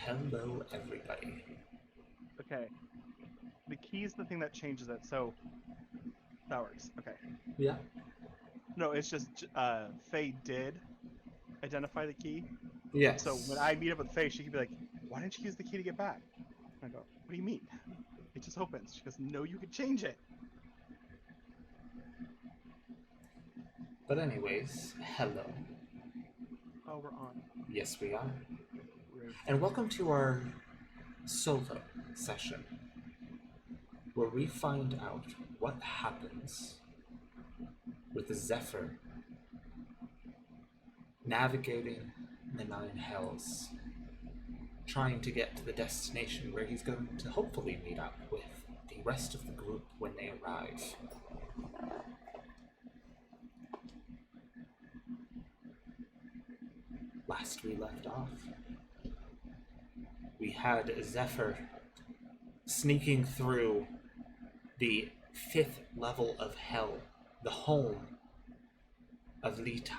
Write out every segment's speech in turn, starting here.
Hello, everybody. Okay. The key is the thing that changes it, so that works. Okay. Yeah. No, it's just Faye did identify the key. So when Yes. I meet up with Faye, she could be like, "Why didn't you use the key to get back?" And I go, "What do you mean? It just opens." She goes, "No, you could change it." But anyways, hello. Oh, we're on. Yes, we are. Rude. And welcome to our solo session, where we find out what happens with Zephyr navigating the Nine Hells, trying to get to the destination where he's going to hopefully meet up with the rest of the group when they arrive. Last we left off, we had Zephyr sneaking through the 5th level of hell, the home of Lita,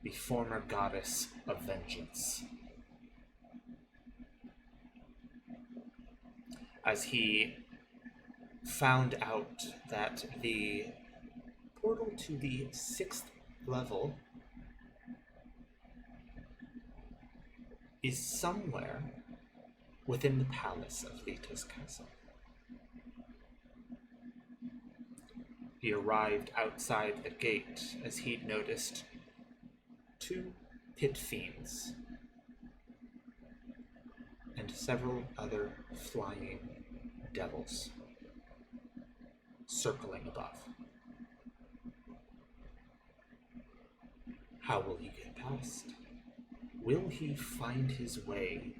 the former goddess of vengeance. As he found out that the portal to the 6th level is somewhere within the palace of Lita's castle. He arrived outside the gate as he'd noticed 2 pit fiends and several other flying devils circling above. How will he get past? Will he find his way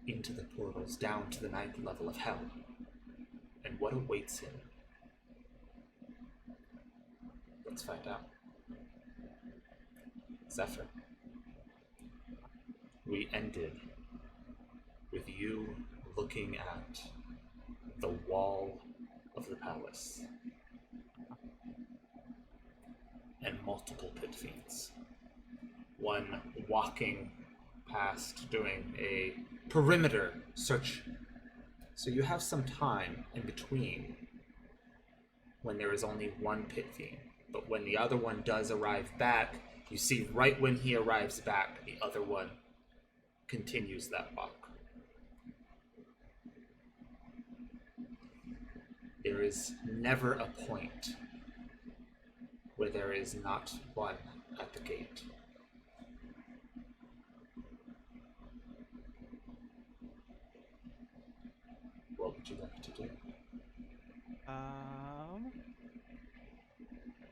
into the portals down to the 9th level of hell? And what awaits him? Let's find out. Zephyr, we ended with you looking at the wall of the palace and multiple pit fiends. One walking past, doing a perimeter search. So you have some time in between when there is only one pit fiend. But when the other one does arrive back, you see right when he arrives back, the other one continues that walk. There is never a point where there is not one at the gate. What would you like to do? Um.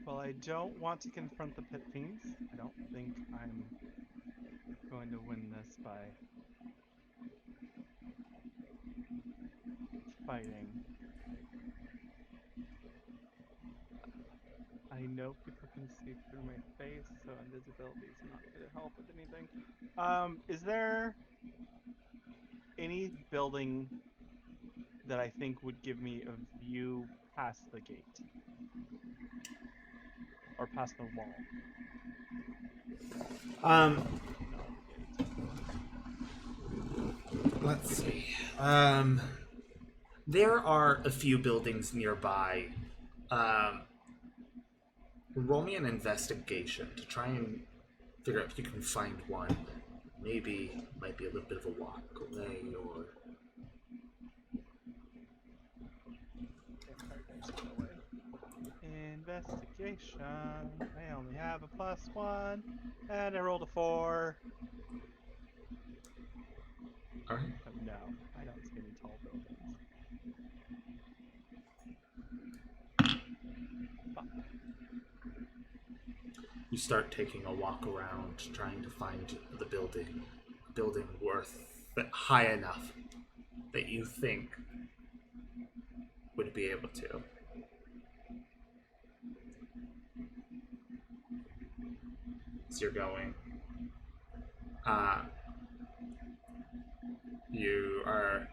Well, I don't want to confront the pit fiends. I don't think I'm going to win this by fighting. I know people can see through my face, so invisibility is not going to help with anything. Is there any building that I think would give me a view past the gate or past the wall? Um, Not the gate. let's see. There are a few buildings nearby. Um, roll me an investigation to try and figure out if you can find one. Maybe it might be a little bit of a walk away, or Vampire dice go away. Investigation. I only have a +1, and I rolled a 4. all right. Oh, no, I don't see any tall buildings. Fuck. You start taking a walk around, trying to find the building, a building worth high enough that you think would be able to. As you're going, uh, you are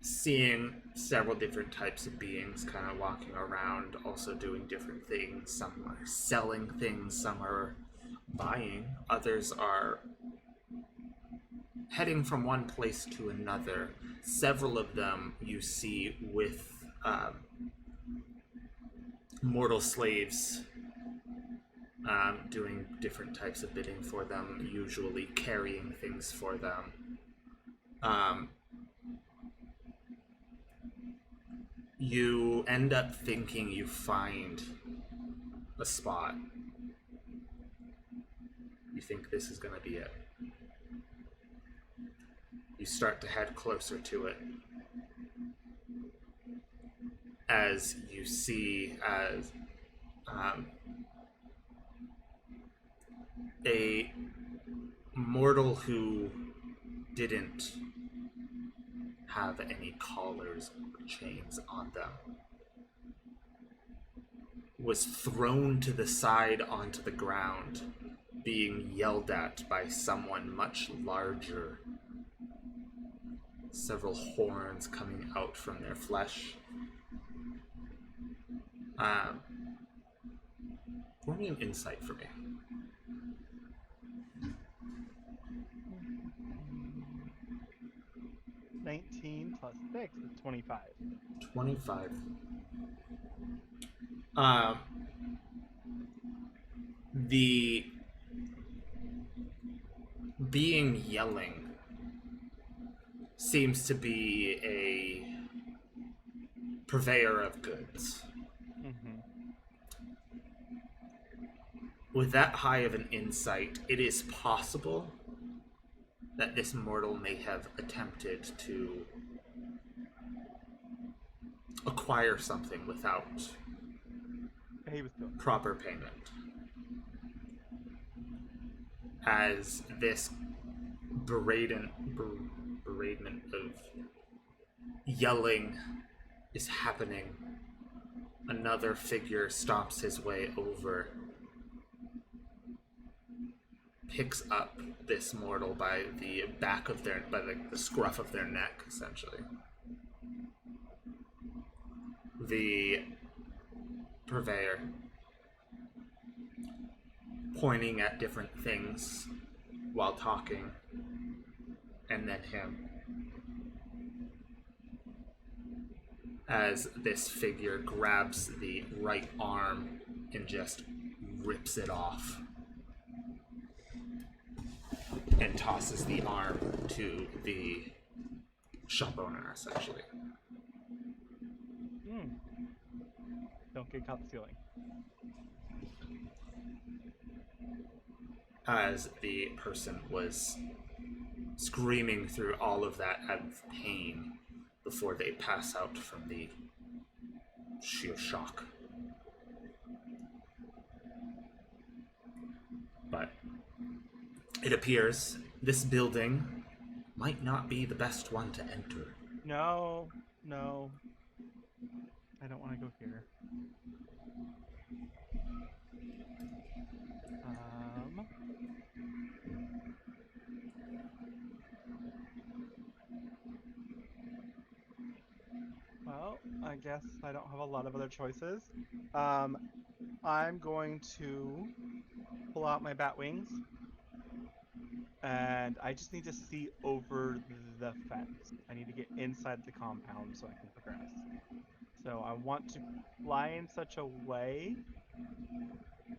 seeing several different types of beings kind of walking around, also doing different things. Some are selling things, some are buying. Others are heading from one place to another. Several of them you see with mortal slaves doing different types of bidding for them, usually carrying things for them. You end up thinking you find a spot. You think this is going to be it. You start to head closer to it as you see as a mortal who didn't have any collars or chains on them was thrown to the side onto the ground, being yelled at by someone much larger. Several horns coming out from their flesh. Roll me an insight for me. 19 plus 6 is 25. 25. The being yelling seems to be a purveyor of goods. Mm-hmm. With that high of an insight, it is possible that this mortal may have attempted to acquire something without He was doing proper payment. As this bereavement of yelling is happening, another figure stomps his way over, picks up this mortal by the back of their, by the scruff of their neck, essentially. The purveyor, pointing at different things while talking, and then him. As this figure grabs the right arm and just rips it off and tosses the arm to the shop owner, essentially. Don't get caught stealing. As the person was screaming through all of that out of pain before they pass out from the sheer shock. But it appears this building might not be the best one to enter. No. I don't want to go here. Well, I guess I don't have a lot of other choices. I'm going to pull out my bat wings, and I just need to see over the fence. I need to get inside the compound so I can progress. So I want to fly in such a way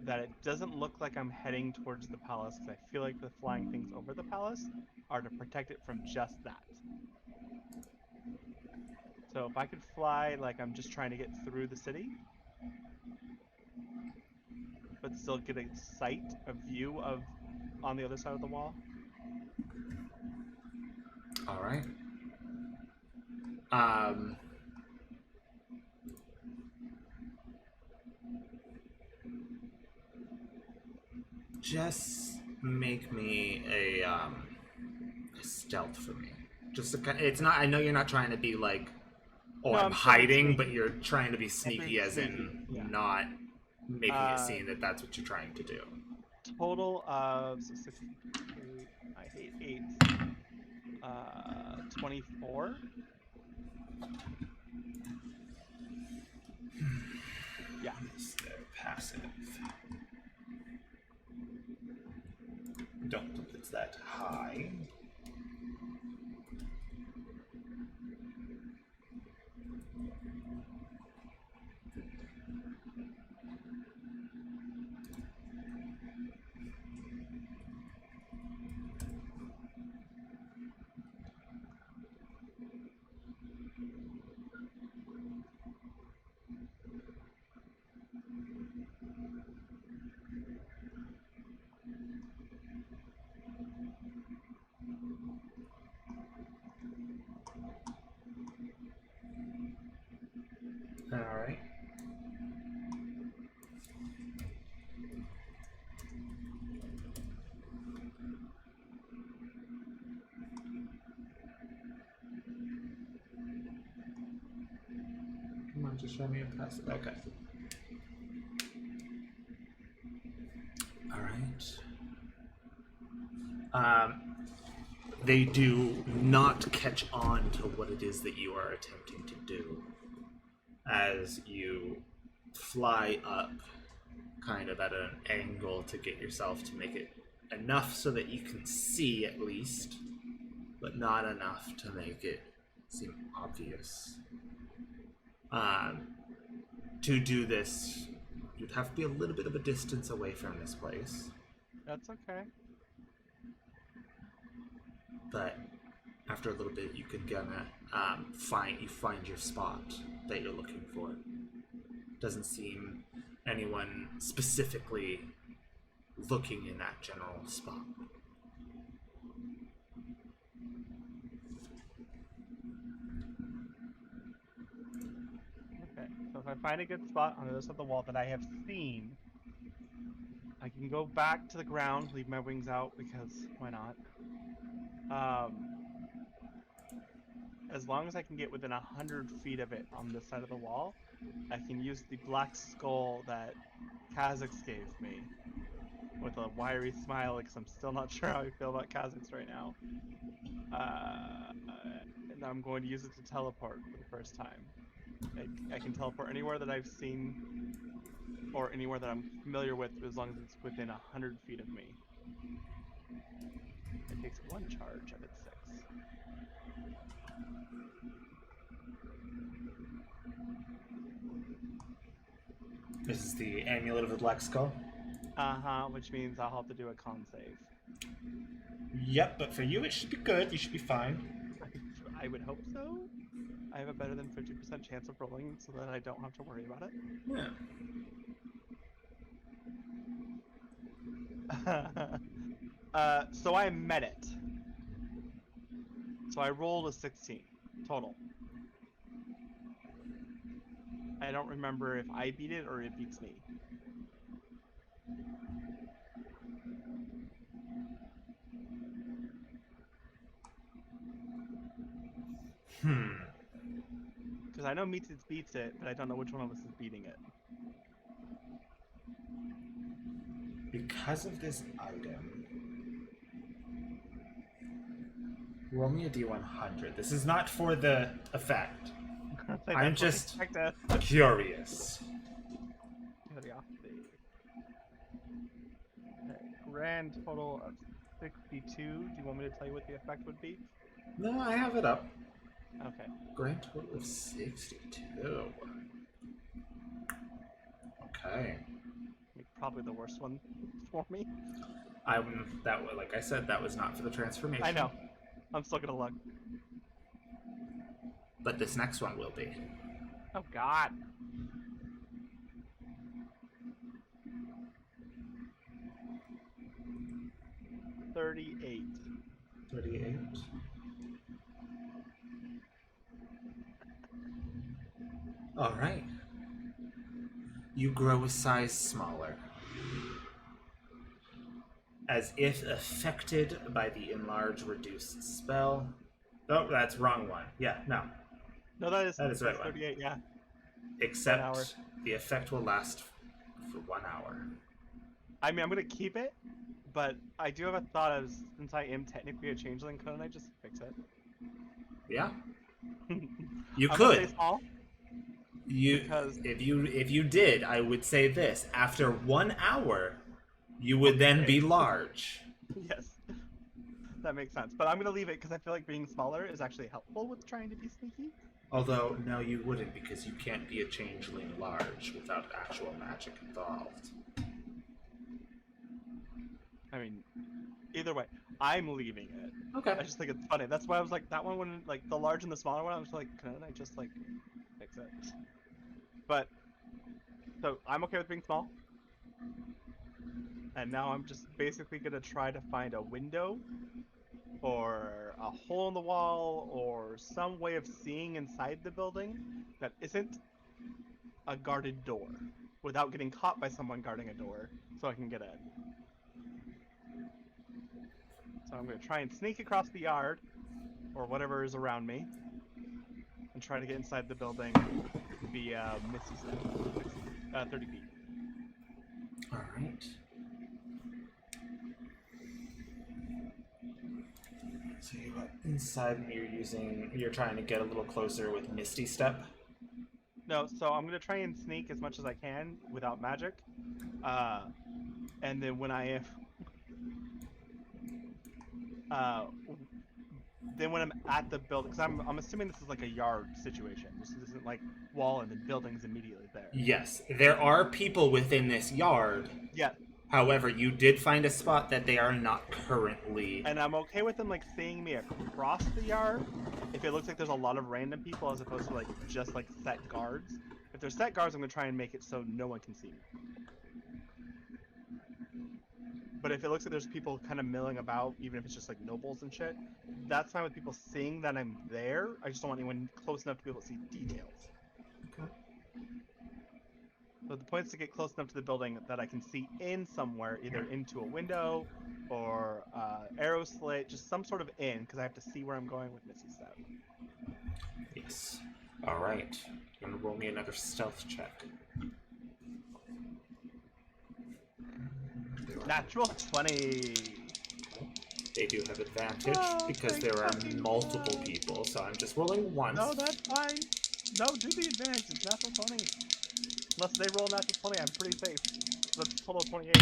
that it doesn't look like I'm heading towards the palace, because I feel like the flying things over the palace are to protect it from just that. So if I could fly like I'm just trying to get through the city, but still get a sight, a view of on the other side of the wall. All right. Just make me a stealth for me. Just to, it's not. I know you're not trying to be like, oh, No, I'm I'm hiding, sneaky. but you're trying to be sneaky, as in Yeah. not making it seem that that's what you're trying to do. Total of 6, 8, I hate 8. 24. Yeah. Passive. that high. All right. Come on, just show me a pass. Okay. All right. They do not catch on to what it is that you are attempting to do as you fly up kind of at an angle to get yourself to make it enough so that you can see at least, but not enough to make it seem obvious. To do this, you'd have to be a little bit of a distance away from this place. That's okay. But after a little bit, you can find your spot that you're looking for. Doesn't seem anyone specifically looking in that general spot. Okay, so if I find a good spot on the other side of the wall that I have seen, I can go back to the ground, leave my wings out because why not? As long as I can get within 100 feet of it on this side of the wall, I can use the black skull that Kha'Zix gave me with a wiry smile because I'm still not sure how I feel about Kha'Zix right now. And I'm going to use it to teleport for the first time. I can teleport anywhere that I've seen or anywhere that I'm familiar with as long as it's within 100 feet of me. It takes 1 charge of its 6. This is the Amulet of the Black Skull? Which means I'll have to do a con save. Yep, but for you it should be good. You should be fine. I would hope so. I have a better than 50% chance of rolling so that I don't have to worry about it. So I met it. So I rolled a 16 total. I don't remember if I beat it or it beats me. Because I know Meets It beats it, but I don't know which one of us is beating it. Because of this item, roll me a d100. This is not for the effect. I'm just curious. Grand total of 62. Do you want me to tell you what the effect would be? No, I have it up. Okay. Grand total of 62. Okay. Probably the worst one for me. Like I said, that was not for the transformation. I know. I'm still gonna look. But this next one will be. Oh God. $38. 38. All right. You grow a size smaller. As if affected by the enlarge reduced spell. Oh, that's wrong one. Yeah, no. No, that is the right 38, one. yeah. Except the effect will last for 1 hour. I mean, I'm going to keep it, but I do have a thought of, since I am technically a changeling, couldn't I just fix it? Yeah. You I'm could. Gonna say small, because if you did, I would say this. After 1 hour, you would then be large. Yes. that makes sense. But I'm gonna leave it because I feel like being smaller is actually helpful with trying to be sneaky. Although, no, you wouldn't, because you can't be a changeling large without actual magic involved. I mean, either way, I'm leaving it. Okay. I just think it's funny. That's why I was like, that one wouldn't, like, the large and the smaller one, I was like, couldn't I just, like, fix it? But, so, I'm okay with being small. And now I'm just basically gonna try to find a window, or a hole in the wall, or some way of seeing inside the building that isn't a guarded door, without getting caught by someone guarding a door, so I can get in. So I'm gonna try and sneak across the yard, or whatever is around me, and try to get inside the building via Misty Step, 30 feet. All right. So you're inside and you're trying to get a little closer with Misty Step. No, so I'm gonna try and sneak as much as I can without magic, and then when when I'm at the building, because I'm assuming this is like a yard situation. This isn't like wall and then buildings immediately there. Yes, there are people within this yard. Yeah. However, you did find a spot that they are not currently. And I'm okay with them like seeing me across the yard if it looks like there's a lot of random people as opposed to like just like set guards. If there's set guards, I'm gonna try and make it so no one can see me. But if it looks like there's people kind of milling about, even if it's just like nobles and shit, that's fine with people seeing that I'm there. I just don't want anyone close enough to be able to see details. Okay. So the point is to get close enough to the building that I can see in somewhere, either into a window or arrow slit, just some sort of in, because I have to see where I'm going with Misty Step. Yes. All right. You're gonna roll me another stealth check. Natural 20. They do have advantage because there are multiple people, so I'm just rolling once. No, that's fine. No, do the advantage. It's natural 20. Unless they roll natural 20, I'm pretty safe. So that's a total of 28.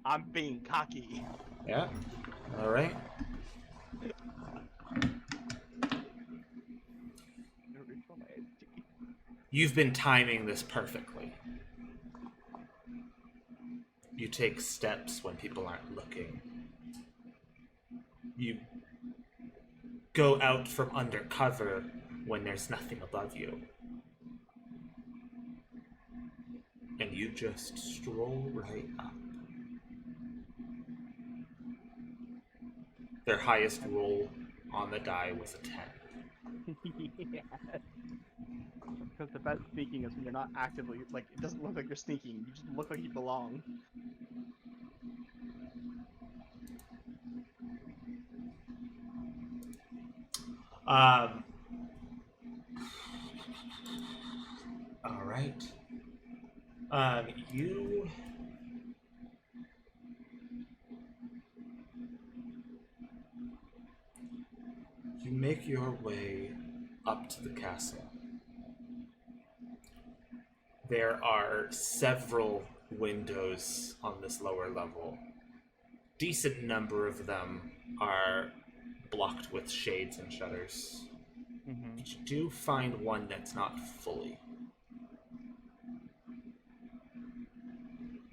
I'm being cocky. Yeah. All right. You've been timing this perfectly. You take steps when people aren't looking. You go out from under cover when there's nothing above you. And you just stroll right up. Their highest roll on the die was a 10. Yes. Because the best sneaking is when you're not actively, like, it doesn't look like you're sneaking. You just look like you belong. All right. You make your way up to the castle. There are several windows on this lower level. Decent number of them are blocked with shades and shutters. Mm-hmm. But you do find one that's not fully.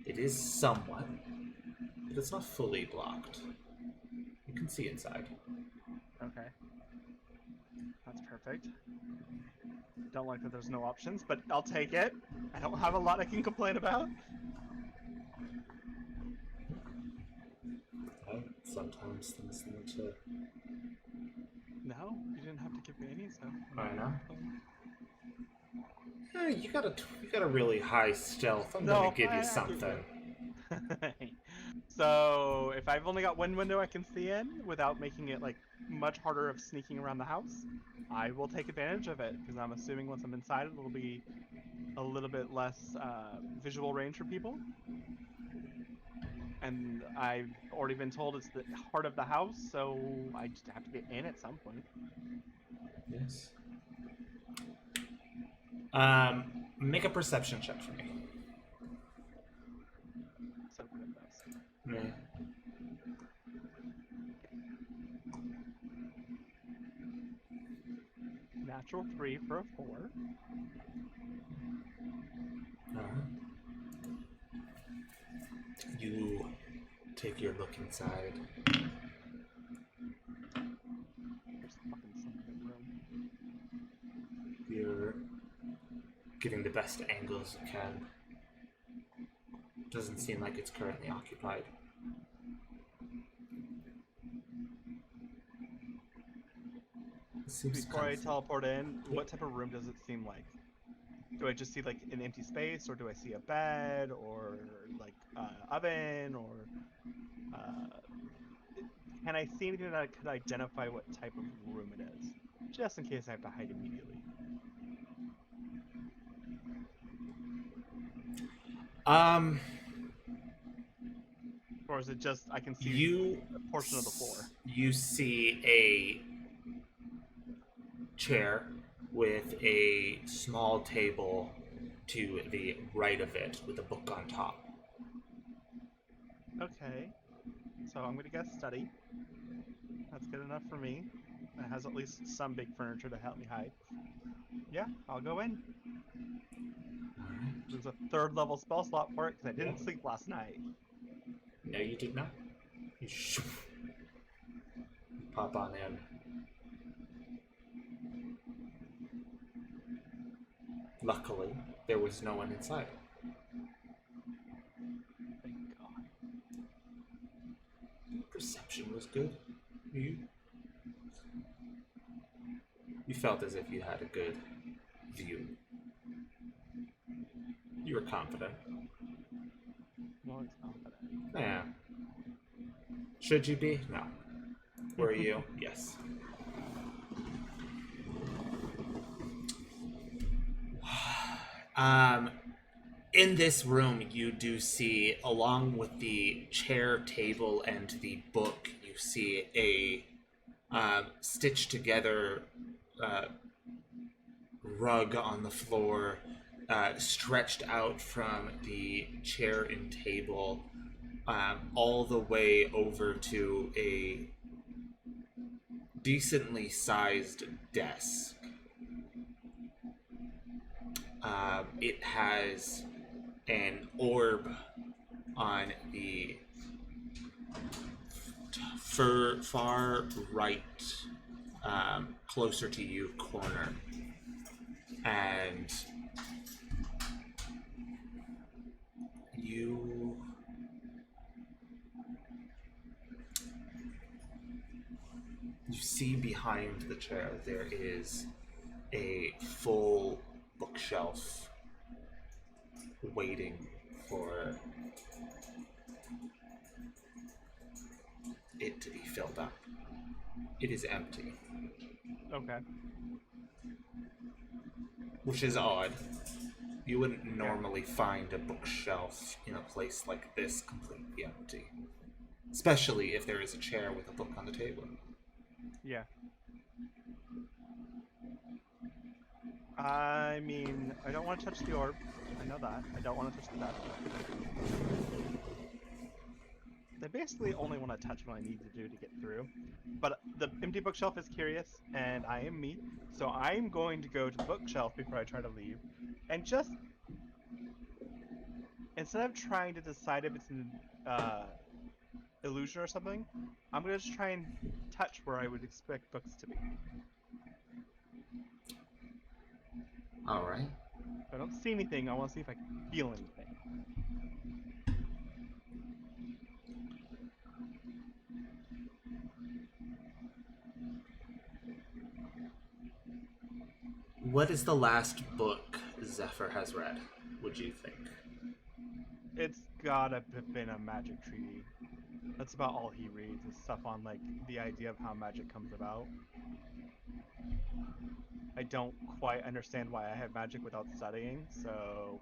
It is somewhat, but it's not fully blocked. You can see inside. Okay. That's perfect. Don't like that there's no options, but I'll take it. I don't have a lot I can complain about. Sometimes things need to... No, you didn't have to give me any, so... I know. Yeah, you got a really high stealth. I'm gonna give you something. So, if I've only got one window I can see in, without making it, like, much harder of sneaking around the house, I will take advantage of it, because I'm assuming once I'm inside, it'll be a little bit less visual range for people. And I've already been told it's the heart of the house, so I just have to get in at some point. Yes. Make a perception check for me. So good at this. Yeah. natural 3 for a 4. You take your look inside. There's fucking someone in the room. You're getting the best angles you can. Doesn't seem like it's currently occupied. Seems Before kind I of... teleport in, what type of room does it seem like? Do I just see like an empty space, or do I see a bed, or like oven, or can I see anything that could identify what type of room it is, just in case I have to hide immediately? Or is it just I can see a portion of the floor? You see a chair with a small table to the right of it with a book on top. Okay, so I'm gonna guess study. That's good enough for me. It has at least some big furniture to help me hide. Yeah, I'll go in. There's a 3rd level spell slot for it because I didn't sleep last night. No, you did not. You pop on in. Luckily, there was no one inside. Thank God. Perception was good. You felt as if you had a good view. You were confident. I'm always confident. Yeah. Should you be? No. Were you? Yes. In this room, you do see, along with the chair, table, and the book, you see a stitched together rug on the floor, stretched out from the chair and table, all the way over to a decently sized desk. It has an orb on the far right, closer to you corner, and you see behind the chair there is a full bookshelf waiting for it to be filled up. It is empty. Okay. Which is odd. You wouldn't normally find a bookshelf in a place like this completely empty. Especially if there is a chair with a book on the table. Yeah. I mean, I don't want to touch the orb. I know that. I don't want to touch the desk. I basically only want to touch what I need to do to get through. But the empty bookshelf is curious, and I am me, so I'm going to go to the bookshelf before I try to leave. And just, instead of trying to decide if it's an illusion or something, I'm going to just try and touch where I would expect books to be. Alright. If I don't see anything, I want to see if I can feel anything. What is the last book Zephyr has read, would you think? It's gotta have been a magic treaty. That's about all he reads, is stuff on, like, the idea of how magic comes about. I don't quite understand why I have magic without studying, so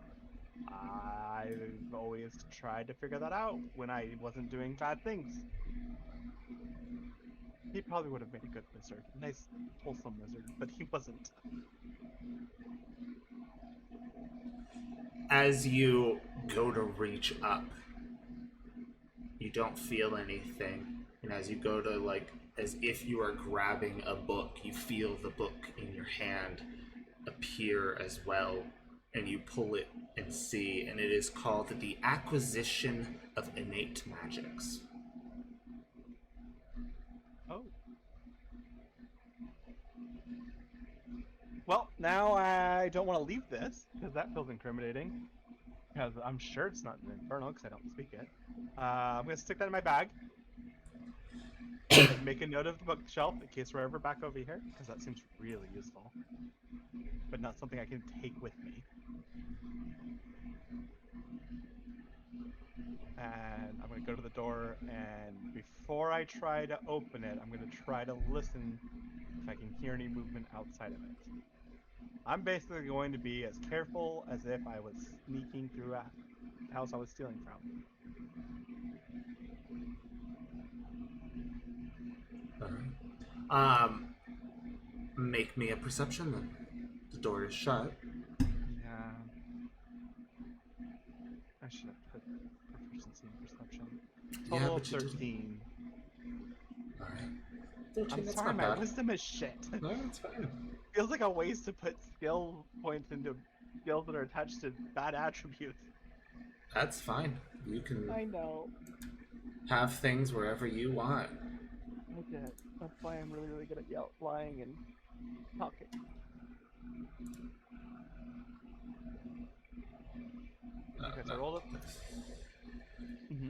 I've always tried to figure that out when I wasn't doing bad things. He probably would have made a good wizard. Nice, wholesome wizard, but he wasn't. As you go to reach up, you don't feel anything, And as you go to, like, as if you are grabbing a book, you feel the book in your hand appear as well. And you pull it and see, and it is called The Acquisition of Innate Magics. Oh. Well, now I don't want to leave this, because that feels incriminating. Because I'm sure it's not an Infernal, because I don't speak it. I'm going to stick that in my bag. And make a note of the bookshelf in case we're ever back over here, because that seems really useful. But not something I can take with me. And I'm going to go to the door, and before I try to open it, I'm going to try to listen if I can hear any movement outside of it. I'm basically going to be as careful as if I was sneaking through a house I was stealing from. Make me a perception then. The door is shut. Yeah. I should have put proficiency in perception. Total of 13. Alright. 13, I'm that's sorry, not my bad. wisdom is shit. No, it's fine. Feels like a waste to put skill points into skills that are attached to bad attributes. That's fine. You can I know. have things wherever you want. I get it. That's why I'm really, really good at lying and talking. Okay, so I rolled up. Mm-hmm.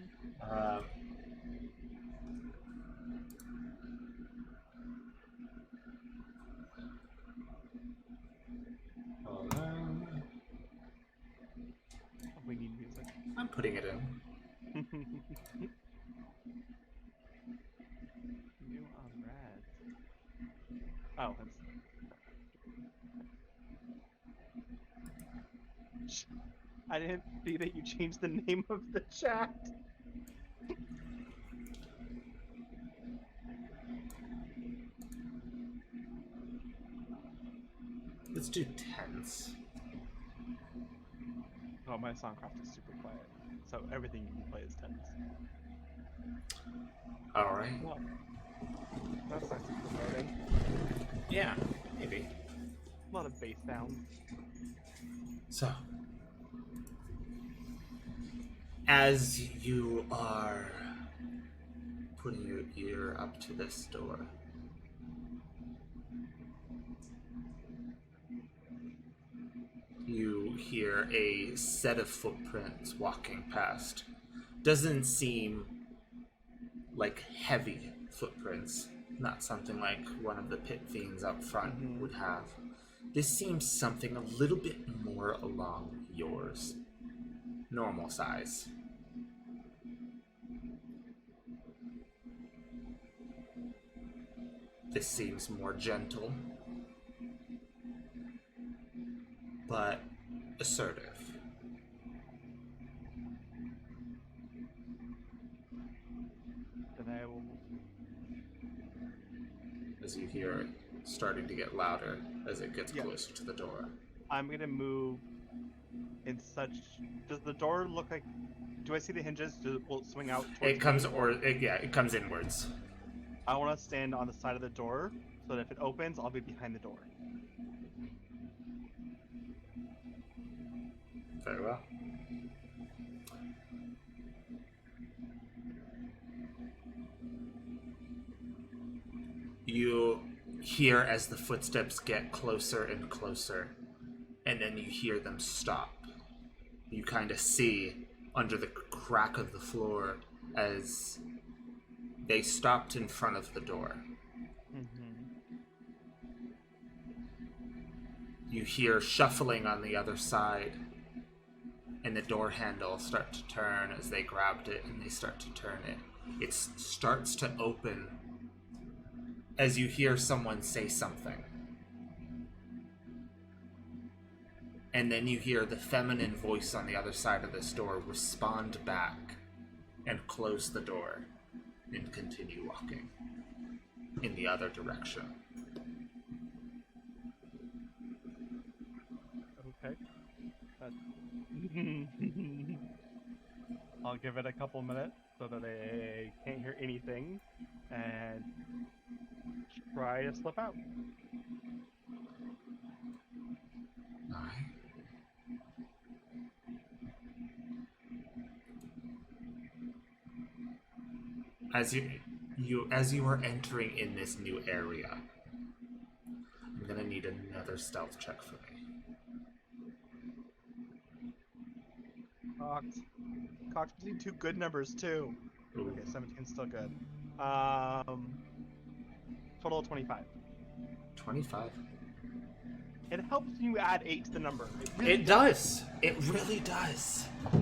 Hold on. We need music. I'm putting it in. New on red. Oh, I didn't see that you changed the name of the chat. Let's do tens. Oh, my Songcraft is super quiet, so everything you can play is tens. Alright. Well, that's nice and promoting. Yeah, maybe. A lot of bass sounds. So, as you are putting your ear up to this door, you hear a set of footprints walking past. Doesn't seem like heavy footprints, not something like one of the pit fiends out front would have. This seems something a little bit more along yours. Normal size. This seems more gentle, but assertive. Then I will. As you hear it starting to get louder as it gets Yeah. closer to the door. I'm gonna move in such. Does the door look like? Do I see the hinges? Will it swing out? It comes, me? it comes inwards. I want to stand on the side of the door so that if it opens, I'll be behind the door. Very well. You hear as the footsteps get closer and closer, and then you hear them stop. You kind of see under the crack of the floor as they stopped in front of the door. You hear shuffling on the other side, and the door handle start to turn as they grabbed it, and they start to turn it. It starts to open as you hear someone say something. And then you hear the feminine voice on the other side of this door respond back and close the door and continue walking in the other direction. Okay. I'll give it a couple minutes so that they can't hear anything, and try to slip out. All right. As you are entering in this new area, I'm gonna need another stealth check for me. Cox. Cox between two good numbers too. Ooh. Okay, 17's still good. Total of 25. 25. It helps you add 8 to the number. It really It does. It really does. All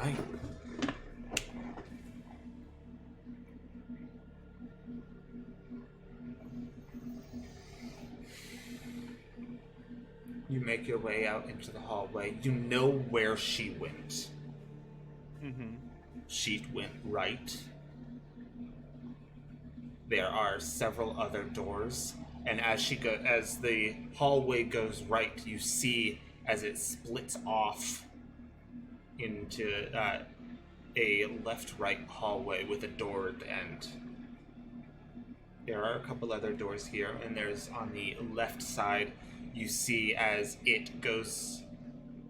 right. You make your way out into the hallway. You know where she went. Mm-hmm. She went right. There are several other doors, and as the hallway goes right, you see as it splits off into a left-right hallway with a door at the end. There are a couple other doors here, and there's on the left side, you see as it goes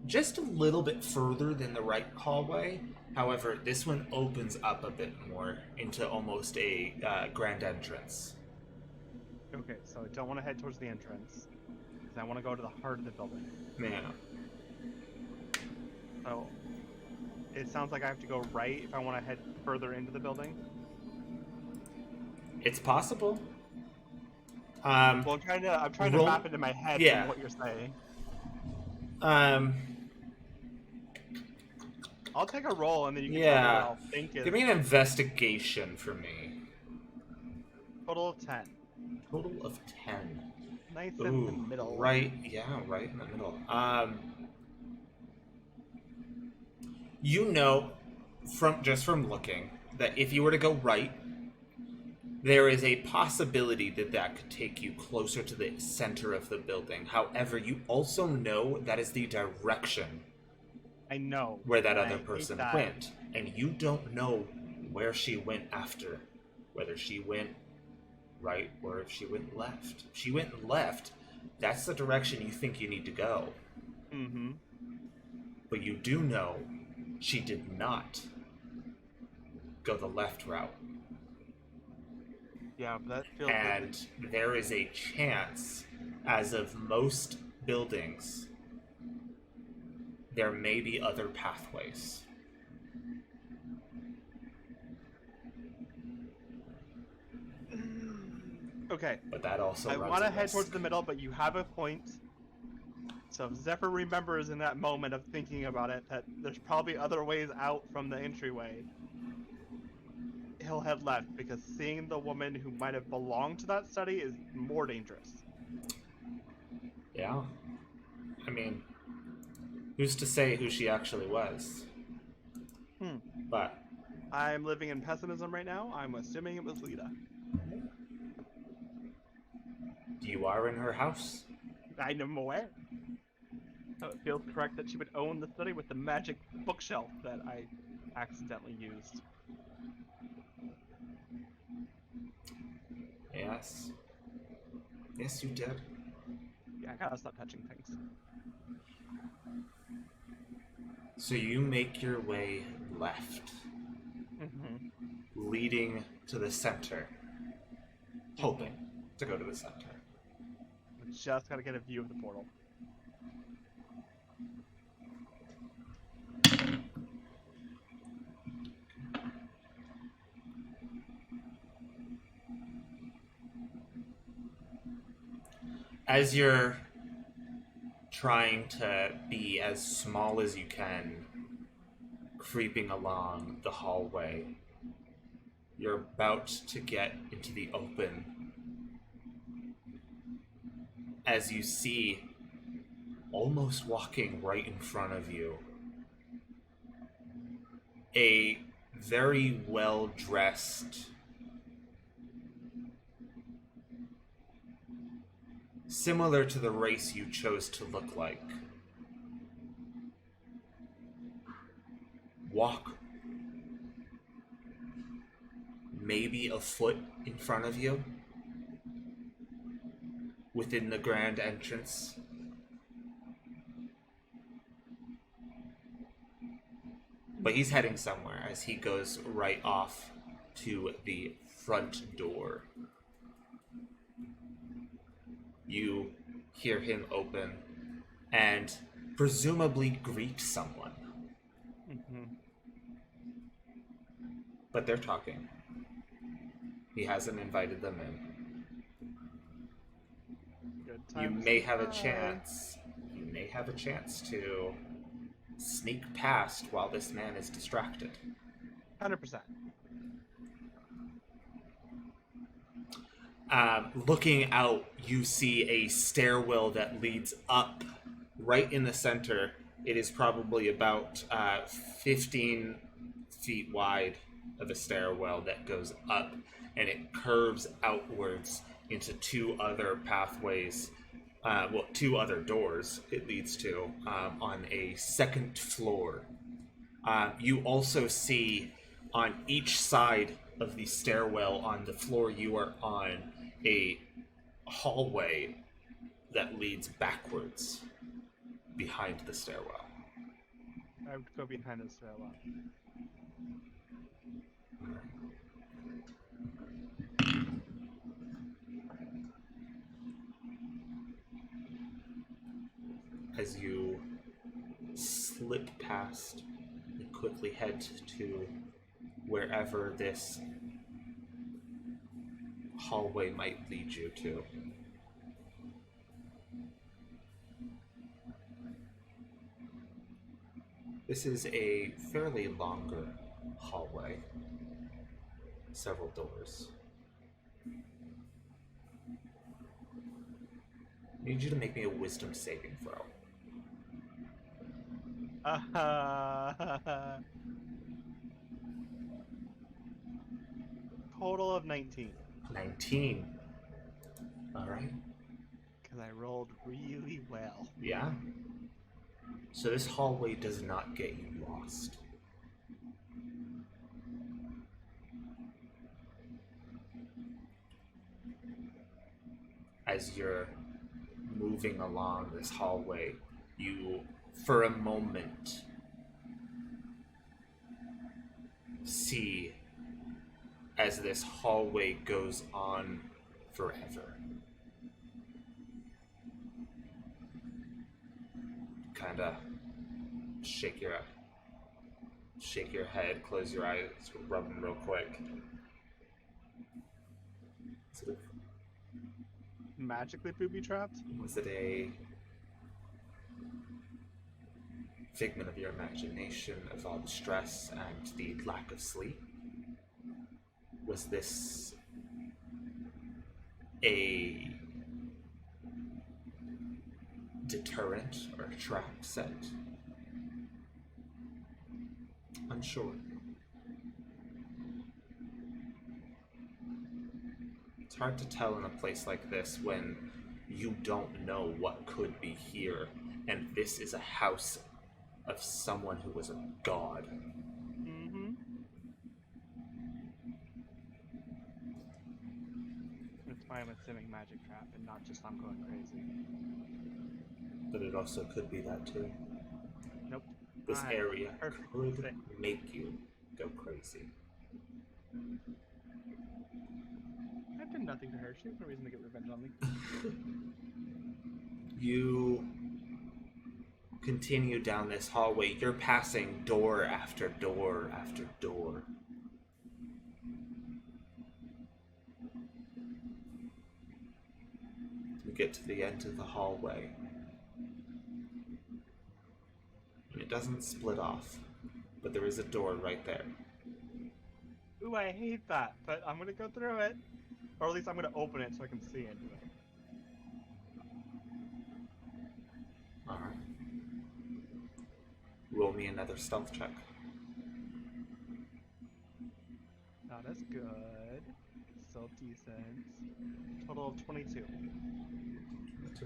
just a little bit further than the right hallway. However, this one opens up a bit more into almost a grand entrance. Okay, so I don't want to head towards the entrance, because I want to go to the heart of the building. Yeah. So, it sounds like I have to go right if I want to head further into the building. It's possible. Well, I'm trying to map it in my head from what you're saying. I'll take a roll and then you can tell me what I'll think is. Give me an investigation for me. Total of 10. Total of 10. Nice in the middle. Right, yeah, right in the middle. You know, from looking, that if you were to go right, there is a possibility that could take you closer to the center of the building. However, you also know that is the direction I know where that other person went, and you don't know where she went after, whether she went right or if she went left. If she went left, that's the direction you think you need to go. Mm-hmm. But you do know she did not go the left route. Yeah, that feels And there is a chance, as of most buildings, there may be other pathways. Okay. But that also I want to head towards the middle, but you have a point. So if Zephyr remembers in that moment of thinking about it that there's probably other ways out from the entryway, he'll head left, because seeing the woman who might have belonged to that study is more dangerous. Yeah. I mean, who's to say who she actually was? But I'm living in pessimism right now. I'm assuming it was Lita. you are in her house. I am aware. So it feels correct that she would own the study with the magic bookshelf that I accidentally used. Yes. Yes, you did. Yeah, I gotta stop touching things. So you make your way left, leading to the center, hoping to go to the center. We just gotta get a view of the portal. As you're trying to be as small as you can, creeping along the hallway, you're about to get into the open as you see, almost walking right in front of you, a very well-dressed similar to the race you chose to look like. Walk maybe a foot in front of you within the grand entrance. But he's heading somewhere as he goes right off to the front door. You hear him open and presumably greet someone. Mm-hmm. But they're talking. He hasn't invited them in. Good You time to may say have a hi. chance. You may have a chance to sneak past while this man is distracted. 100%. Looking out, you see a stairwell that leads up right in the center. It is probably about 15 feet wide of a stairwell that goes up, and it curves outwards into two other pathways. Two other doors it leads to on a second floor. You also see on each side of the stairwell on the floor you are on a hallway that leads backwards behind the stairwell. I would go behind the stairwell. As you slip past and quickly head to wherever this hallway might lead you to. This is a fairly longer hallway. Several doors. I need you to make me a wisdom saving throw. Total of 19. 19. Alright. Because I rolled really well. Yeah. So this hallway does not get you lost. As you're moving along this hallway, you, for a moment, see as this hallway goes on forever. Kinda shake your head, close your eyes, rub them real quick. Sort of, Magically booby trapped? was it a figment of your imagination of all the stress and the lack of sleep? Was this a deterrent or a trap set? Unsure. It's hard to tell in a place like this when you don't know what could be here, and this is a house of someone who was a god. Mm-hmm. That's why I'm assuming magic trap and not just I'm going crazy. But it also could be that too. Nope. This I'm area perfect. could make you go crazy. I've done nothing to her. She has no reason to get revenge on me. You continue down this hallway. You're passing door after door after door. You get to the end of the hallway. And it doesn't split off, but there is a door right there. Ooh, I hate that, but I'm gonna go through it. Or at least I'm gonna open it so I can see into it. Alright. Roll me another stealth check. Not as good. Still decent. Total of 22. too.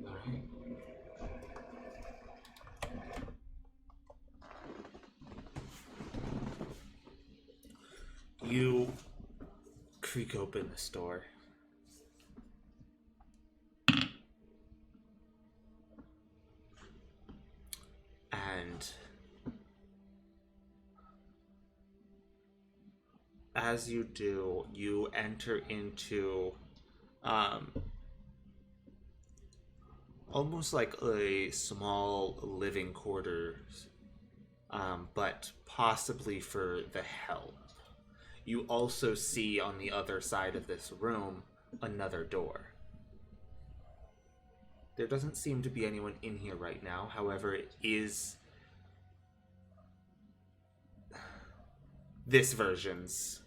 Alright. You creak open this door. And as you do, you enter into almost like a small living quarters, but possibly for the help. You also see on the other side of this room another door. There doesn't seem to be anyone in here right now. However, it is this plane's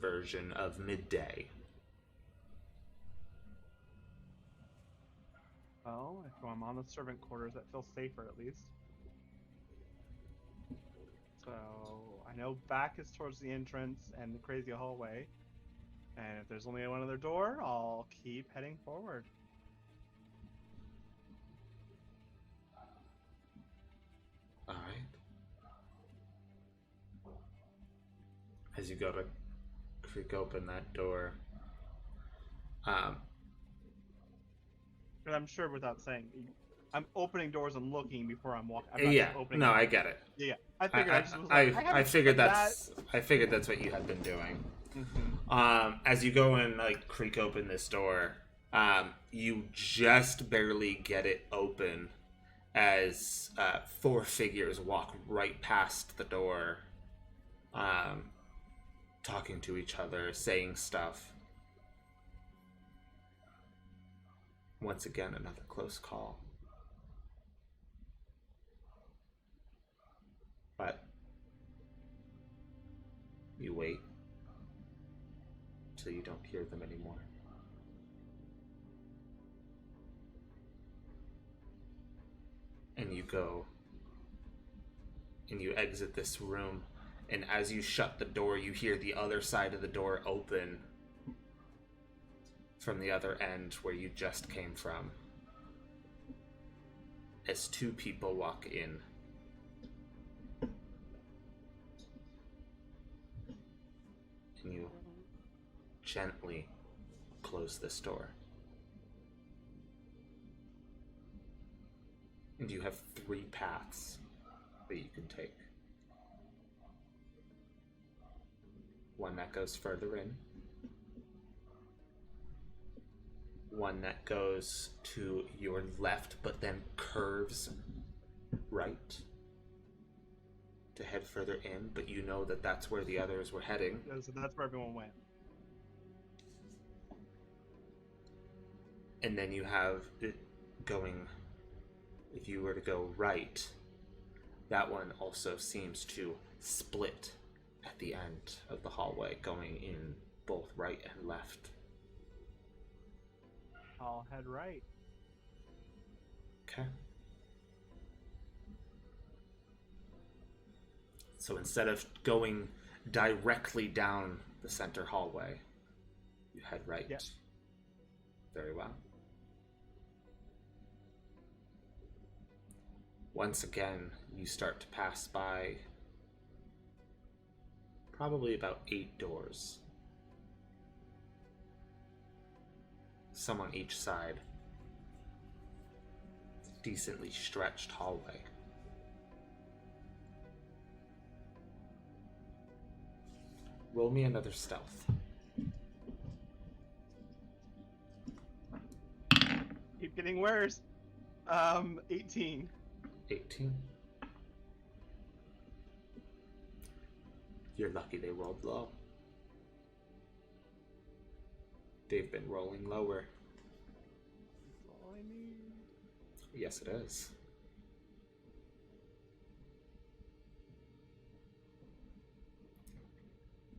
version of midday. Well, if I'm on the servant quarters, that feels safer at least. So I know back is towards the entrance and the crazy hallway. And if there's only one other door, I'll keep heading forward. All right. As you go to creak open that door, And I'm sure without saying, I'm opening doors and looking before I'm walking. I'm not yeah, just opening no, them. I get it. Yeah. I figured I just was I like, I figured that. I figured that's what you had been doing. Mm-hmm. As you go and like creak open this door, you just barely get it open as four figures walk right past the door, talking to each other, saying stuff. Once again, another close call. But you wait till you don't hear them anymore. And you go and you exit this room, and as you shut the door, you hear the other side of the door open from the other end where you just came from, as two people walk in. And you gently close this door. And you have three paths that you can take. One that goes further in. One that goes to your left but then curves right to head further in, but you know that that's where the others were heading. So that's where everyone went. And then you have it going, if you were to go right, that one also seems to split at the end of the hallway, going in both right and left. I'll head right. Okay. So instead of going directly down the center hallway, you head right. Yeah. Very well. Once again, you start to pass by probably about 8 doors. Some on each side. Decently stretched hallway. Roll me another stealth. Keep getting worse. 18. 18. You're lucky they rolled low. They've been rolling lower. That's all I need. Yes, it is.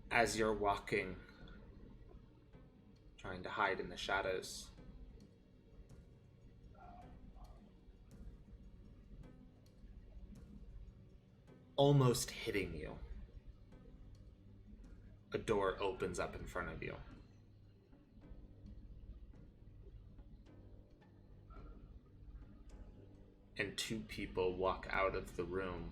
As you're walking, trying to hide in the shadows, almost hitting you a door opens up in front of you. And two people walk out of the room,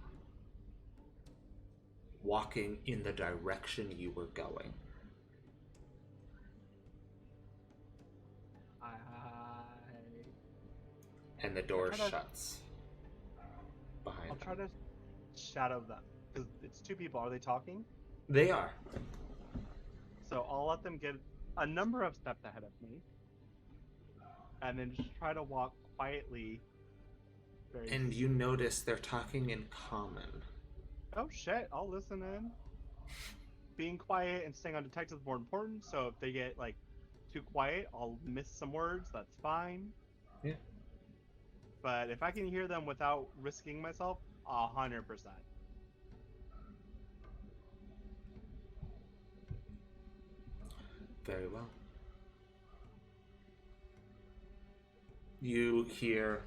walking in the direction you were going. And the door shuts behind I'll them. try to shadow them. Because it's two people. Are they talking? They are. So I'll let them get a number of steps ahead of me. And then just try to walk quietly. And you notice they're talking in common. Oh shit, I'll listen in. Being quiet and staying undetected is more important, so if they get, like, too quiet, I'll miss some words, that's fine. Yeah. But if I can hear them without risking myself, 100%. Very well. You hear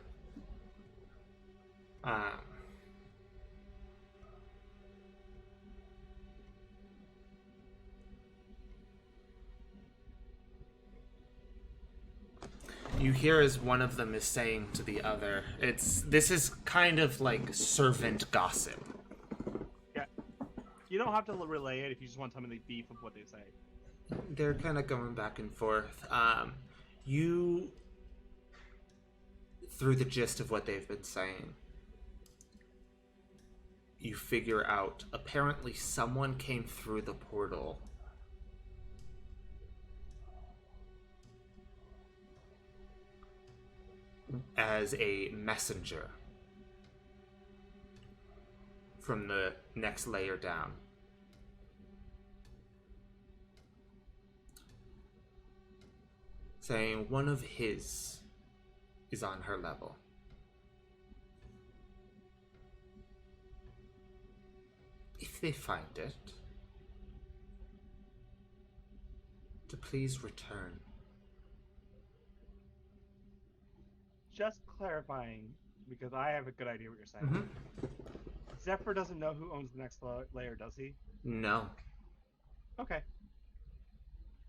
as one of them is saying to the other, this is kind of like servant gossip. Yeah. You don't have to relay it if you just want to tell me the beef of what they say. They're kind of going back and forth. Through the gist of what they've been saying, you figure out apparently someone came through the portal as a messenger from the next layer down. Saying one of his is on her level. If they find it, to please return. Just clarifying, because I have a good idea what you're saying. Mm-hmm. Zephyr doesn't know who owns the next layer, does he? No. Okay.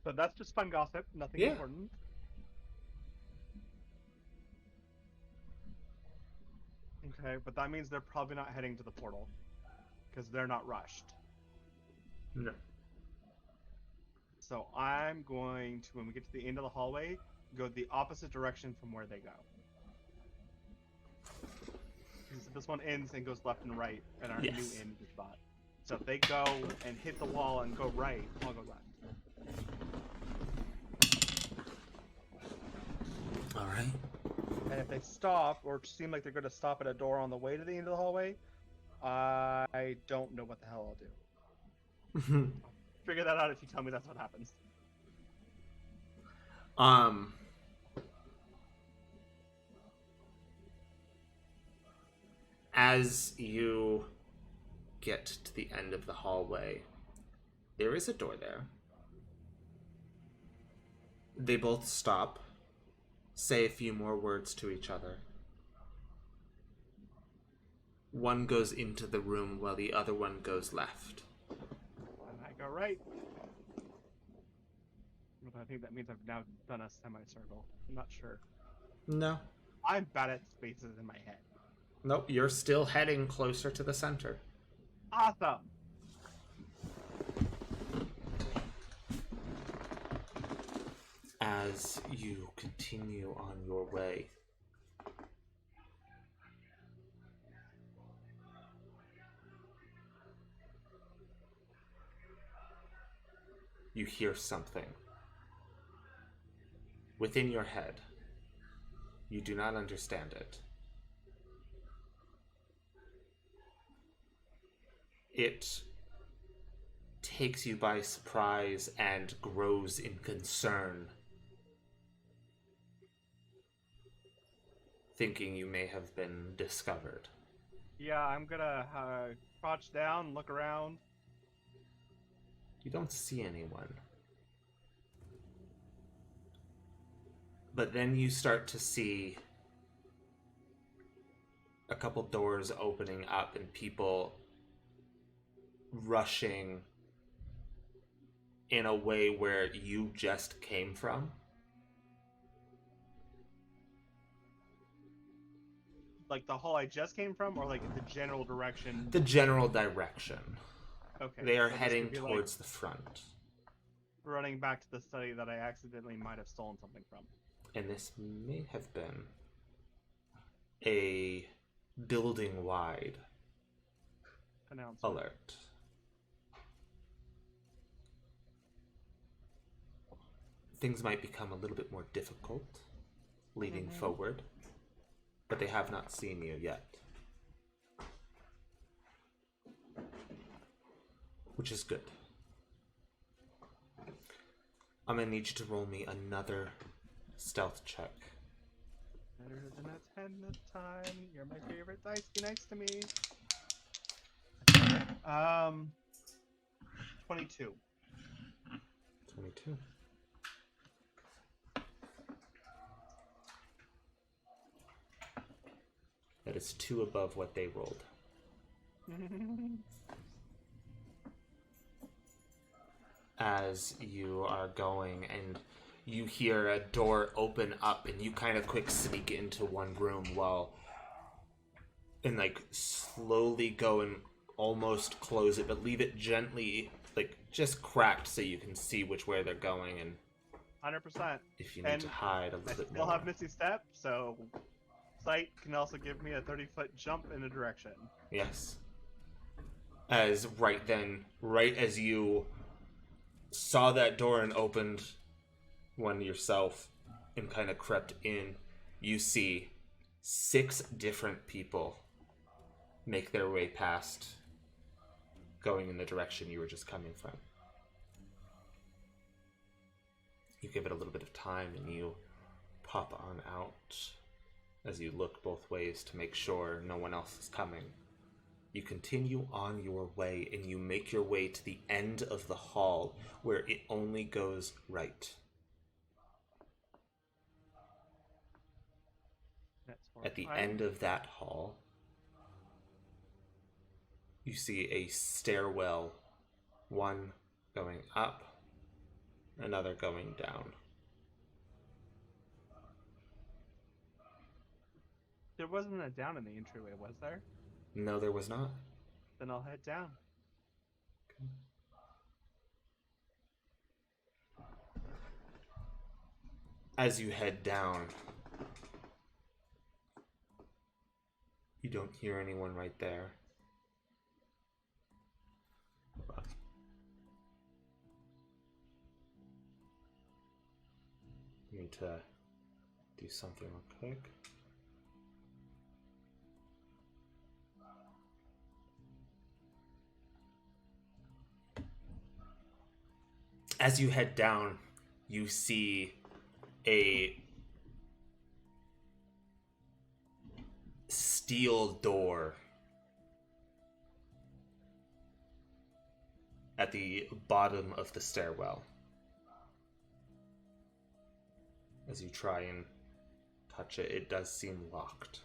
So that's just fun gossip, nothing important. Okay, but that means they're probably not heading to the portal. Because they're not rushed. No. So I'm going to, when we get to the end of the hallway, go the opposite direction from where they go. Because this one ends and goes left and right, and our new end spot. So if they go and hit the wall and go right, I'll go left. All right. And if they stop, or seem like they're going to stop at a door on the way to the end of the hallway, I don't know what the hell I'll do. Figure that out if you tell me that's what happens. As you get to the end of the hallway, there is a door there. They both stop, say a few more words to each other. One goes into the room while the other one goes left. And I go right. But I think that means I've now done a semicircle. I'm not sure. No. I'm bad at spaces in my head. Nope, you're still heading closer to the center. Awesome! As you continue on your way, you hear something within your head. You do not understand it. It takes you by surprise and grows in concern, thinking you may have been discovered. Yeah, I'm gonna crouch down, look around. You don't see anyone. But then you start to see a couple doors opening up and people rushing in a way where you just came from. Like the hall I just came from, or like the general direction? The general direction. Okay. They are so this heading could be, towards the front. running back to the study that I accidentally might have stolen something from. And this may have been a building-wide Announcement. alert. Things might become a little bit more difficult leading forward, but they have not seen you yet. Which is good. I'm gonna need you to roll me another stealth check. Better than a 10 this time. You're my favorite dice. Be nice to me. 22. 22. That is 2 above what they rolled. As you are going and you hear a door open up and you kind of quick sneak into one room and like slowly go and almost close it, but leave it gently, like just cracked so you can see which way they're going, and 100%. if you need to hide a little bit Still more. have Misty Step, so sight can also give me a 30-foot jump in a direction. Yes. As right as you saw that door and opened one yourself and kind of crept in, you see 6 different people make their way past, going in the direction you were just coming from. You give it a little bit of time and you pop on out as you look both ways to make sure no one else is coming. You continue on your way and you make your way to the end of the hall where it only goes right. At the end of that hall, you see a stairwell, one going up, another going down. There wasn't a down in the entryway, was there? No, there was not. Then I'll head down. Okay. As you head down, you don't hear anyone right there. Hold on. I need to do something real quick. As you head down, you see a steel door at the bottom of the stairwell. As you try and touch it, it does seem locked.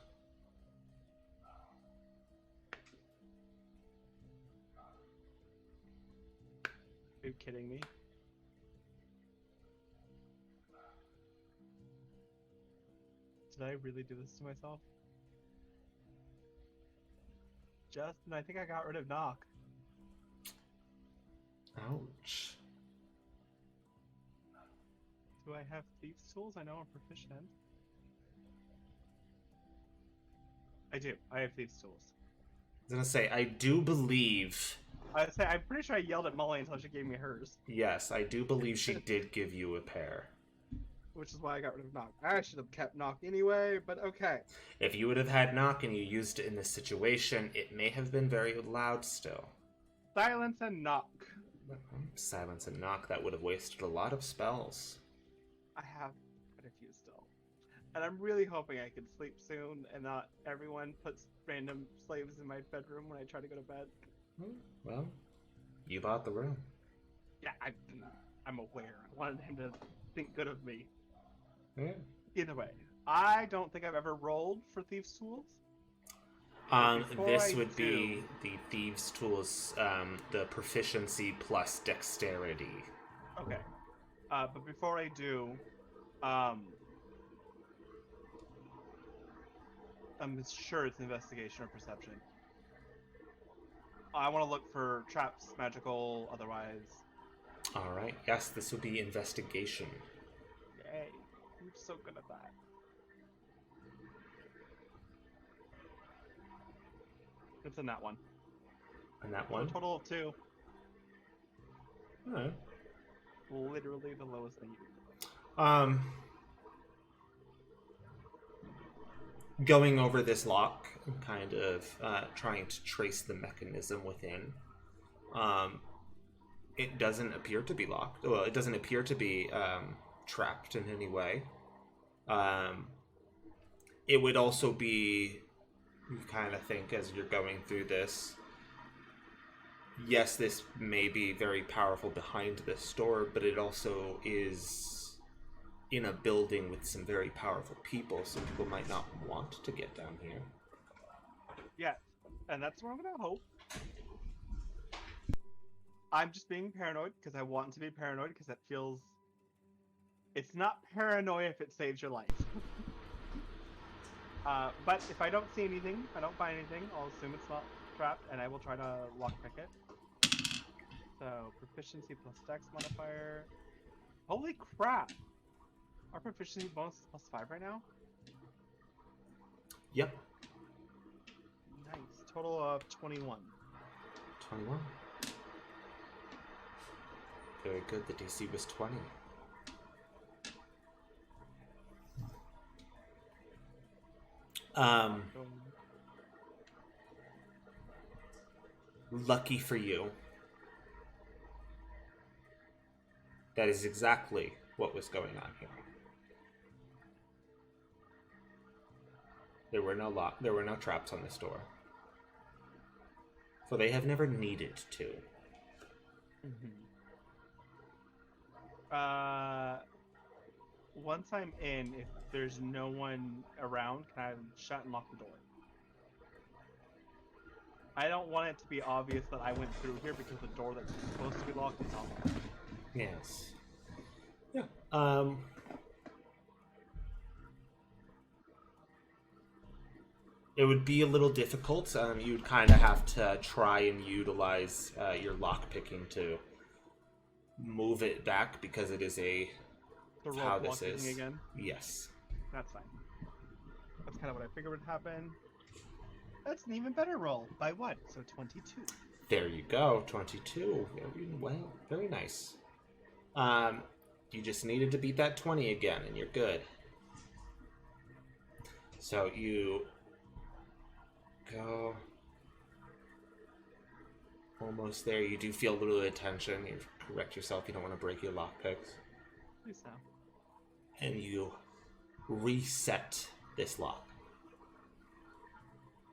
Are you kidding me? Did I really do this to myself? Justin, I think I got rid of knock. Ouch. Do I have thieves' tools? I know I'm proficient. I do. I have thieves' tools. I was gonna say, I do believe... I'm pretty sure I yelled at Molly until she gave me hers. Yes, I do believe she did give you a pair. Which is why I got rid of knock. I should have kept knock anyway, but okay. If you would have had knock and you used it in this situation, it may have been very loud still. Silence and knock. Silence and knock, that would have wasted a lot of spells. I have quite a few still. And I'm really hoping I can sleep soon and not everyone puts random slaves in my bedroom when I try to go to bed. Well, you bought the room. Yeah, I'm aware. I wanted him to think good of me. Yeah. Either way, I don't think I've ever rolled for Thieves' Tools. This would be the Thieves' Tools, the proficiency plus dexterity. Okay. But before I do, um, I'm sure it's investigation or perception. I want to look for traps, magical, otherwise. All right. Yes, this would be investigation. Yay. I'm so good at that. It's in that one. And that So a one. total of 2. All right. Literally the lowest thing you can do. Um, going over this lock and kind of trying to trace the mechanism within. It doesn't appear to be locked. Well, it doesn't appear to be trapped in any way. Um, it would also be, you kind of think as you're going through this, yes, this may be very powerful behind this door, but it also is in a building with some very powerful people, so people might not want to get down here. Yeah, and that's what I'm gonna hope. I'm just being paranoid because I want to be paranoid because that feels. It's not paranoia if it saves your life. But if I don't see anything, if I don't find anything, I'll assume it's not trapped, and I will try to lockpick it. So proficiency plus dex modifier. Holy crap! Our proficiency bonus is +5 right now. Yep. Nice. Total of 21. 21. Very good. The DC was 20. Lucky for you. That is exactly what was going on here. There were no traps on this door. For they have never needed to. Once I'm in, if there's no one around, can I shut and lock the door? I don't want it to be obvious that I went through here because the door that's supposed to be locked is not locked. Yes. Yeah. It would be a little difficult. You'd kind of have to try and utilize your lockpicking to move it back because it is how this is. Again? Yes. That's fine. That's kind of what I figured would happen. That's an even better roll. By what? So 22. There you go. 22. Very well. Very nice. You just needed to beat that 20 again, and you're good. So you go almost there. You do feel a little bit of tension. You correct yourself. You don't want to break your lockpicks. Please no. And you reset this lock.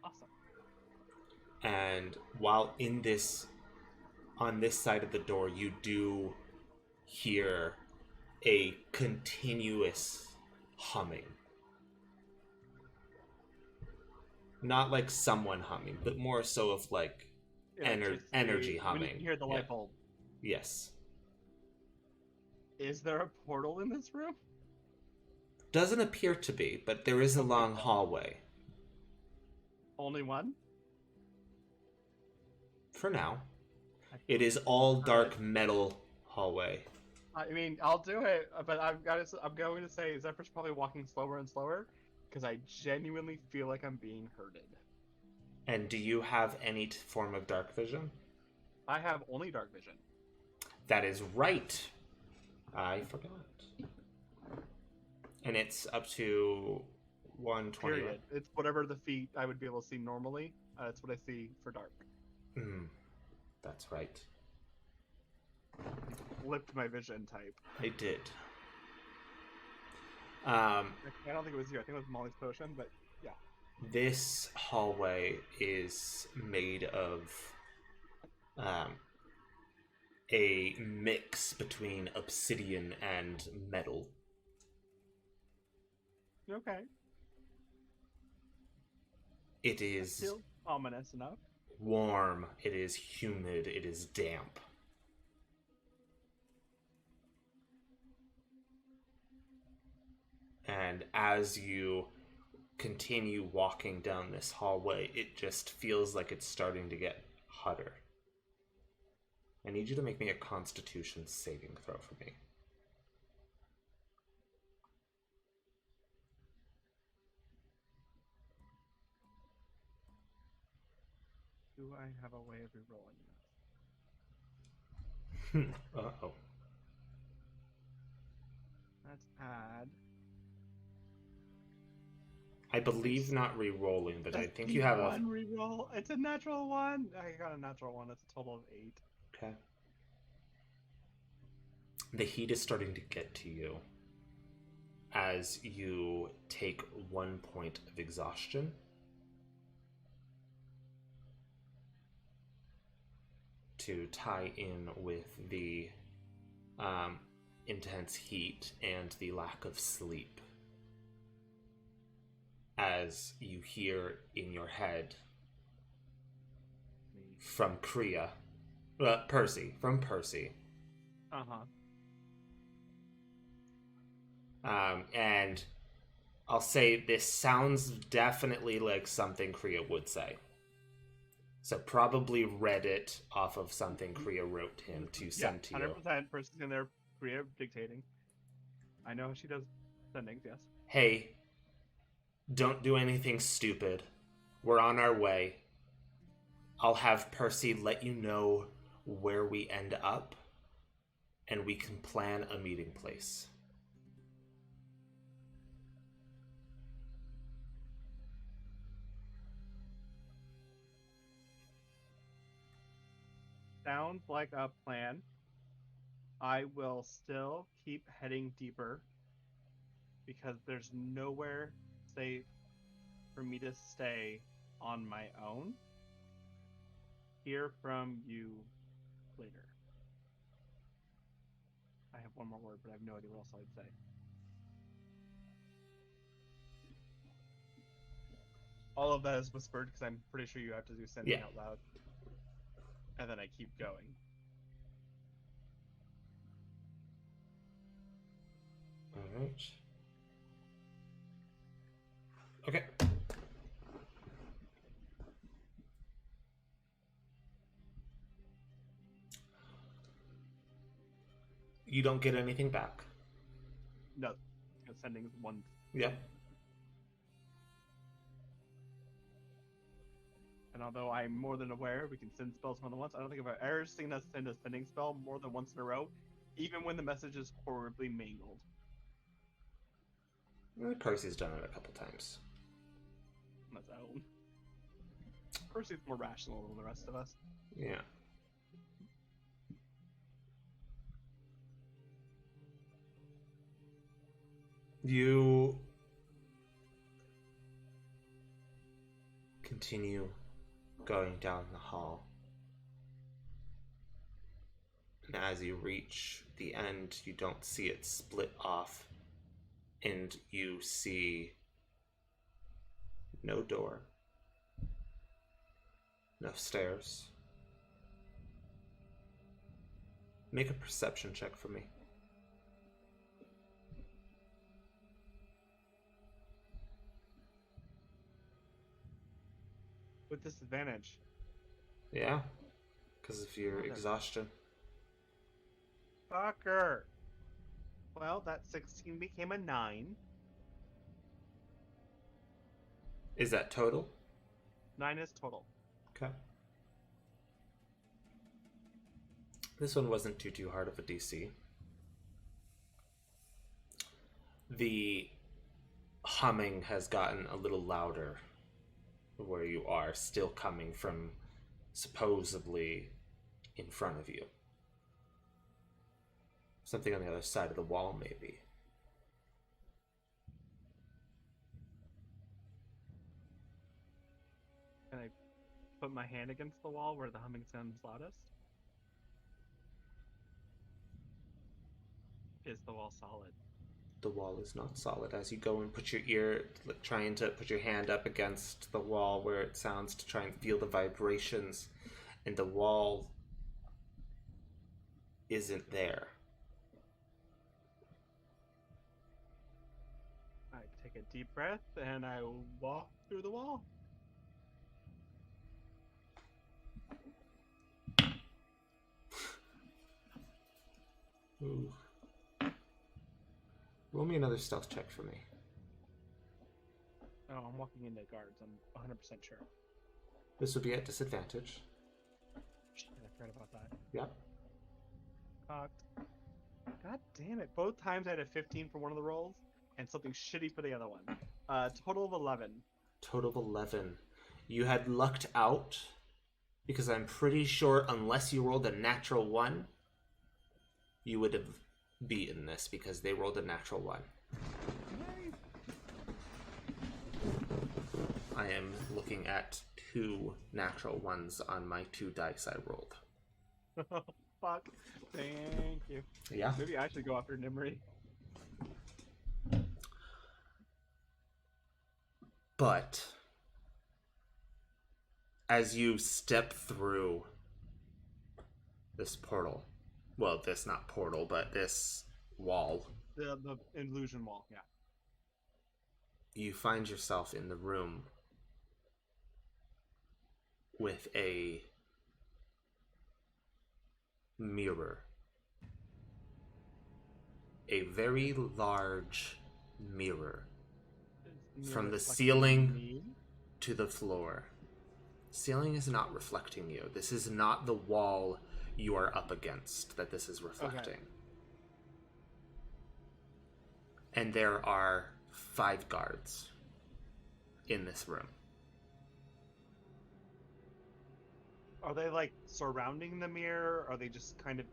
Awesome. And while on this side of the door, you do hear a continuous humming. Not like someone humming, but more so of like energy humming. We can hear the light bulb. Yes. Is there a portal in this room? Doesn't appear to be, but there is a long hallway. Only one? For now. It is all dark metal hallway. I mean, I'll do it, but I'm going to say Zephyr's probably walking slower and slower because I genuinely feel like I'm being herded. And do you have any form of dark vision? I have only dark vision. That is right. I forgot. And it's up to 120. Period. It's whatever the feet I would be able to see normally. That's what I see for dark. That's right. Flipped my vision type. I did. I don't think it was you. I think it was Molly's potion, but yeah. This hallway is made of a mix between obsidian and metal. Okay. It is still ominous enough. Warm. It is humid. It is damp. And as you continue walking down this hallway, it just feels like it's starting to get hotter. I need you to make me a Constitution saving throw for me. Do I have a way of rerolling this? Uh-oh. Let's add. I believe not re-rolling, but I think you That's have a... one reroll. It's a natural one. I got a natural one. It's a total of 8. Okay. The heat is starting to get to you as you take 1 point of exhaustion. To tie in with the intense heat and the lack of sleep. As you hear in your head from Percy, and I'll say this sounds definitely like something Kriya would say. So probably read it off of something Kriya wrote him to send to you. 100% Percy's in there, Kriya dictating. I know she does sendings, yes. Hey, don't do anything stupid. We're on our way. I'll have Percy let you know where we end up, and we can plan a meeting place. Sounds like a plan. I will still keep heading deeper because there's nowhere safe for me to stay on my own. Hear from you later. I have one more word, but I have no idea what else I'd say. All of that is whispered because I'm pretty sure you have to do sending out loud. And then I keep going. All right. Okay. You don't get anything back. No, sending one. Yeah. And although I'm more than aware we can send spells more than once, I don't think I've ever seen us send a sending spell more than once in a row, even when the message is horribly mangled. Percy's done it a couple times. On his own. Percy's more rational than the rest of us. Yeah. You continue going down the hall. And as you reach the end, you don't see it split off. And you see no door, no stairs. Make a perception check for me. With disadvantage. Yeah, because of your exhaustion. Fucker. Well, that 16 became a 9. Is that total? 9 is total. Okay. This one wasn't too hard of a DC. The humming has gotten a little louder where you are, still coming from supposedly in front of you. Something on the other side of the wall, maybe. Can I put my hand against the wall where the humming sounds loudest? Is the wall solid? The wall is not solid. As you go and put your ear, trying to put your hand up against the wall where it sounds to try and feel the vibrations, and the wall isn't there. take a deep breath and I walk through the wall. Ooh. Roll me another stealth check for me. Oh, I'm walking into guards. I'm 100% sure. This would be at disadvantage. Shit, I forgot about that. Yep. Cocked. God damn it. Both times I had a 15 for one of the rolls and something shitty for the other one. Total of 11. Total of 11. You had lucked out because I'm pretty sure unless you rolled a natural 1, you would have beaten this because they rolled a natural 1. Yay. I am looking at 2 natural 1s on my 2 dice I rolled. Fuck. Thank you. Yeah. Maybe I should go after Nimri. But as you step through this portal, well, this not portal, but this wall, The illusion wall, yeah. you find yourself in the room with a mirror. A very large mirror from the ceiling to the floor. Ceiling is not reflecting you. This is not the wall you are up against that this is reflecting. Okay. And there are 5 guards in this room. Are they like surrounding the mirror? Or are they just kind of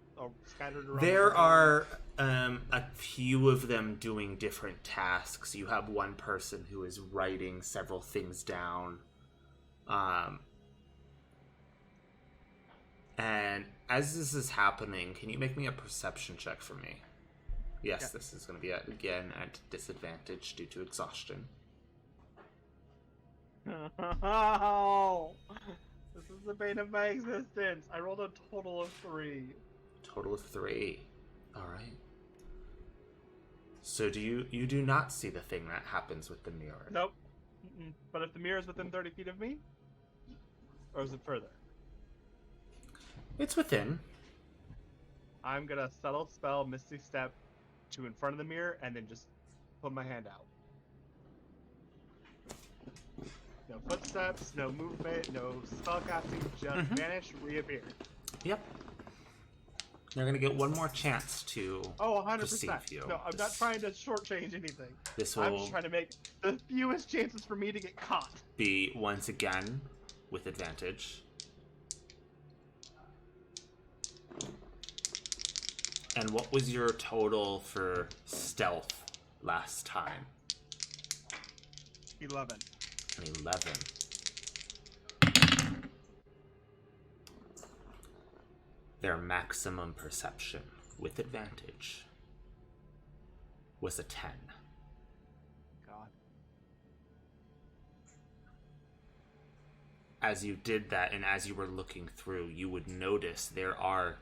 scattered around? There are a few of them doing different tasks. You have one person who is writing several things down. And as this is happening, can you make me a perception check for me? Yes, Yeah. This is going to be again at disadvantage due to exhaustion. Oh, this is the bane of my existence. I rolled a total of 3. Total of 3. All right. So you do not see the thing that happens with the mirror? Nope. Mm-mm. But if the mirror is within 30 feet of me, or is it further? It's within. I'm gonna subtle spell Misty Step to in front of the mirror and then just put my hand out. No footsteps, no movement, no spellcasting, just vanish, reappear. Yep. You're gonna get one more chance to Oh, perceive 100%. you. No, I'm not trying to shortchange anything. This I'm will just trying to make the fewest chances for me to get caught. be once again with advantage. And what was your total for stealth last time? 11. An 11. Their maximum perception with advantage was a 10. God. As you did that and as you were looking through, you would notice there are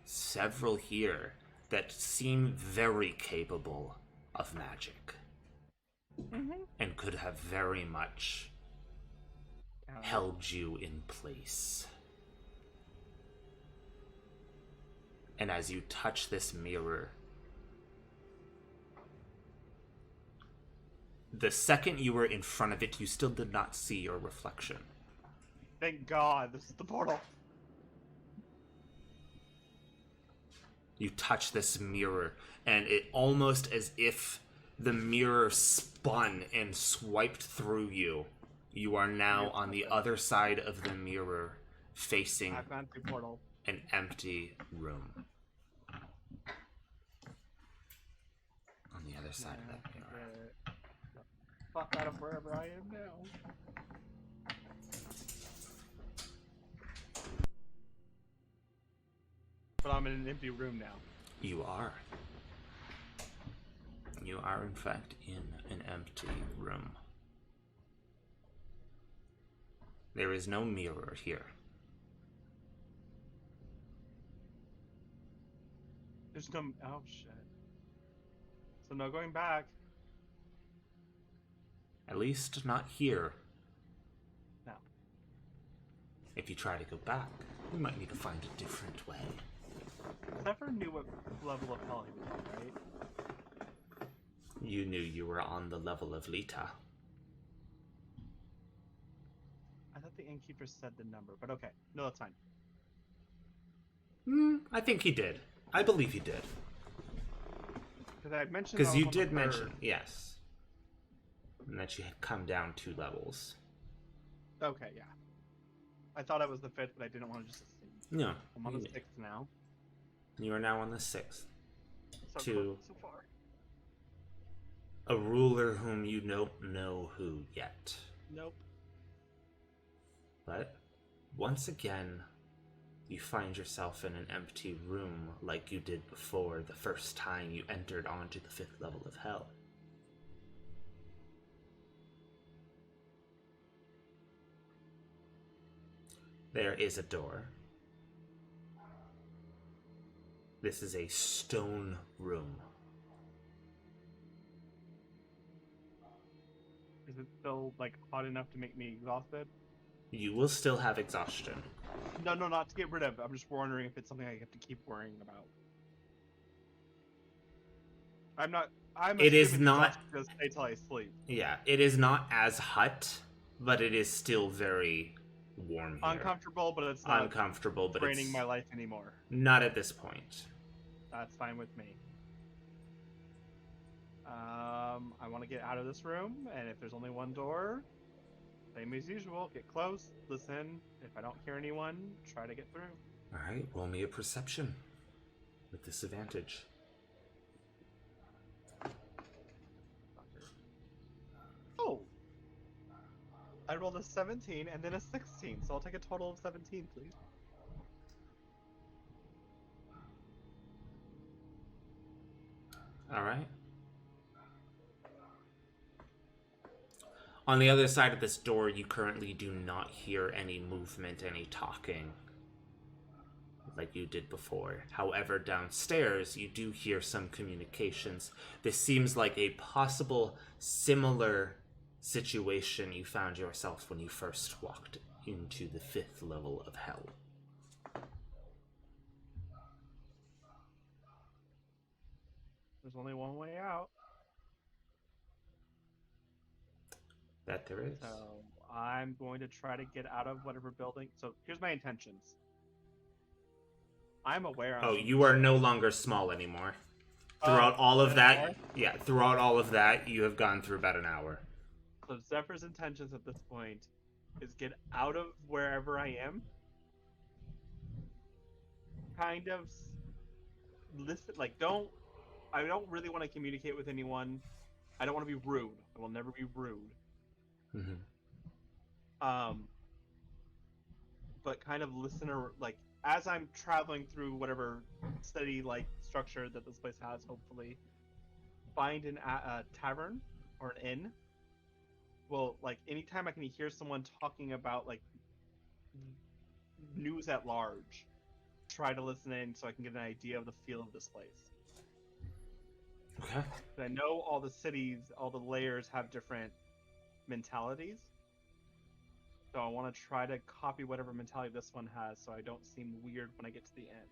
several here that seem very capable of magic and could have very much held you in place. And as you touch this mirror, the second you were in front of it, you still did not see your reflection. Thank God, this is the portal. You touch this mirror, and it almost as if the mirror spun and swiped through you. You are now on the other side of the mirror, facing I've gone through portal. an empty room. On the other side of that mirror. Fuck out of wherever I am now. But I'm in an empty room now. You are. You are, in fact, in an empty room. There is no mirror here. There's no. Oh shit. So no going back. At least not here. No. If you try to go back, we might need to find a different way. Zephyr knew what level of hell he was on, right? You knew you were on the level of Lita. I thought the innkeeper said the number, but okay. No, that's fine. I think he did. I believe he did. Because I mentioned Because I was you on the did third. mention, yes. And that you had come down 2 levels. Okay, yeah. I thought I was the 5th, but I didn't want to just assume. No. I'm on the 6th now. You are now on the 6th. So To close, so far. a ruler whom you don't know who yet. Nope. But once again, you find yourself in an empty room like you did before the first time you entered onto the 5th level of hell. There is a door. This is a stone room. Is it still, like, hot enough to make me exhausted? You will still have exhaustion. No, not to get rid of. I'm just wondering if it's something I have to keep worrying about. I'm It is assuming not- exhaustion will stay till I sleep. Yeah, it is not as hot, but it is still very warm here. Uncomfortable, but it's not Uncomfortable, but draining it's my life anymore. not at this point. That's fine with me. I want to get out of this room, and if there's only one door, same as usual, get close, listen. If I don't hear anyone, try to get through. Alright, roll me a perception with disadvantage. Oh! I rolled a 17 and then a 16, so I'll take a total of 17, please. Alright. On the other side of this door, you currently do not hear any movement, any talking, like you did before. However, downstairs, you do hear some communications. This seems like a possible similar situation you found yourself when you first walked into the 5th level of hell. There's only one way out. That there is. So I'm going to try to get out of whatever building. So here's my intentions. I'm aware. Oh, you are no longer small anymore. Throughout all of that, throughout all of that, you have gone through about an hour. So Zephyr's intentions at this point is get out of wherever I am. Kind of listen, like I don't really want to communicate with anyone. I don't want to be rude. I will never be rude. Mm-hmm. But kind of listen, or like as I'm traveling through whatever steady like structure that this place has, hopefully find a tavern or an inn. Well, like anytime I can hear someone talking about like news at large, try to listen in so I can get an idea of the feel of this place. Okay. I know all the cities, all the layers have different mentalities. So I want to try to copy whatever mentality this one has so I don't seem weird when I get to the end.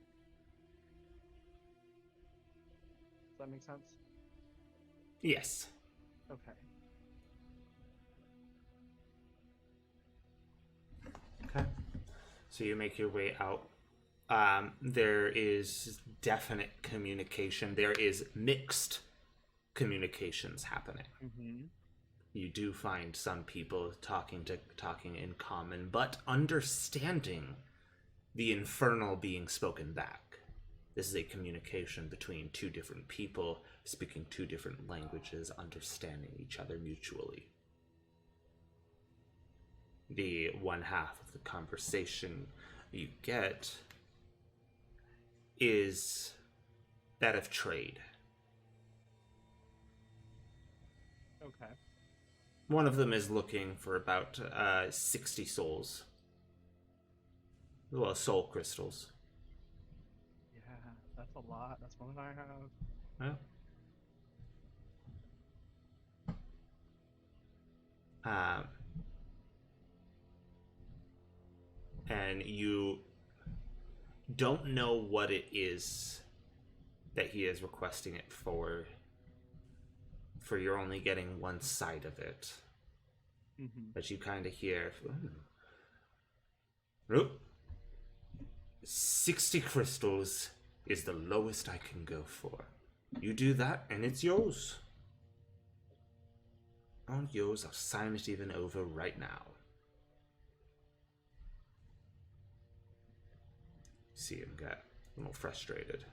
Does that make sense? Yes. Okay. Okay. So you make your way out. There is definite communication. There is mixed communications happening. Mm-hmm. You do find some people talking in common, but understanding the infernal being spoken back. This is a communication between 2 different people speaking 2 different languages, understanding each other mutually. The one half of the conversation you get is that of trade. Okay. One of them is looking for about 60 souls. Well, soul crystals. Yeah, that's a lot. That's more than I have. Yeah. and you don't know what it is that he is requesting it for you're only getting one side of it. But you kind of hear, "Oh, 60 crystals is the lowest I can go for. You do that, and it's yours. All yours, I'll sign it even over right now." See him get a little frustrated.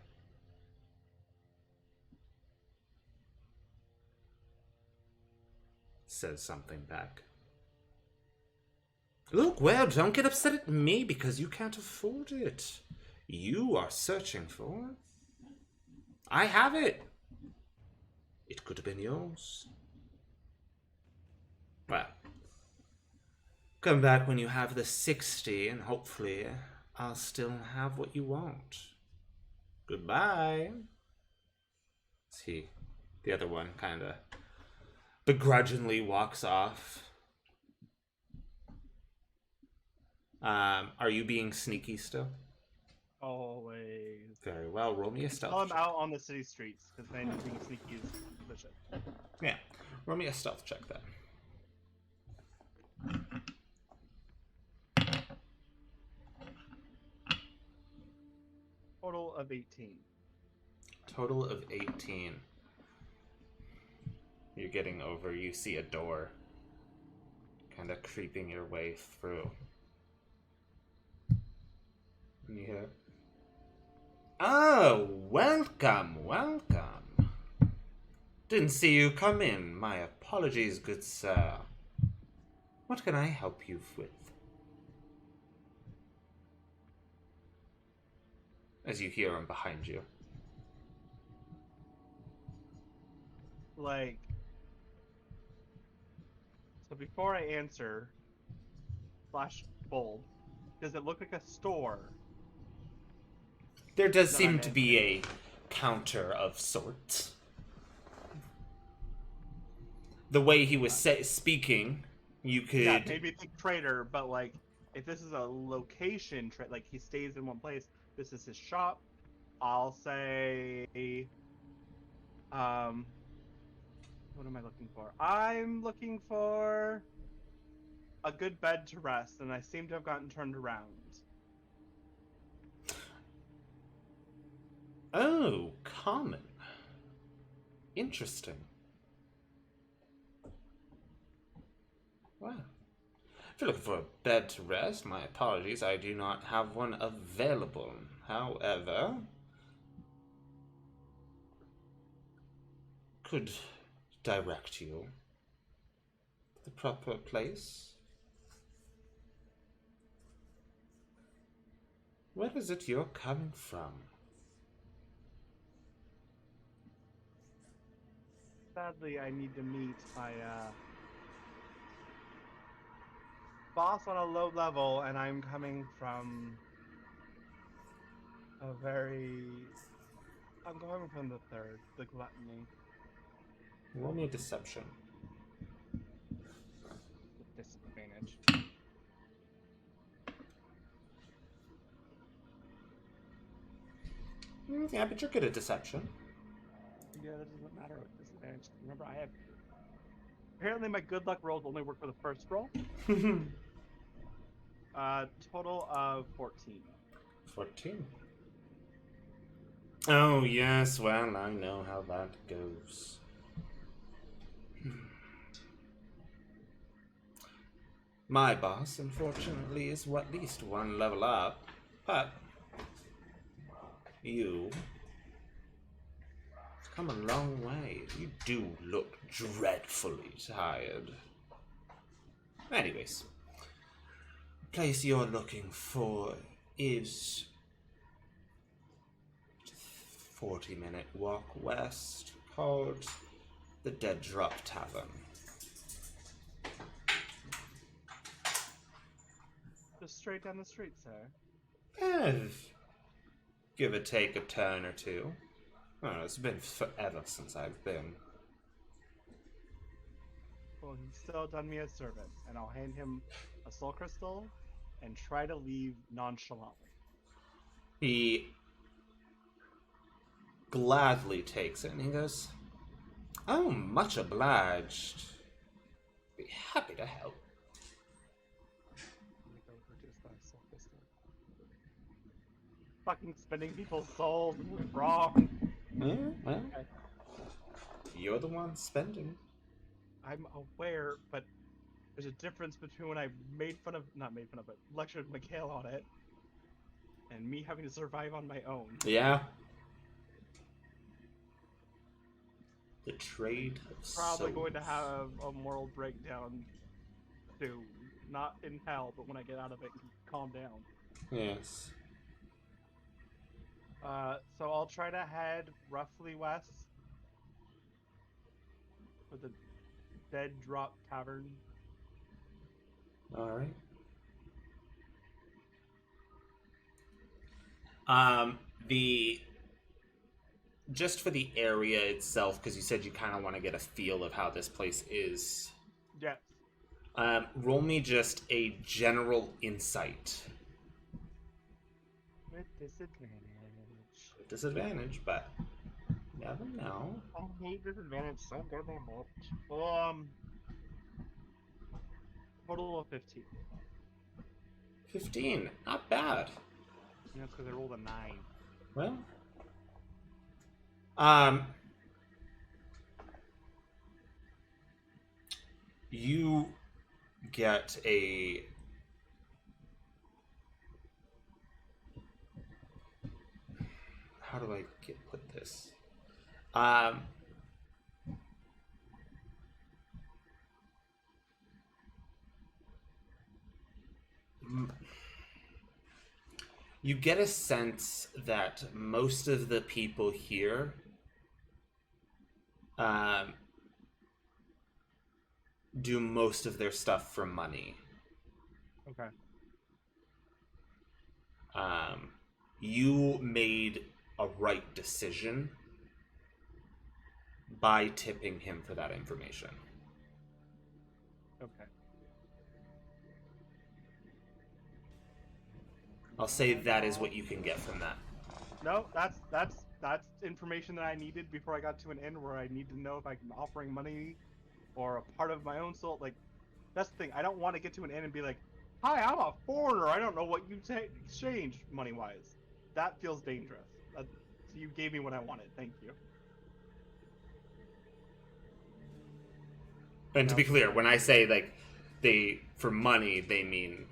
Says something back. "Look, well, don't get upset at me because you can't afford it. You are searching for. I have it. It could have been yours. Well, come back when you have the 60 and hopefully I'll still have what you want. Goodbye." See, the other one kind of begrudgingly walks off. Are you being sneaky still? Always. Very well. Roll me a stealth I'm check. out on the city streets, because then being sneaky is bullshit. Yeah. Roll me a stealth check then. Total of 18. Total of 18. You're getting over. You see a door kind of creeping your way through. And you hear, "Oh, welcome, welcome. Didn't see you come in. My apologies, good sir. What can I help you with?" As you hear him behind you. Like, so before I answer, flash bold, does it look like a store? There does That seem I'm to in? be a counter of sorts. The way he was speaking, you could... Yeah, maybe think trader, but like, if this is a location, like he stays in one place, this is his shop, I'll say, what am I looking for? I'm looking for a good bed to rest, and I seem to have gotten turned around. Oh, common. Interesting. Well, if you're looking for a bed to rest, my apologies, I do not have one available. However, could direct you to the proper place. Where is it you're coming from? Sadly, I need to meet my boss on a low level, and I'm coming from a very... I'm coming from the third, the gluttony. Roll me a deception. With disadvantage. Yeah, but you're good at deception. Yeah, that doesn't matter with disadvantage. Remember, I have... Apparently my good luck rolls only work for the first roll. Total of 14. 14. Oh, yes, well, I know how that goes. My boss, unfortunately, is at least one level up, but you have come a long way. You do look dreadfully tired. Anyways, the place you're looking for is 40-minute walk west, called the Dead Drop Tavern. Just straight down the street, sir. Give or take a turn or two. Oh, it's been forever since I've been. Well, he's still done me a service, and I'll hand him a soul crystal and try to leave nonchalantly. He gladly takes it and he goes, "Oh, much obliged. Be happy to help." Like over just self-esteem. Fucking spending people's souls is wrong. Yeah, well, Okay. you're the one spending. I'm aware, but there's a difference between when I not made fun of, but lectured Mikhail on it, and me having to survive on my own. Yeah. The trade of Probably souls. going to have a moral breakdown soon. Not in hell, but when I get out of it and calm down. Yes. So I'll try to head roughly west for the Dead Drop Tavern. All right. The just for the area itself, because you said you kind of want to get a feel of how this place is. Yes. Roll me just a general insight. With disadvantage. Disadvantage, but never know. I hate disadvantage so goddamn much. Total of 15. 15. Not bad. And that's because I rolled a 9. Well, you get a how do I put this? You get a sense that most of the people here do most of their stuff for money. Okay. You made a right decision by tipping him for that information. Okay. I'll say that is what you can get from that. No, that's information that I needed before I got to an end where I need to know if I'm offering money or a part of my own soul. Like, that's the thing. I don't want to get to an end and be like, "Hi, I'm a foreigner. I don't know what you exchange money wise." That feels dangerous. So you gave me what I wanted. Thank you. And to be clear, when I say like for money, they mean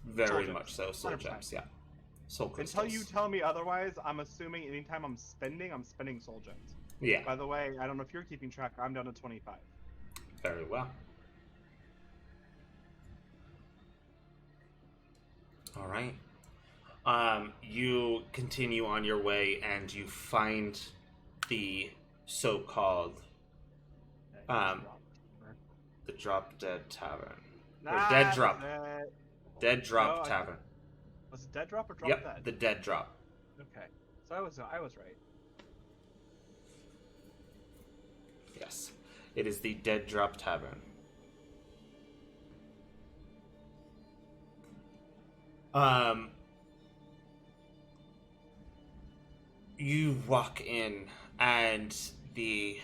very Soul much so soul 100%. gems. Yeah, soul crystals. Until you tell me otherwise, I'm assuming anytime I'm spending soul gems. Yeah. By the way, I don't know if you're keeping track. I'm down to 25. Very well. All right. You continue on your way and you find the so-called the Drop Dead Tavern. Or Dead Drop. Dead Drop Tavern. Was it Dead Drop or Drop Yep, Dead? the Dead Drop. Okay. So I was right. Yes. It is the Dead Drop Tavern. You walk in and the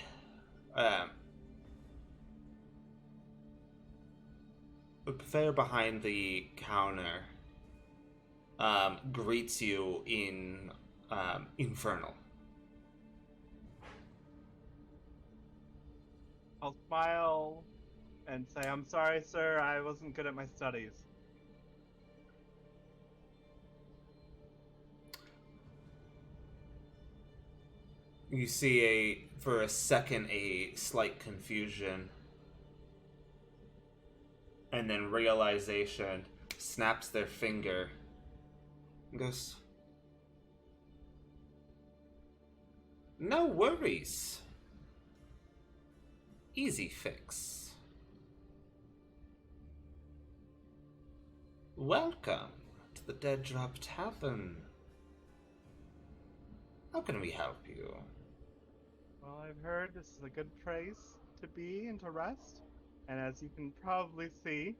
purveyor behind the counter greets you in Infernal. I'll smile and say, "I'm sorry, sir. I wasn't good at my studies." You see for a second, a slight confusion. And then realization, snaps their finger and goes, "No worries. Easy fix. Welcome to the Dead Drop Tavern. How can we help you?" Well, I've heard this is a good place to be and to rest. And as you can probably see,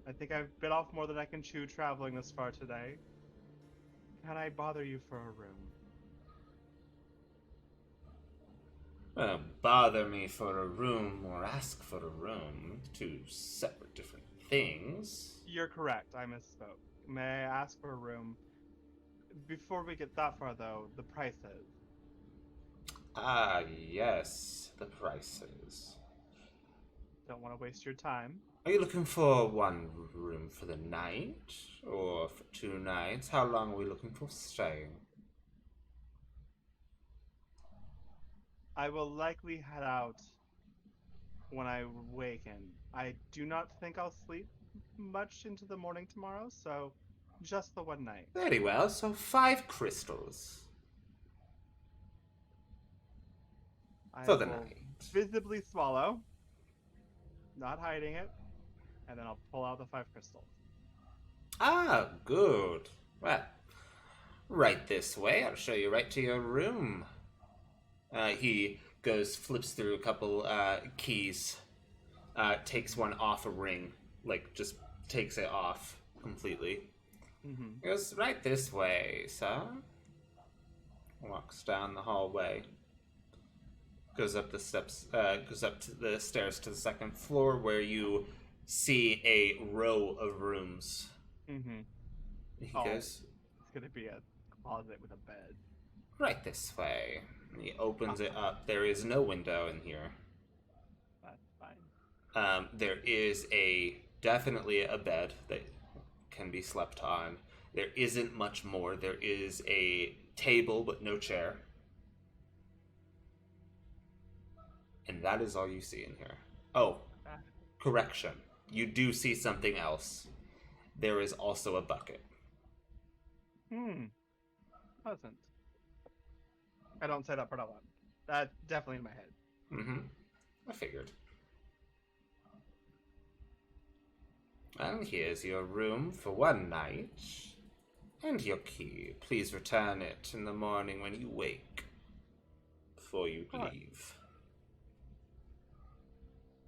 I think I've bit off more than I can chew traveling this far today. Can I bother you for a room? Bother me for a room or ask for a room. Two separate different things. You're correct. I misspoke. May I ask for a room? Before we get that far, though, the prices. Ah, yes, the prices. Don't want to waste your time. Are you looking for one room for the night? Or for 2 nights? How long are we looking for staying? I will likely head out when I awaken. I do not think I'll sleep much into the morning tomorrow, so just the one night. Very well, so 5 crystals I for the will night. visibly swallow, not hiding it, and then I'll pull out the 5 crystals. Ah, good. Well, right this way. I'll show you right to your room. He flips through a couple keys, takes one off a ring, like just takes it off completely. Mm-hmm. Goes right this way, sir. Walks down the hallway. Goes up the steps. Goes up to the stairs to the 2nd floor, where you see a row of rooms. Mm-hmm. He Oh. goes It's gonna be a closet with a bed. right this way. He opens it up. There is no window in here. That's fine. There is definitely a bed that can be slept on. There isn't much more. There is a table, but no chair. And that is all you see in here. Oh, correction. You do see something else. There is also a bucket. Pleasant. I don't say that part out loud. That's definitely in my head. Mm-hmm. I figured. And here's your room for one night. And your key. Please return it in the morning when you wake. Before you leave.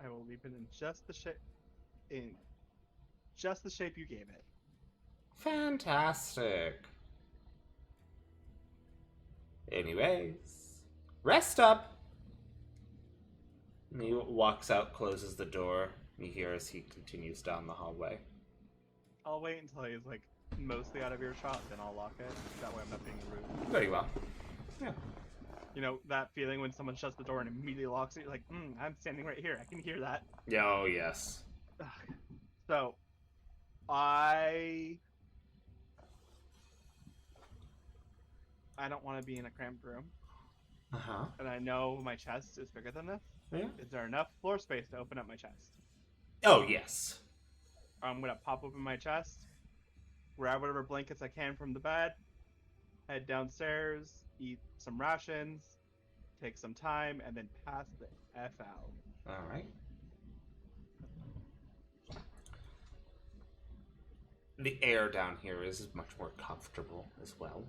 I will leave it in just the shape you gave it. Fantastic. Anyways, rest up. And he walks out, closes the door. You hear as he continues down the hallway. I'll wait until he's like mostly out of earshot, then I'll lock it. That way I'm not being rude. Very well. Yeah. You know, that feeling when someone shuts the door and immediately locks it, you're like, I'm standing right here. I can hear that. Oh, yes. So, I don't want to be in a cramped room. Uh-huh. And I know my chest is bigger than this. Yeah. Is there enough floor space to open up my chest? Oh, yes. I'm going to pop open my chest, grab whatever blankets I can from the bed, head downstairs, eat some rations, take some time, and then pass the F out. All right. The air down here is much more comfortable as well.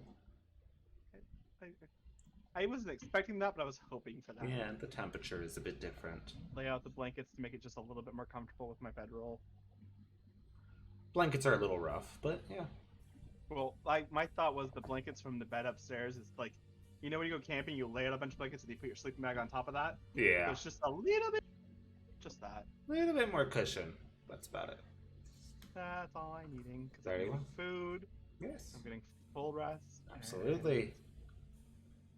I wasn't expecting that, but I was hoping for that. Yeah, the temperature is a bit different. Lay out the blankets to make it just a little bit more comfortable with my bedroll. Blankets are a little rough, but yeah. Well, my thought was the blankets from the bed upstairs is like, you know when you go camping, you lay out a bunch of blankets and you put your sleeping bag on top of that? Yeah. So it's just a little bit, just that. A little bit more cushion. That's about it. That's all I'm needing. Because Very I'm well. getting food. Yes. I'm getting full rest. Absolutely.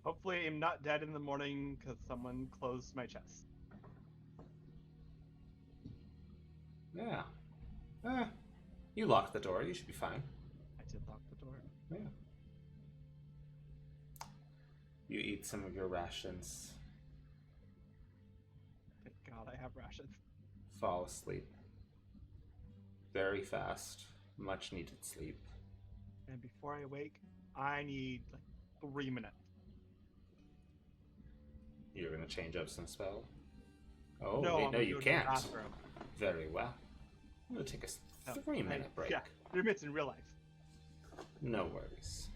Hopefully I'm not dead in the morning because someone closed my chest. Yeah. You locked the door. You should be fine. I did lock the door. Yeah. You eat some of your rations. Thank God I have rations. Fall asleep. Very fast. Much needed sleep. And before I wake, I need like 3 minutes. You're gonna change up some spell? Oh, No, wait, I'm no, you going to the can't. bathroom. Very well. I'm gonna take a 3-minute break. Yeah, 3 minutes in real life. No worries.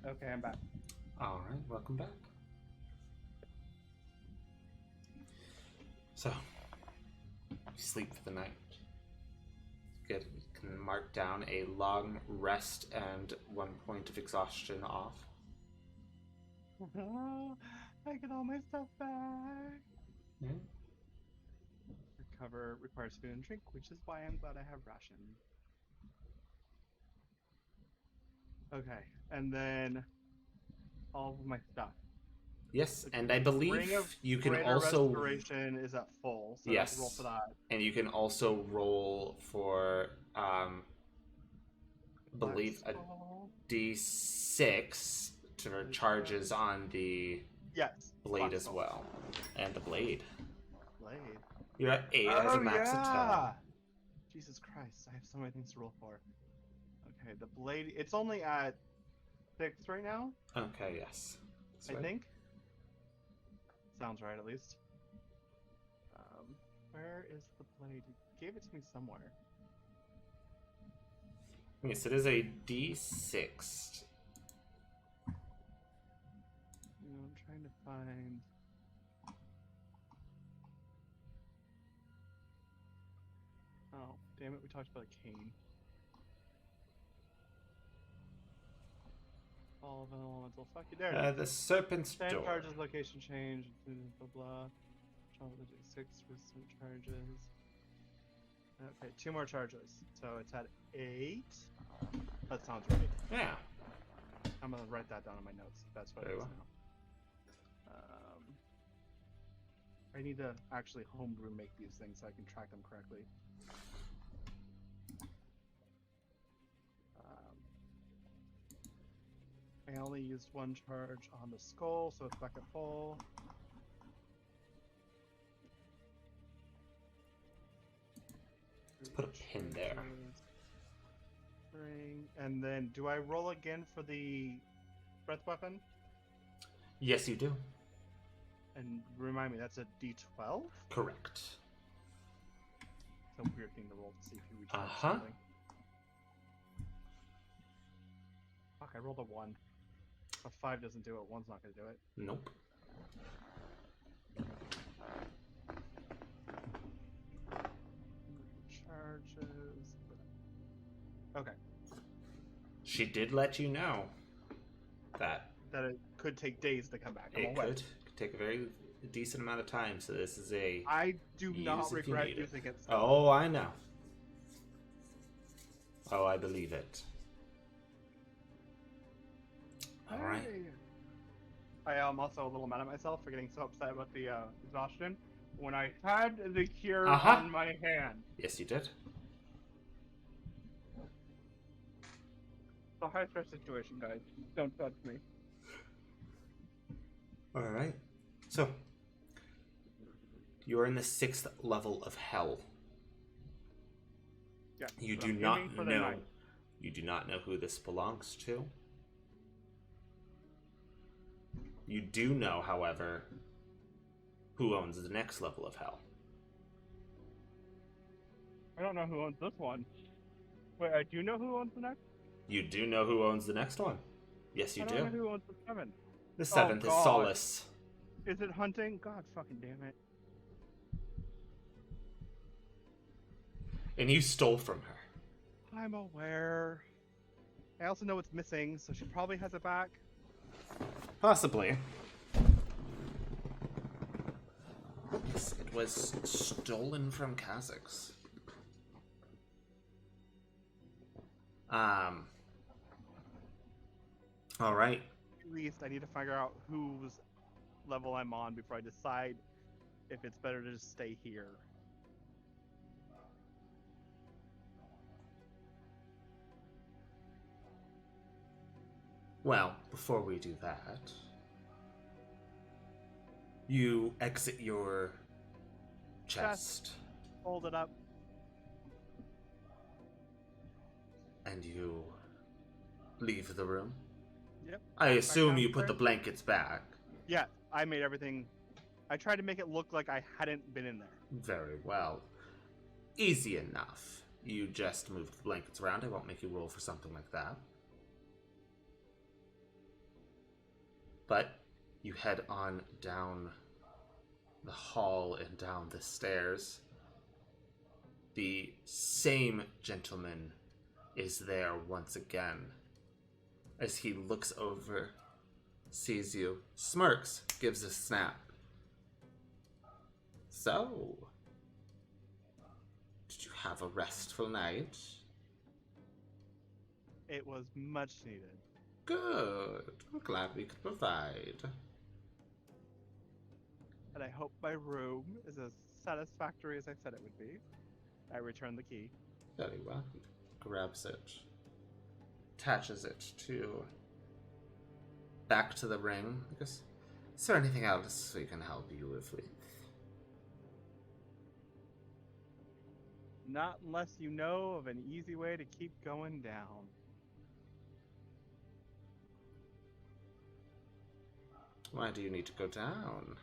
Okay, I'm back. All right, welcome back. So, you sleep for the night. Good. You can mark down a long rest and 1 point of exhaustion off. I get all my stuff back. Yeah. Recover requires food and drink, which is why I'm glad I have ration. Okay, and then all of my stuff. Yes, The and I Ring believe of you can Greater also Restoration is at full, so I yes, can roll for that. and you can also roll for believe a Skull. d6 to charges on the Yes. blade Black as Skull. well, and the blade. Blade. You're at 8 as a max of 10. Jesus Christ, I have so many things to roll for. Okay, the blade. It's only at 6 right now. Okay, yes. That's I right. think. Sounds right, at least. Where is the blade? You gave it to me somewhere. Yes, it is a d6. I'm trying to find. Oh, damn it! We talked about a cane. All of elemental. Fuck you, there it is. The serpent's 10 door. charges, location change, blah blah. Travel to 6 resistant charges. Okay, 2 more charges. So it's at 8. That sounds right. Yeah. I'm gonna write that down in my notes. That's what Very it is well. now. I need to actually homebrew make these things so I can track them correctly. I only used 1 charge on the skull, so it's back at full. Let's put a pin there. And then, do I roll again for the breath weapon? Yes, you do. And remind me, that's a D12? Correct. Some weird thing to roll to see if you recharge Uh-huh. something. Fuck, I rolled a 1. A 5 doesn't do it, 1's not gonna do it. Nope. Charges. Okay. She did let you know that That it could take days to come back. I'm it aware. could take a very decent amount of time, so this is a... I do use not if you regret need it. using it. Oh, I know. Oh, I believe it. All right. I am also a little mad at myself for getting so upset about the exhaustion when I had the cure on my hand. Yes, you did. It's a high stress situation, guys. Don't touch me. All right. So, you're in the 6th level of hell. Yeah. You so do I'm not aiming for the know. knife. You do not know who this belongs to. You do know, however, who owns the next level of hell. I don't know who owns this one. Wait, I do know who owns the next? You do know who owns the next one. Yes, you I do. don't know who owns the 7. The 7th is God. Solace. Is it hunting? God fucking damn it. And you stole from her. I'm aware. I also know it's missing, so she probably has it back. Possibly. Yes, it was stolen from Kazakhs. All right. At least I need to figure out whose level I'm on before I decide if it's better to just stay here. Well, before we do that, you exit your chest Hold it up. and you leave the room. Yep. I assume you put downstairs. the blankets back. Yeah, I made everything. I tried to make it look like I hadn't been in there. Very well. Easy enough. You just move the blankets around. I won't make you roll for something like that. But you head on down the hall and down the stairs. The same gentleman is there once again. As he looks over, sees you, smirks, gives a snap. So, did you have a restful night? It was much needed. Good. I'm glad we could provide. And I hope my room is as satisfactory as I said it would be. I return the key. Very well. He grabs it, attaches it to back to the ring. Because, is there anything else we can help you with? Not unless you know of an easy way to keep going down. Why do you need to go down?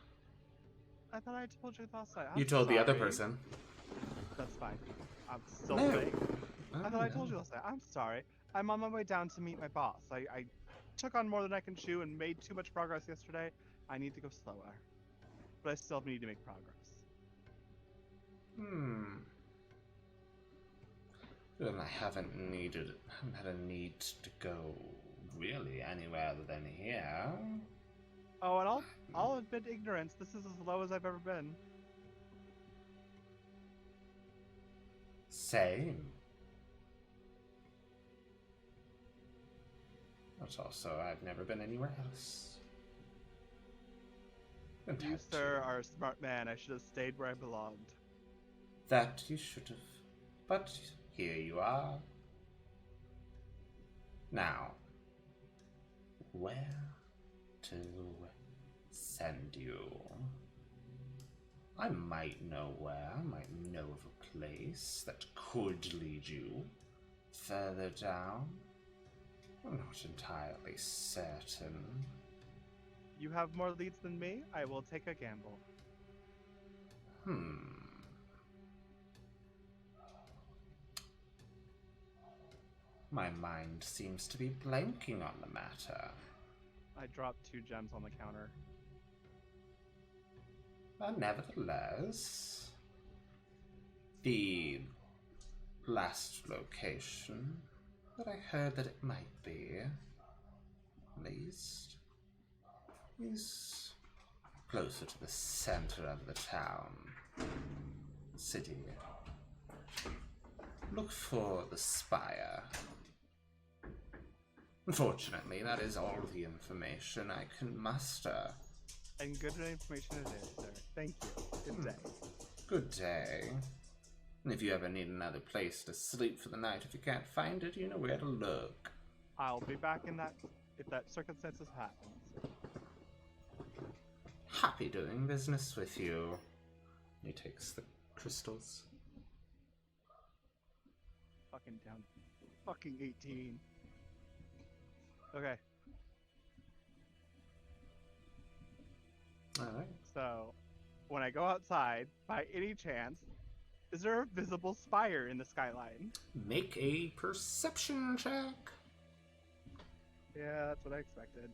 I thought I told you last night. You told the other person. That's fine. I'm still No. late. I thought I no. told you last night. I'm sorry. I'm on my way down to meet my boss. I took on more than I can chew and made too much progress yesterday. I need to go slower. But I still need to make progress. Well, I haven't had a need to go really anywhere other than here. Oh, and I'll admit ignorance. This is as low as I've ever been. Same. But also, I've never been anywhere else. And You, had sir, to. are a smart man. I should have stayed where I belonged. That you should have. But here you are. Now, where to send you? I might know where. I might know of a place that could lead you further down. I'm not entirely certain. You have more leads than me? I will take a gamble. My mind seems to be blanking on the matter. I dropped 2 gems on the counter. But nevertheless, the last location that I heard that it might be, at least, is closer to the center of the town, city. Look for the spire. Unfortunately, that is all the information I can muster. And good information it is, sir. Thank you. Good day. Good day. And if you ever need another place to sleep for the night, if you can't find it, you know where to look. I'll be back in that if that circumstances happens. Happy doing business with you. He takes the crystals. Fucking down. Fucking 18. Okay. Alright. So, when I go outside, by any chance, is there a visible spire in the skyline? Make a perception check. Yeah, that's what I expected.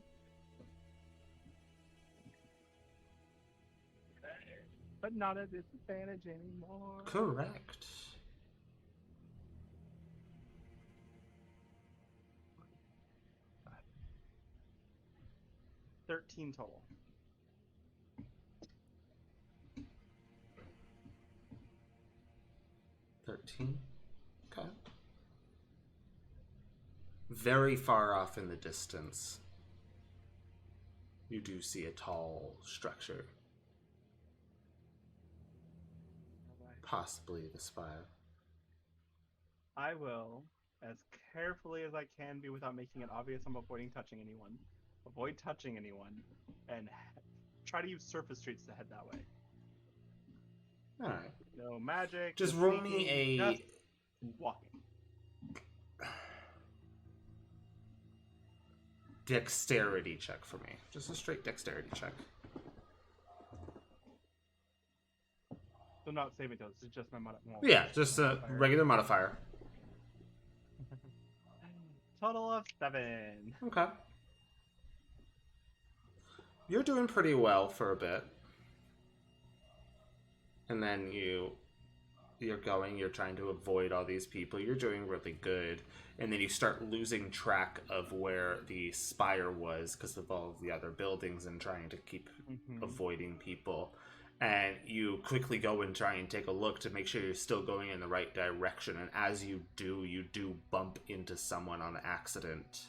But not a disadvantage anymore. Correct. 13 total. Okay. Very far off in the distance, you do see a tall structure. Possibly the spire. I will, as carefully as I can be without making it obvious I'm avoiding touching anyone, avoid touching anyone, and try to use surface streets to head that way. Alright. No magic. Just no roll sneaking, me a... just walking. dexterity check for me. Just a straight dexterity check. So not saving throws, it's just my Yeah, just a regular modifier. Total of 7. Okay. You're doing pretty well for a bit. And then you're trying to avoid all these people. You're doing really good. And then you start losing track of where the spire was because of all of the other buildings and trying to keep avoiding people. And you quickly go and try and take a look to make sure you're still going in the right direction. And as you do bump into someone on accident.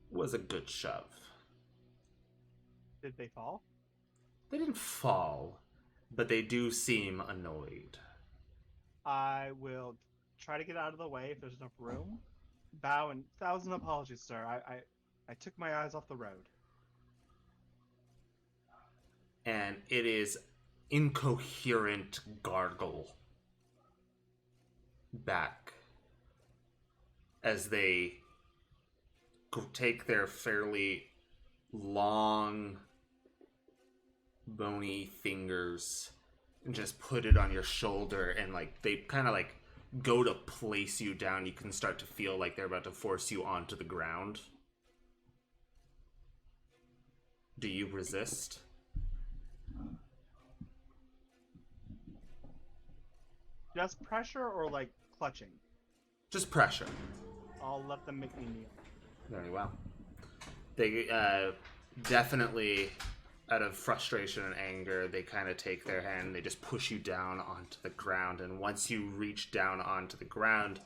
Was a good shove. Did they fall? They didn't fall, but they do seem annoyed. I will try to get out of the way if there's enough room. Bow and 1,000 apologies, sir. I took my eyes off the road. And it is incoherent gargle back as they take their fairly long, bony fingers and just put it on your shoulder, and like they kind of like go to place you down. You can start to feel like they're about to force you onto the ground. Do you resist? Just pressure or like clutching? Just pressure. I'll let them make me kneel. Very well. They definitely, out of frustration and anger, they kind of take their hand and they just push you down onto the ground. And once you reach down onto the ground,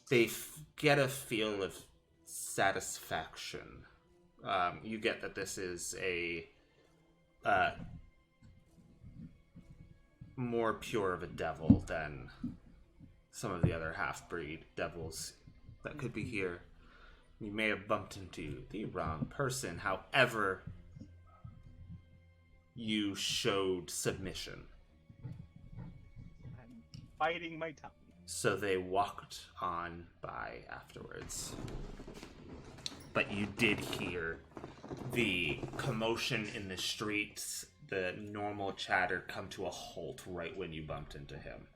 they get a feel of satisfaction. You get that this is a more pure of a devil than some of the other half-breed devils that could be here. You may have bumped into the wrong person. However, you showed submission. I'm biting my tongue. So they walked on by afterwards. But you did hear the commotion in the streets, the normal chatter come to a halt right when you bumped into him.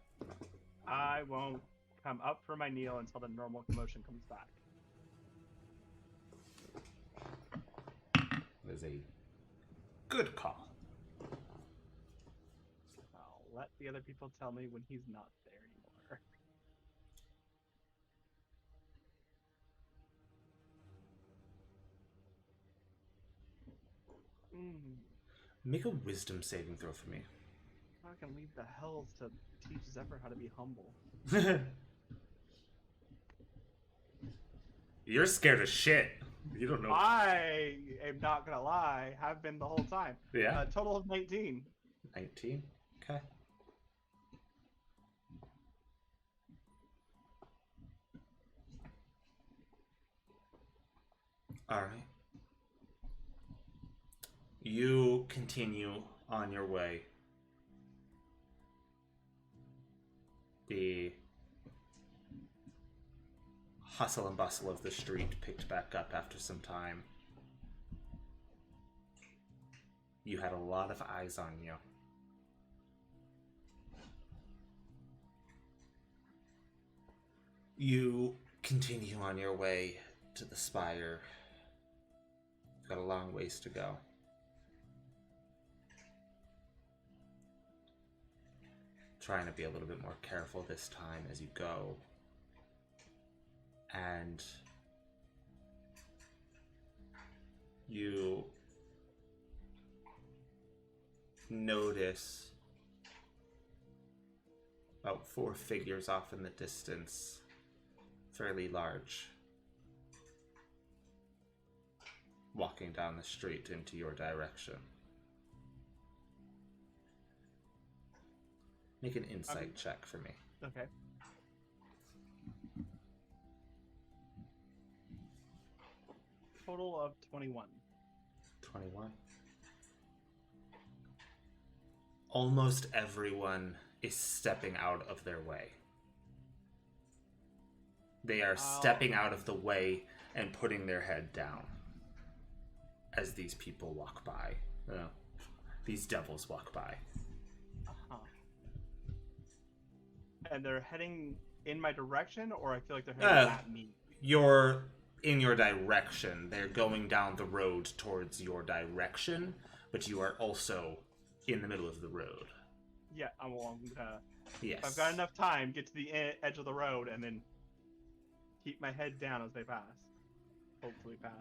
I won't come up for my kneel until the normal commotion comes back. That is a good call. I'll let the other people tell me when he's not there anymore. Make a wisdom saving throw for me. I can leave the hells to teach Zephyr how to be humble. You're scared as shit. You don't know. I am not gonna lie, have been the whole time. Yeah. A total of 19. 19? Okay. Alright. You continue on your way. The hustle and bustle of the street picked back up after some time. You had a lot of eyes on you. You continue on your way to the spire. You've got a long ways to go. Trying to be a little bit more careful this time as you go. And you notice about 4 figures off in the distance, fairly large, walking down the street into your direction. Make an insight check for me. Okay. Total of 21. 21. Almost everyone is stepping out of their way. They are stepping out of the way and putting their head down as these people walk by. These devils walk by. And they're heading in my direction, or I feel like they're heading at me? you're in your direction. They're going down the road towards your direction, but you are also in the middle of the road. Yeah, I'm gonna. Yes. If I've got enough time, get to the edge of the road and then keep my head down as they pass. Hopefully pass.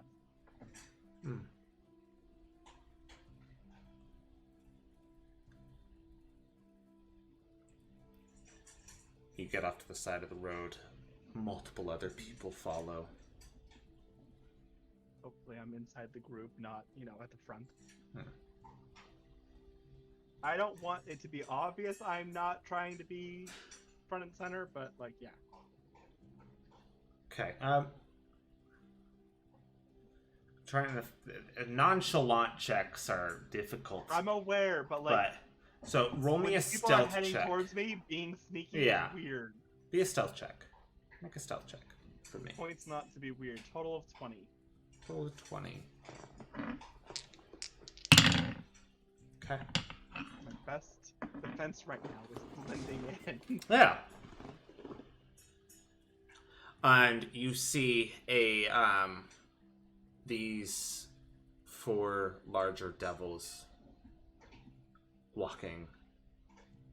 Hmm. You get off to the side of the road. Multiple other people follow. Hopefully I'm inside the group, not, at the front. Hmm. I don't want it to be obvious I'm not trying to be front and center, but, yeah. Okay. Trying to nonchalant checks are difficult. I'm aware, but so roll me a people are stealth heading check. towards me, being sneaky Yeah. is weird. Be a stealth check. Make a stealth check for me. Points not to be weird. Total of 20. Roll a 20. Okay. My best defense right now is blending in. Yeah. And you see these 4 larger devils walking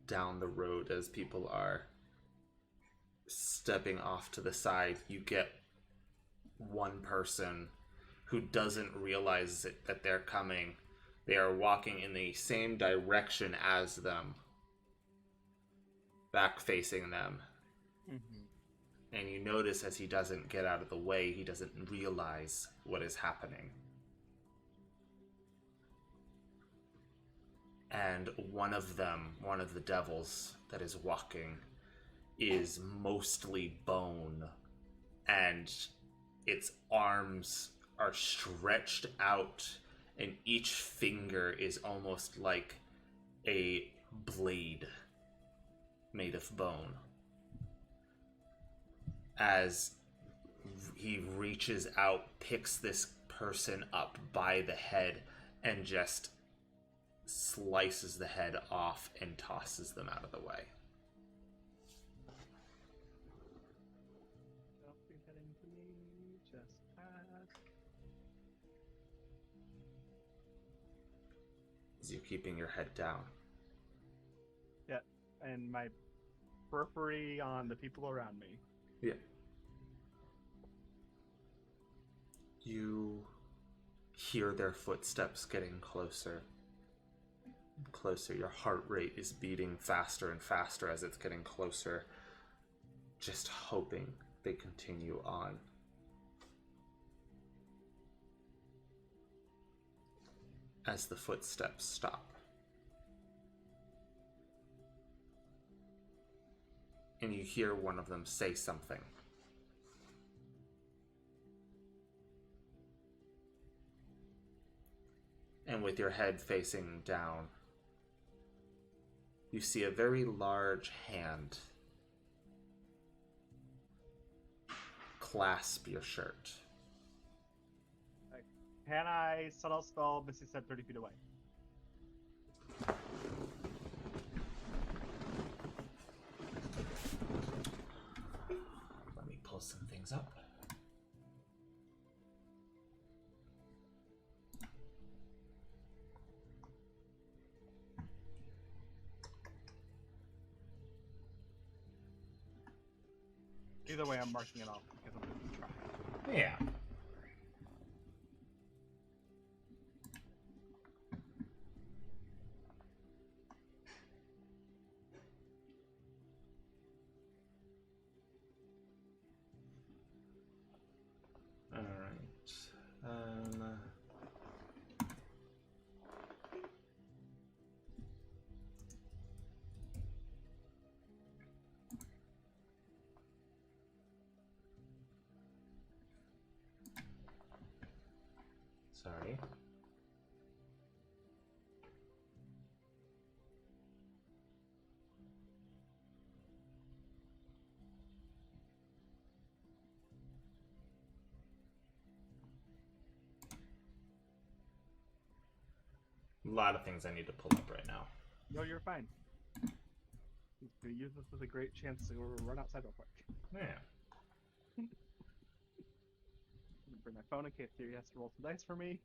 down the road as people are stepping off to the side. You get one person who doesn't realize that they're coming. They are walking in the same direction as them, back facing them. Mm-hmm. And you notice as he doesn't get out of the way, he doesn't realize what is happening. And one of the devils that is walking, is mostly bone, and its arms are stretched out, and each finger is almost like a blade made of bone. As he reaches out, picks this person up by the head, and just slices the head off and tosses them out of the way. Don't be heading to me, just pass. As you're keeping your head down. Yeah, and my periphery on the people around me. Yeah. You hear their footsteps getting closer. Closer. Your heart rate is beating faster and faster as it's getting closer. Just hoping they continue on. As the footsteps stop. And you hear one of them say something. And with your head facing down, you see a very large hand clasp your shirt. Can I subtle spell Missy said 30 feet away? Let me pull some things up. Either way, I'm marking it off because I'm going to try. Yeah. Sorry. A lot of things I need to pull up right now. No, you're fine. Use this as a great chance to run outside real quick. Yeah. bring my phone in case Theory has to roll some dice for me.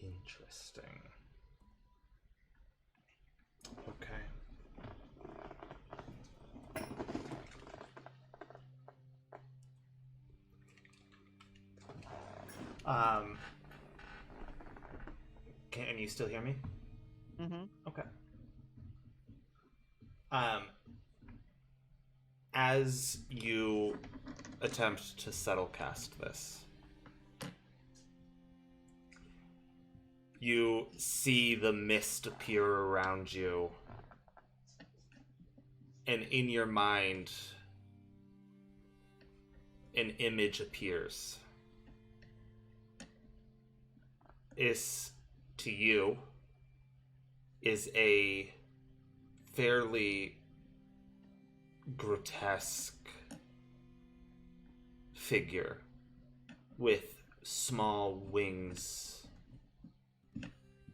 Interesting. Okay. Can you still hear me? Mm-hmm. Okay. As you attempt to subtle cast this, you see the mist appear around you, and in your mind, an image appears. This, to you, is a fairly grotesque figure with small wings,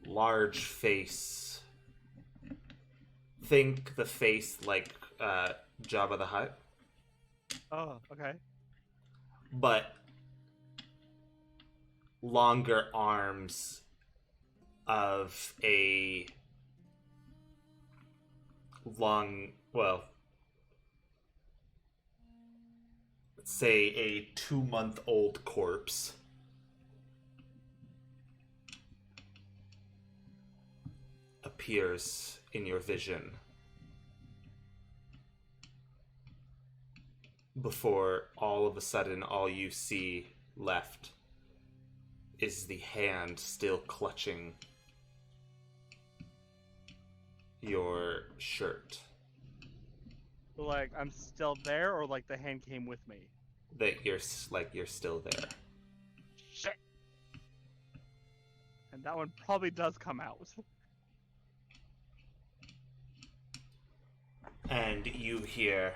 large face. Think the face like Jabba the Hutt, Oh, okay. but longer arms of a long, well, let's say a 2-month-old corpse. Appears in your vision before all of a sudden all you see left is the hand still clutching your shirt. Like, I'm still there, or like the hand came with me? That you're still there. Shit! And that one probably does come out. And you hear,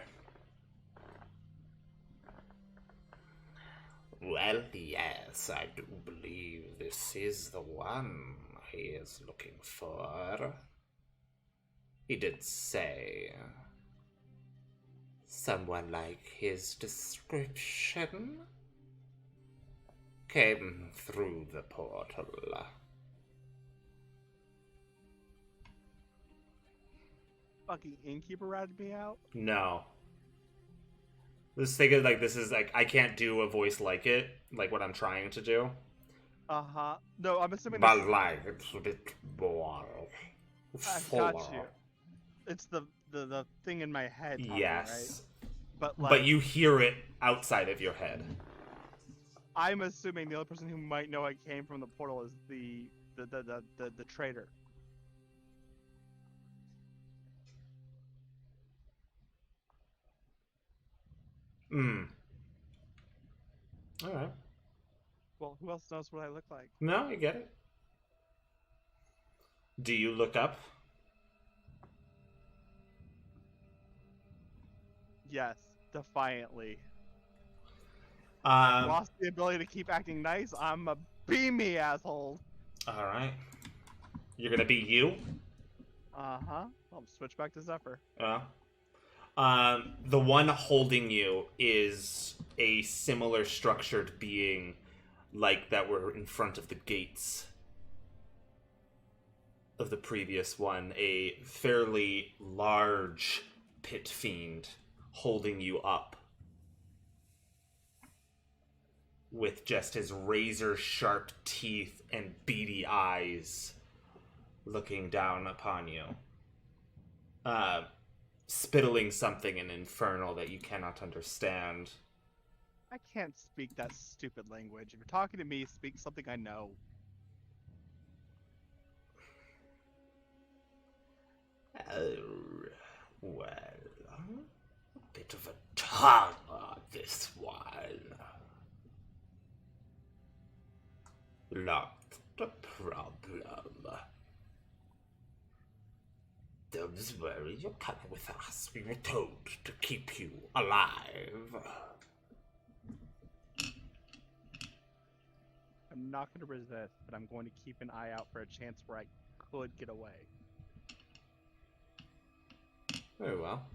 well, yes, I do believe this is the one he is looking for. He did say someone like his description came through the portal. Fucking innkeeper ratted me out? No. This thing is like, this is like, I can't do a voice like it, like what I'm trying to do. Uh-huh. No, I'm assuming But this... like, it's a bit more I fuller. got you. It's the thing in my head talking, right? Yes. But But like, you hear it outside of your head. I'm assuming the only person who might know I came from the portal is the traitor. Hmm. Alright. Well, who else knows what I look like? No, I get it. Do you look up? Yes, defiantly. I've Um, lost the ability to keep acting nice. I'm a beamy asshole. alright. You're gonna be you? Uh-huh. I'll switch back to Zephyr. The one holding you is a similar structured being like that were in front of the gates of the previous one. A fairly large pit fiend holding you up with just his razor sharp teeth and beady eyes looking down upon you. Spittling something in infernal that you cannot understand. I can't speak that stupid language. If you're talking to me, speak something I know. Well, a bit of a tongue on this one. Not the problem. Don't worry, you're coming with us. We were told to keep you alive. I'm not going to resist, but I'm going to keep an eye out for a chance where I could get away. Very well.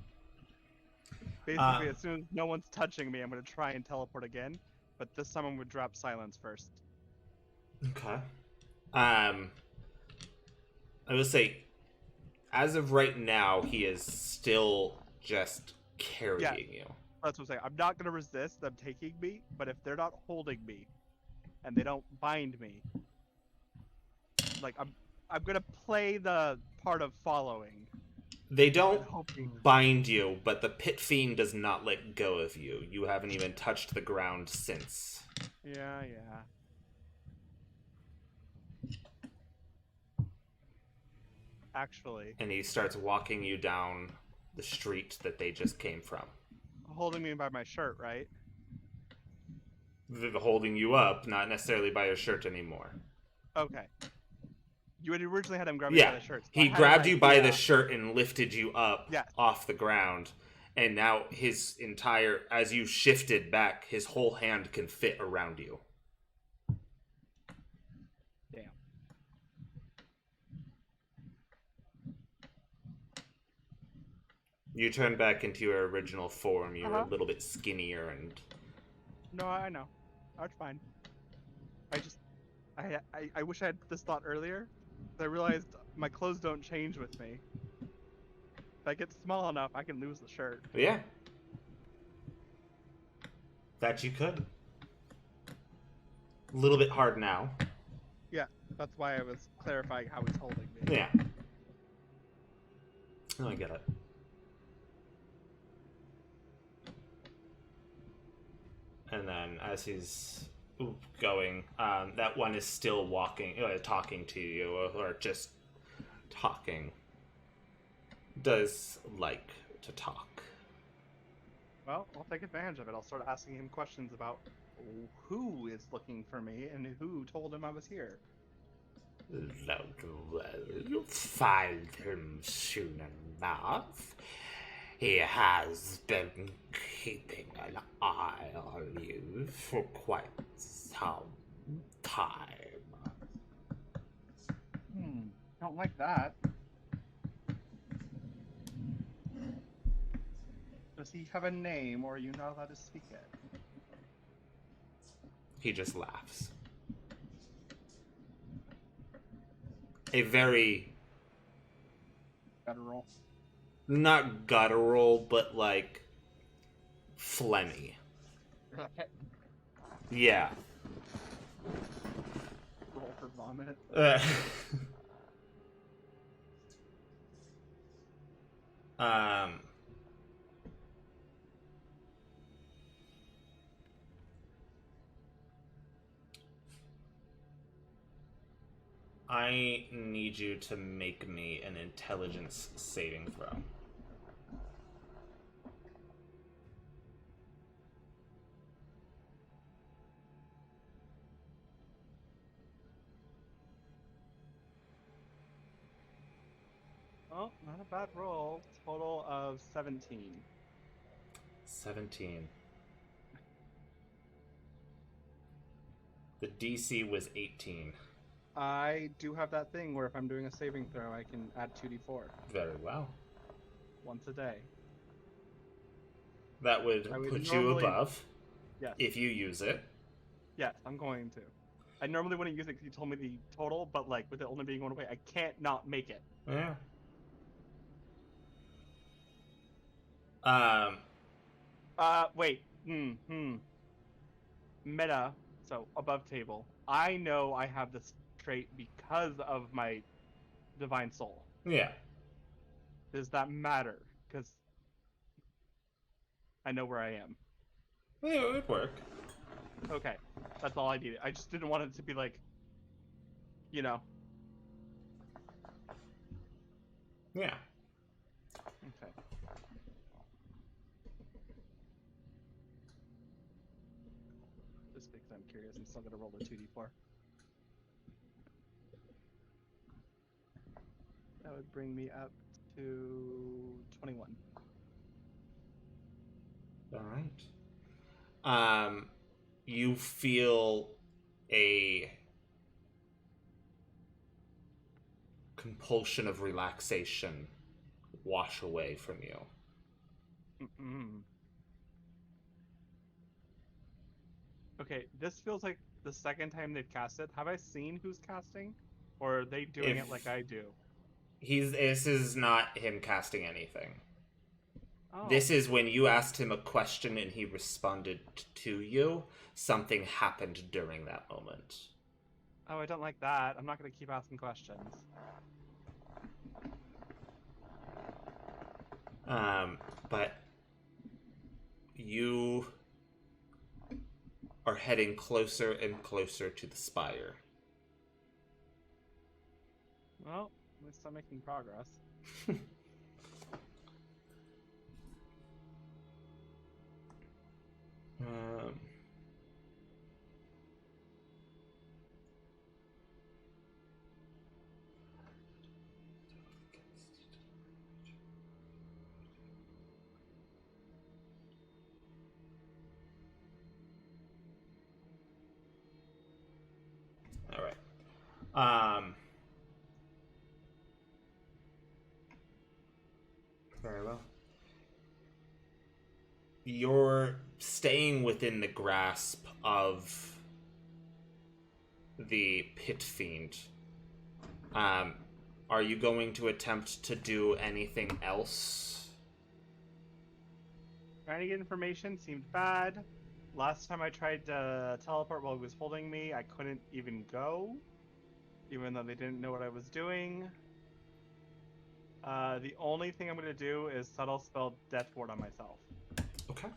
Basically, as soon as no one's touching me, I'm going to try and teleport again, but this time I'm going to drop silence first. Okay. I will say, as of right now, he is still just carrying you. That's what I'm saying. I'm not going to resist them taking me, but if they're not holding me, and they don't bind me, like, I'm going to play the part of following. They don't hoping. bind you, but the pit fiend does not let go of you. You haven't even touched the ground since. Yeah. Actually, And he starts walking you down the street that they just came from. holding me by my shirt, right? Holding you up, not necessarily by your shirt anymore. Okay. You had originally had him grab me by the shirt. So he grabbed you by the shirt and lifted you up off the ground. And now his entire, as you shifted back, his whole hand can fit around you. Damn. You turn back into your original form. You're a little bit skinnier and... No, I know. That's fine. I wish I had this thought earlier. I realized my clothes don't change with me. If I get small enough, I can lose the shirt. Yeah. That you could. A little bit hard now. Yeah, that's why I was clarifying how he's holding me. Yeah. Oh, I get it. And then as he's going, that one is still walking, talking to you, or just talking. Does like to talk. Well, I'll take advantage of it. I'll start asking him questions about who is looking for me and who told him I was here. Don't worry, you'll find him soon enough. He has been keeping an eye on you for quite some time. Don't like that. Does he have a name, or are you not allowed to speak it? He just laughs. A very... Guttural. Not guttural, but like... phlegmy. Yeah. Roll for vomit. I need you to make me an intelligence saving throw. Oh, not a bad roll. Total of 17. 17. The DC was 18. I do have that thing where if I'm doing a saving throw, I can add 2d4. Very well. Once a day. That would put you above. Yes. If you use it. Yes, I'm going to. I normally wouldn't use it because you told me the total, but like with it only being 1 away, I can't not make it. Yeah. Wait. Meta, so above table. I know I have this trait because of my divine soul. Yeah. Does that matter? Because I know where I am. Yeah, it would work. Okay, that's all I needed. I just didn't want it to be like, you know. Yeah. Okay. Just because I'm curious, I'm still gonna roll the 2d4. That would bring me up to 21. All right. You feel a compulsion of relaxation wash away from you. Mm-mm. Okay, this feels like the second time they've cast it. Have I seen who's casting? Or are they doing If it like I do? this is not him casting anything. Oh. This is when you asked him a question and he responded to you. Something happened during that moment. Oh, I don't like that. I'm not gonna keep asking questions. But you are heading closer and closer to the spire. Well, at least I'm making progress. Um, all right. Very well. You're staying within the grasp of the pit fiend. Are you going to attempt to do anything else? Trying to get information seemed bad. Last time I tried to teleport while he was holding me, I couldn't even go, even though they didn't know what I was doing. The only thing I'm gonna do is subtle spell Death Ward on myself. Okay.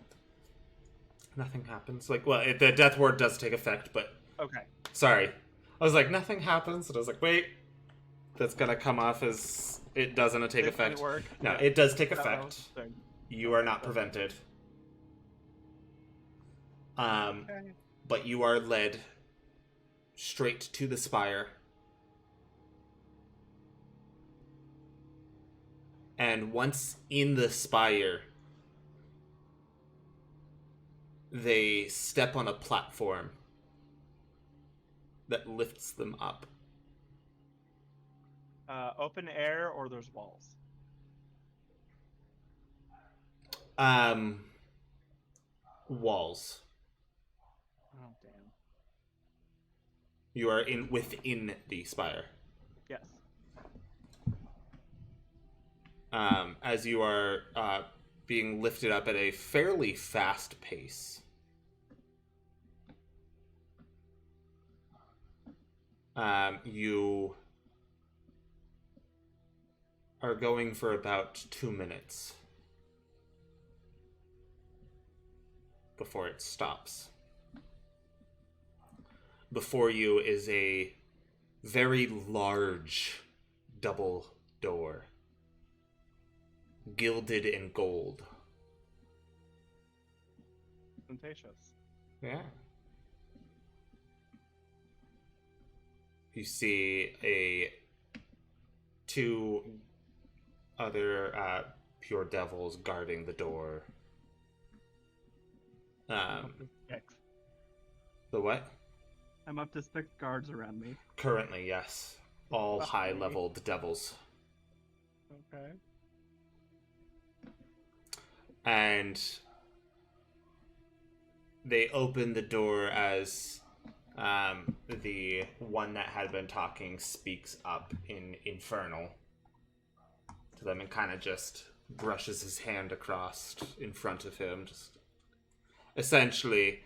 Nothing happens. The death ward does take effect, but Okay. sorry. I was like, nothing happens, and I was like, wait, that's gonna come off as it doesn't take Did effect. it work? No, Yeah. it does take That effect. was the thing. You are not prevented. Okay. But you are led straight to the spire. And once in the spire, they step on a platform that lifts them up. Open air or there's walls? Walls. Oh, damn. You are within the spire. Yes. As you are being lifted up at a fairly fast pace. You are going for about 2 minutes before it stops. Before you is a very large double door, gilded in gold. Ostentatious. Yeah. You see two other pure devils guarding the door. I'm up to 6. The what? I'm up to 6 guards around me. Currently, yes. All Fuck high-leveled devils. Okay. And they open the door as the one that had been talking speaks up in Infernal to them and kind of just brushes his hand across in front of him, just essentially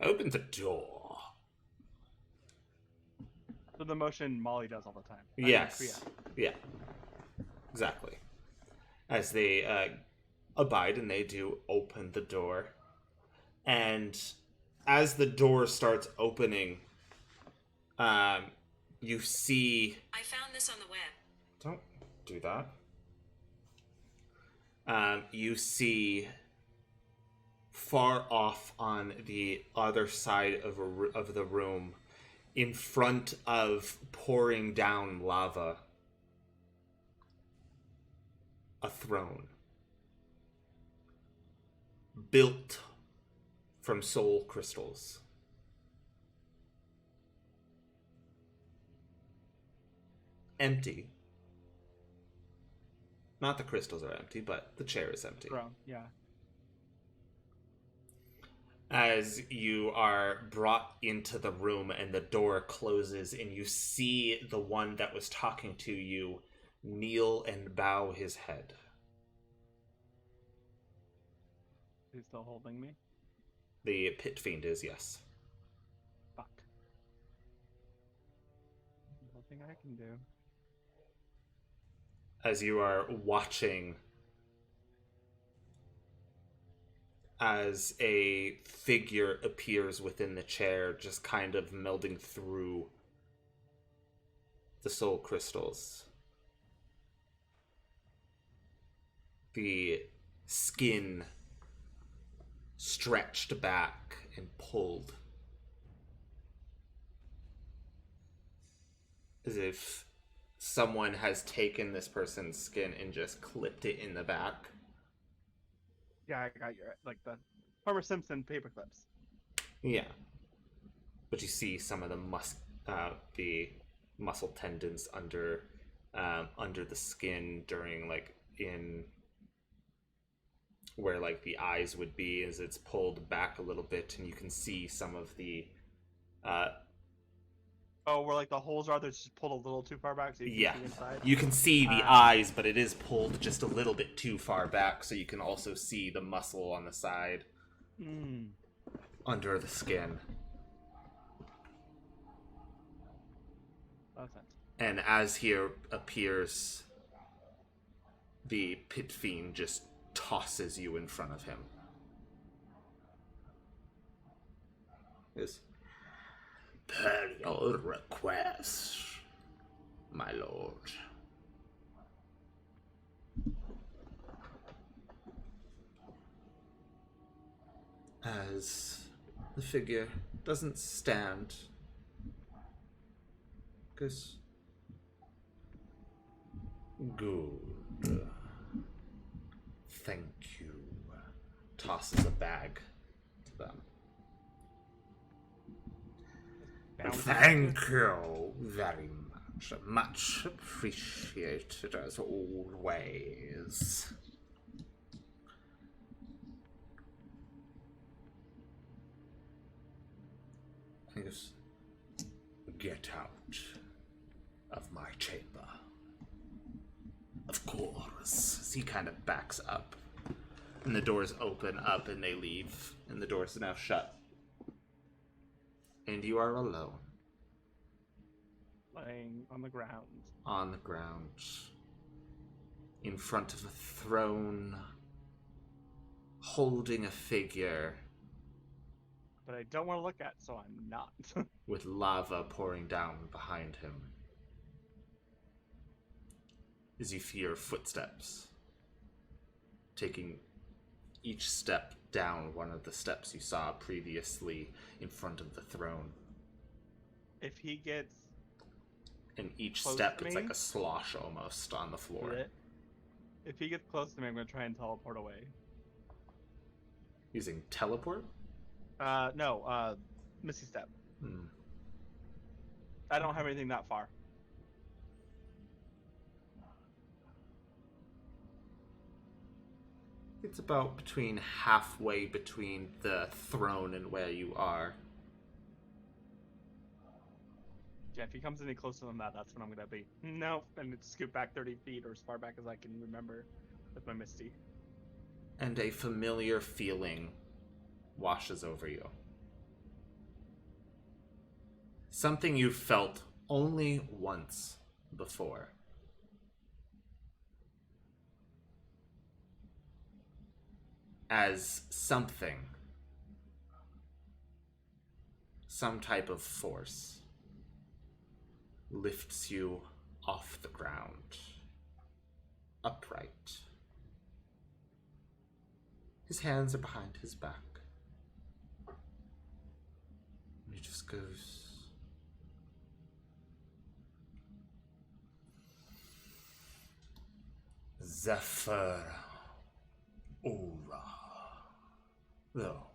open the door. So the motion Molly does all the time. Yes. Yeah. Exactly. As they abide and they do open the door. And as the door starts opening, you see... I found this on the web. Don't do that. You see far off on the other side of the room, in front of pouring down lava, a throne built from soul crystals. Empty. Not the crystals are empty, but the chair is empty. Throne, yeah. As you are brought into the room and the door closes and you see the one that was talking to you kneel and bow his head. He's still holding me? The pit fiend is, yes. Fuck. Nothing I can do. As you are watching as a figure appears within the chair, just kind of melding through the soul crystals. The skin stretched back and pulled, as if someone has taken this person's skin and just clipped it in the back. Yeah, I got your, like the Homer Simpson paper clips. Yeah. But you see some of the muscle tendons under the skin during, like, in where, like, the eyes would be, as it's pulled back a little bit, and you can see some of the where like the holes are, they're just pulled a little too far back so you can see inside. You can see the eyes, but it is pulled just a little bit too far back, so you can also see the muscle on the side under the skin. Okay. And as here appears, the pit fiend just tosses you in front of him. Yes. Per your request, my lord. As the figure doesn't stand, goes, good. Thank you. Tosses a bag to them. Thank you very much. Much appreciated as always. He goes, get out of my chamber. Of course. He kind of backs up. And the doors open up and they leave. And the doors are now shut. And you are alone. Laying on the ground. On the ground. In front of a throne. Holding a figure. But I don't want to look at, so I'm not. With lava pouring down behind him. As you hear footsteps. Taking each step down one of the steps you saw previously in front of the throne. If he gets... And each close step, to it's me? like a slosh almost on the floor. If he gets close to me, I'm going to try and teleport away. Using teleport? No, Misty Step. I don't have anything that far. It's about between halfway between the throne and where you are. Yeah, if he comes any closer than that, that's when I'm going to be. Nope, and scoot back 30 feet or as far back as I can remember with my Misty. And a familiar feeling washes over you. Something you felt only once before. As something, some type of force, lifts you off the ground, upright, His hands are behind his back. And he just goes... Zephyr Aura. Though,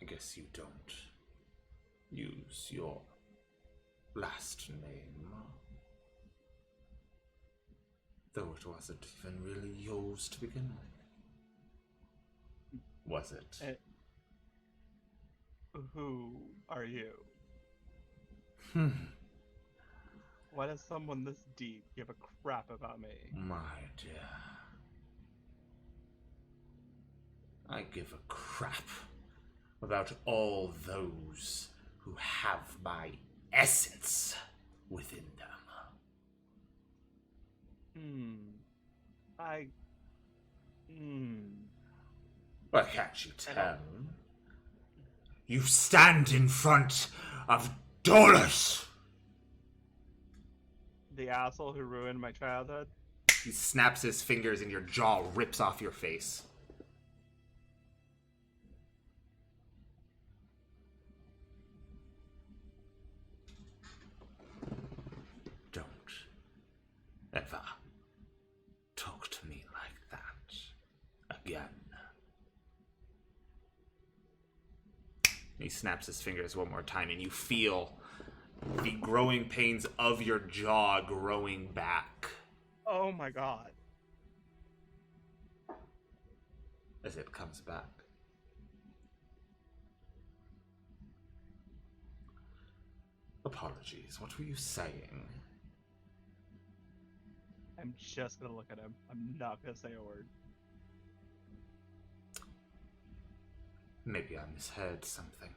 I guess you don't use your last name. Though it wasn't even really yours to begin with. Was it? Who are you? Hmm. Why does someone this deep give a crap about me? My dear. I give a crap about all those who have my essence within them. Why can't you tell? You stand in front of Dolus! The asshole who ruined my childhood? He snaps his fingers and your jaw rips off your face. Don't ever talk to me like that again. He snaps his fingers one more time, and you feel the growing pains of your jaw growing back. Oh my god. As it comes back. Apologies, what were you saying? I'm just gonna look at him. I'm not gonna say a word. Maybe I misheard something.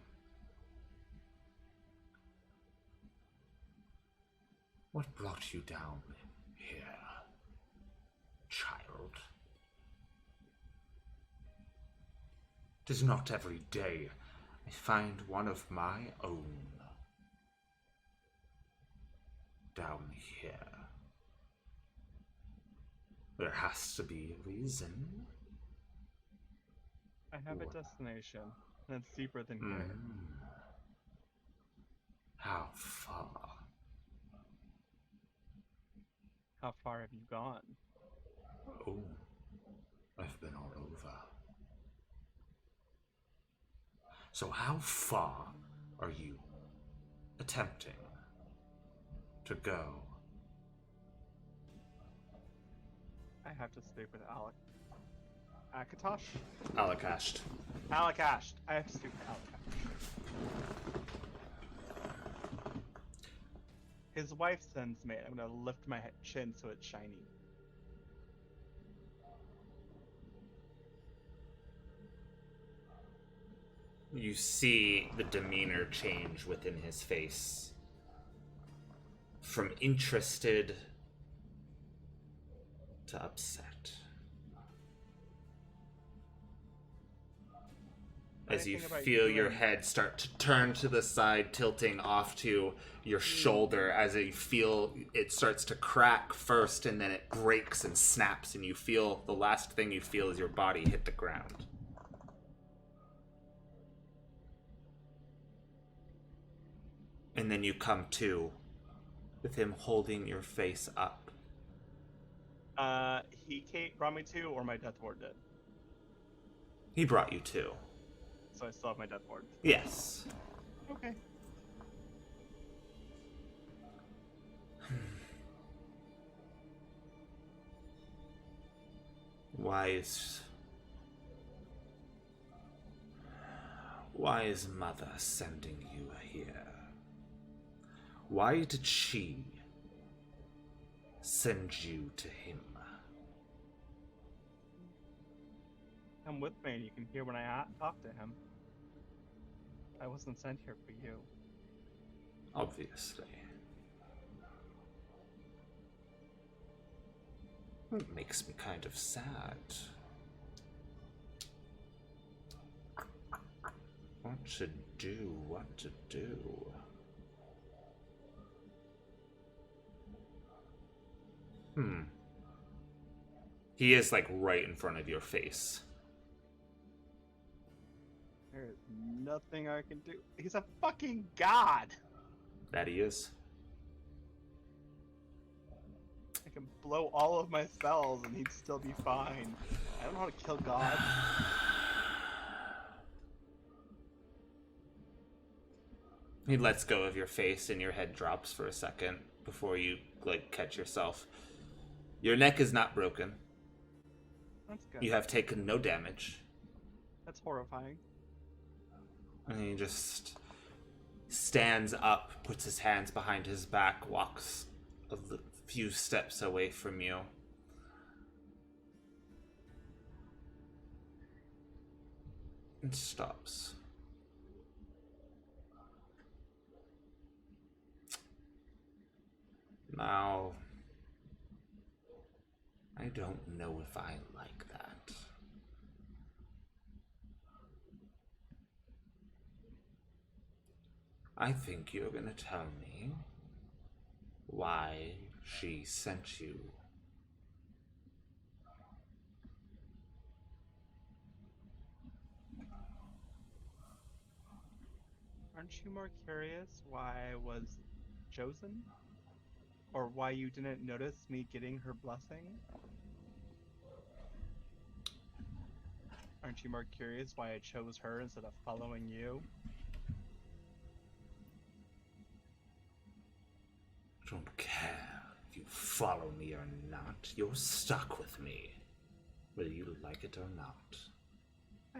What brought you down here, child? It is not every day I find one of my own down here. There has to be a reason. I have a destination that's deeper than here. How far? How far have you gone? Oh, I've been all over. So how far are you attempting to go? I have to speak with Akatosh? Alakasht. Alakash. I have to speak with Alakash. His wife sends me. I'm gonna lift my chin so it's shiny. You see the demeanor change within his face. From interested to upset. As you feel your head start to turn to the side, tilting off to your shoulder, as you feel it starts to crack first, and then it breaks and snaps, and you feel, the last thing you feel is your body hit the ground. And then you come to, with him holding your face up. He brought me to, or my death ward did? He brought you to. So I still have my death ward. Yes. Okay. Why is Mother sending you here? Why did she send you to him? Come with me and you can hear when I talk to him. I wasn't sent here for you. Obviously. It makes me kind of sad. What to do? What to do? He is like right in front of your face. There's nothing I can do. He's a fucking god. That he is. I can blow all of my spells and he'd still be fine. I don't know how to kill gods. He lets go of your face and your head drops for a second before you, like, catch yourself. Your neck is not broken. That's good. You have taken no damage. That's horrifying. And he just stands up, puts his hands behind his back, walks a few steps away from you. And stops. Now, I don't know if I like that. I think you're gonna tell me why she sent you. Aren't you more curious why I was chosen? Or why you didn't notice me getting her blessing? Aren't you more curious why I chose her instead of following you? I don't care if you follow me or not. You're stuck with me, whether you like it or not.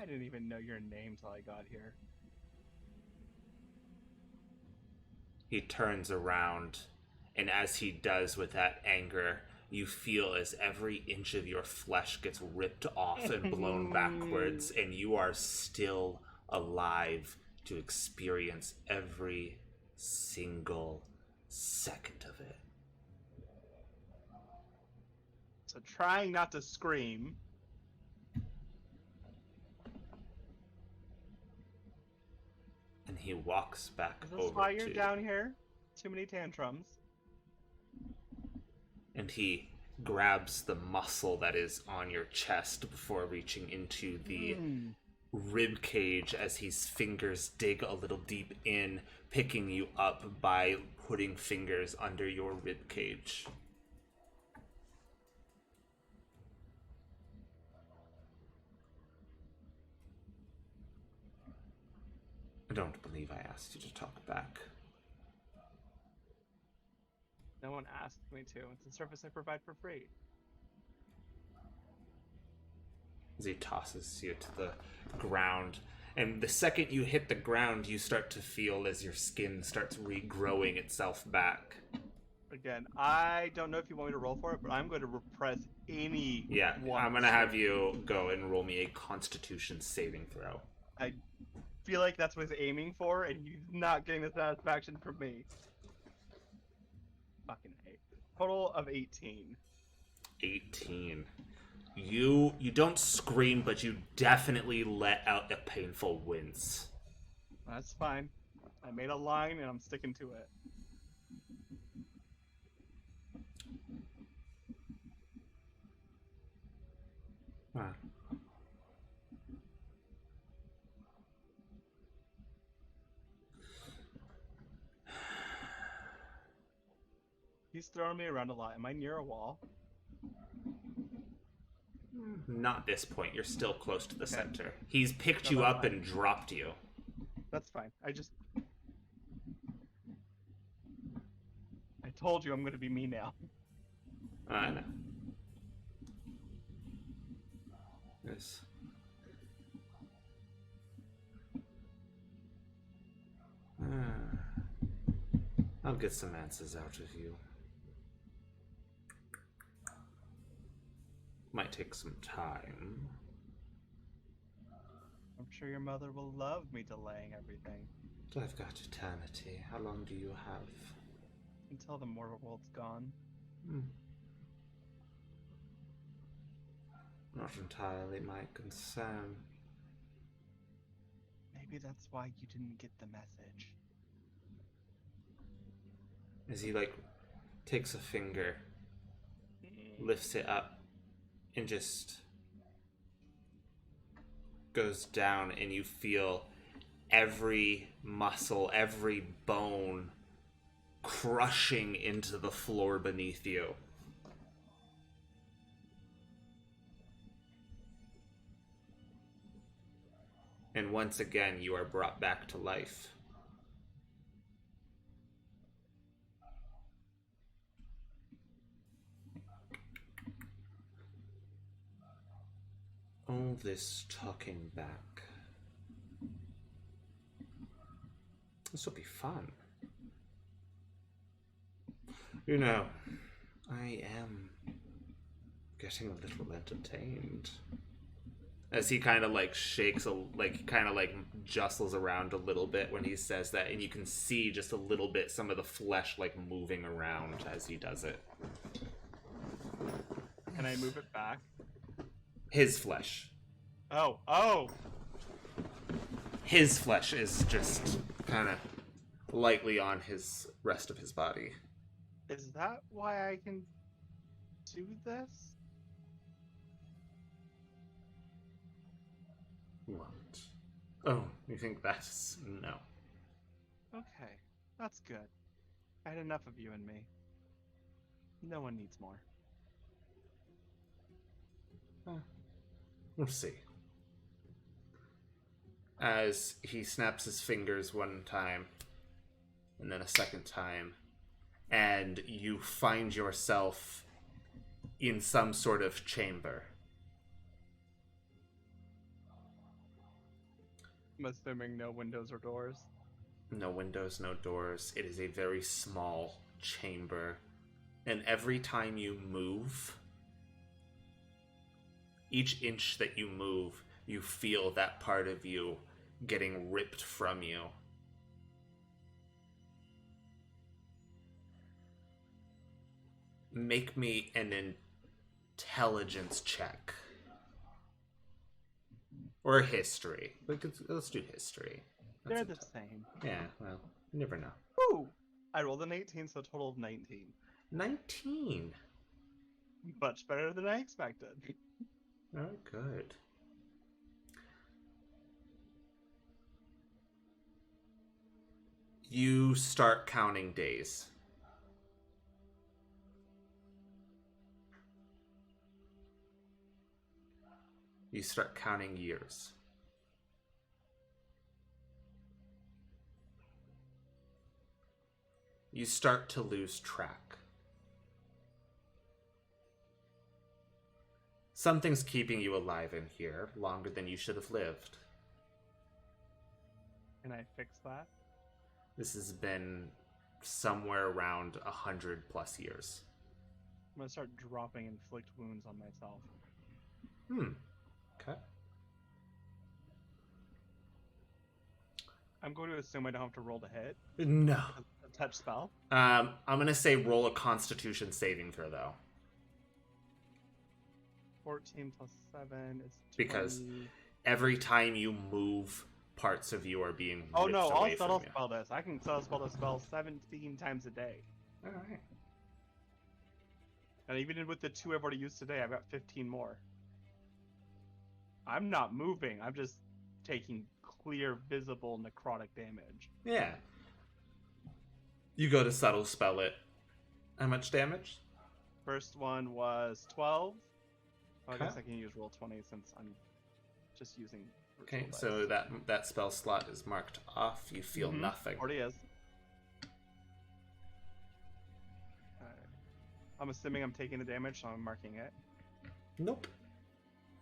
I didn't even know your name till I got here. He turns around, and as he does with that anger, you feel as every inch of your flesh gets ripped off and blown backwards, and you are still alive to experience every single second of it. So trying not to scream. And he walks back Is this over why you're to down here? Too many tantrums. and he grabs the muscle that is on your chest before reaching into the rib cage as his fingers dig a little deep in, picking you up by putting fingers under your rib cage. I don't believe I asked you to talk back. No one asked me to. It's a service I provide for free. As he tosses you to the ground. And the second you hit the ground, you start to feel as your skin starts regrowing itself back. Again, I don't know if you want me to roll for it, but I'm going to repress any. Yeah, I'm going to have you go and roll me a Constitution saving throw. I feel like that's what he's aiming for, and he's not getting the satisfaction from me. Fucking hate. Total of 18. 18. You don't scream, but you definitely let out a painful wince. That's fine. I made a line, and I'm sticking to it. Huh. He's throwing me around a lot. Am I near a wall? Not at this point. You're still close to the Okay. center. He's picked No, you that's up fine. and dropped you. That's fine. I told you I'm going to be me now. I know. Yes. I'll get some answers out of you. Might take some time. I'm sure your mother will love me delaying everything. I've got eternity. How long do you have? Until the mortal world's gone. Not entirely my concern. Maybe that's why you didn't get the message. As he, takes a finger, lifts it up, and just goes down, and you feel every muscle, every bone crushing into the floor beneath you. And once again, you are brought back to life. All this talking back. This will be fun. You know, I am getting a little entertained. As he kind of like shakes, kind of like jostles around a little bit when he says that, and you can see just a little bit some of the flesh like moving around as he does it. Can I move it back? His flesh. Oh! His flesh is just kind of lightly on his rest of his body. Is that why I can do this? What? Oh, you think that's... No. Okay, that's good. I had enough of you and me. No one needs more. We'll see. As he snaps his fingers one time, and then a second time, and you find yourself in some sort of chamber. I'm assuming no windows or doors. No windows, no doors. It is a very small chamber. And every time you move, each inch that you move, you feel that part of you getting ripped from you. Make me an intelligence check. Or a history. Let's do history. They're the same. Yeah, well, you never know. Woo! I rolled an 18, so a total of 19. 19. Much better than I expected. Oh, good. You start counting days. You start counting years. You start to lose track. Something's keeping you alive in here longer than you should have lived. Can I fix that? This has been somewhere around 100+ years. I'm gonna start dropping inflict wounds on myself. Okay. I'm going to assume I don't have to roll to hit. No. A touch spell. I'm gonna say roll a Constitution saving throw though. 14 plus 7 is 20. Because every time you move, parts of you are being ripped Oh no, I'll away subtle from you. spell this. I can subtle spell this spell 17 times a day. Alright. And even with the 2 I've already used today, I've got 15 more. I'm not moving, I'm just taking clear, visible necrotic damage. Yeah. You go to subtle spell it. How much damage? First one was 12. I Okay. guess I can use roll 20 since I'm just using. Okay, virtual so dice. that spell slot is marked off. You feel nothing. Already is. Alright. I'm assuming I'm taking the damage, so I'm marking it. Nope.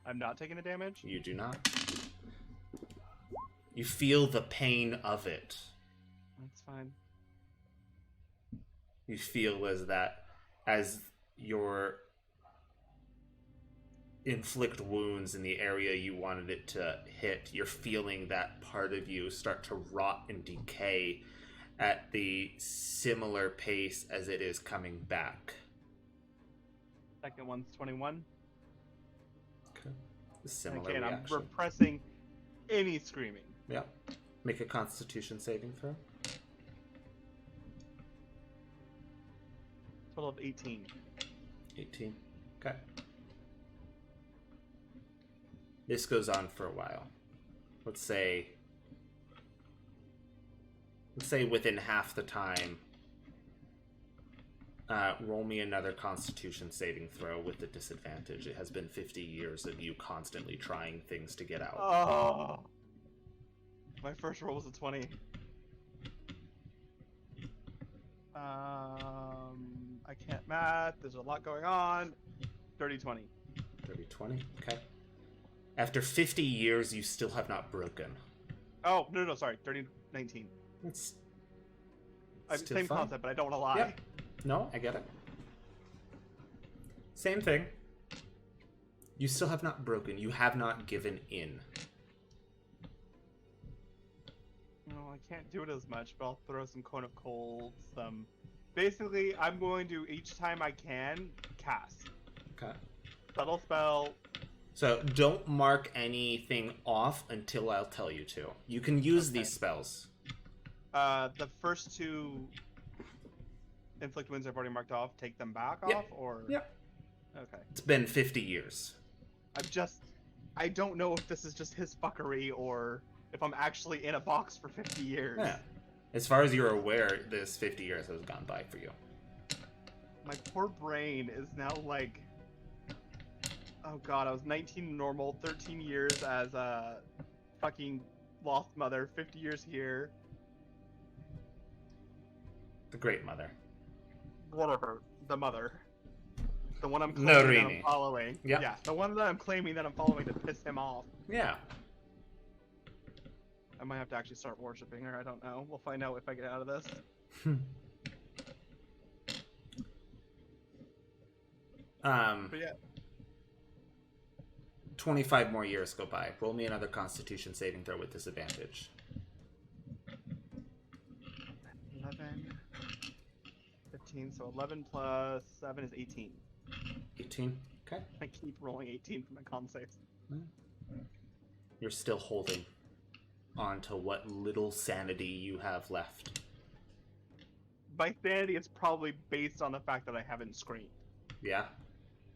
I'm not taking the damage? You do not. You feel the pain of it. That's fine. You feel as your inflict wounds in the area you wanted it to hit, you're feeling that part of you start to rot and decay at the similar pace as it is coming back. Second one's 21. Okay. Similar Okay, and I'm reaction. repressing any screaming. Yeah. Make a Constitution saving throw. Total of 18. 18. Okay. This goes on for a while. let's say within half the time, roll me another Constitution saving throw with the disadvantage. It has been 50 years of you constantly trying things to get out. Oh. My first roll was a 20. I can't math. There's a lot going on. 30-20. 30-20, okay. After 50 years, you still have not broken. Oh, no, sorry. 30-19. It's Same fine. concept, but I don't want to lie. Yep. No, I get it. Same thing. You still have not broken. You have not given in. No, I can't do it as much, but I'll throw some Cone of Cold, some... Basically, I'm going to, each time I can, cast. Okay. Subtle spell. So don't mark anything off until I'll tell you to. You can use these spells. The first two inflict wounds I've already marked off, take them back off, or? Yep. Okay. It's been 50 years. I don't know if this is just his fuckery or if I'm actually in a box for 50 years. Yeah. As far as you're aware, this 50 years has gone by for you. My poor brain is now like, oh god, I was 19 normal, 13 years as a fucking lost mother, 50 years here. The Great Mother. Whatever. The mother. The one I'm claiming that I'm following. Yep. Yeah, the one that I'm claiming that I'm following to piss him off. Yeah. I might have to actually start worshipping her, I don't know. We'll find out if I get out of this. But yeah. 25 more years go by. Roll me another Constitution saving throw with disadvantage. 11, 15, so 11 plus 7 is 18. 18? Okay. I keep rolling 18 for my con saves. You're still holding on to what little sanity you have left. My sanity is probably based on the fact that I haven't screamed. Yeah?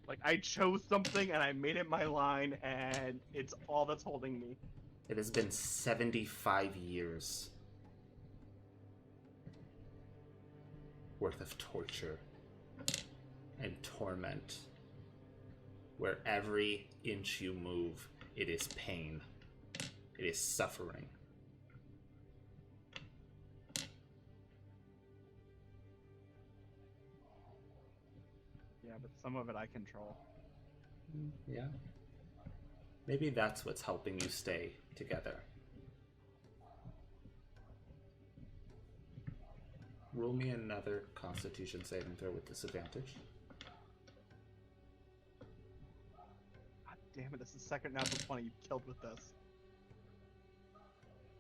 Like, I chose something and I made it my line, and it's all that's holding me. It has been 75 years worth of torture and torment, where every inch you move, it is pain. It is suffering. Yeah, but some of it I control. Yeah. Maybe that's what's helping you stay together. Roll me another Constitution saving throw with disadvantage. God damn it, this is the second natural 20 you've killed with this.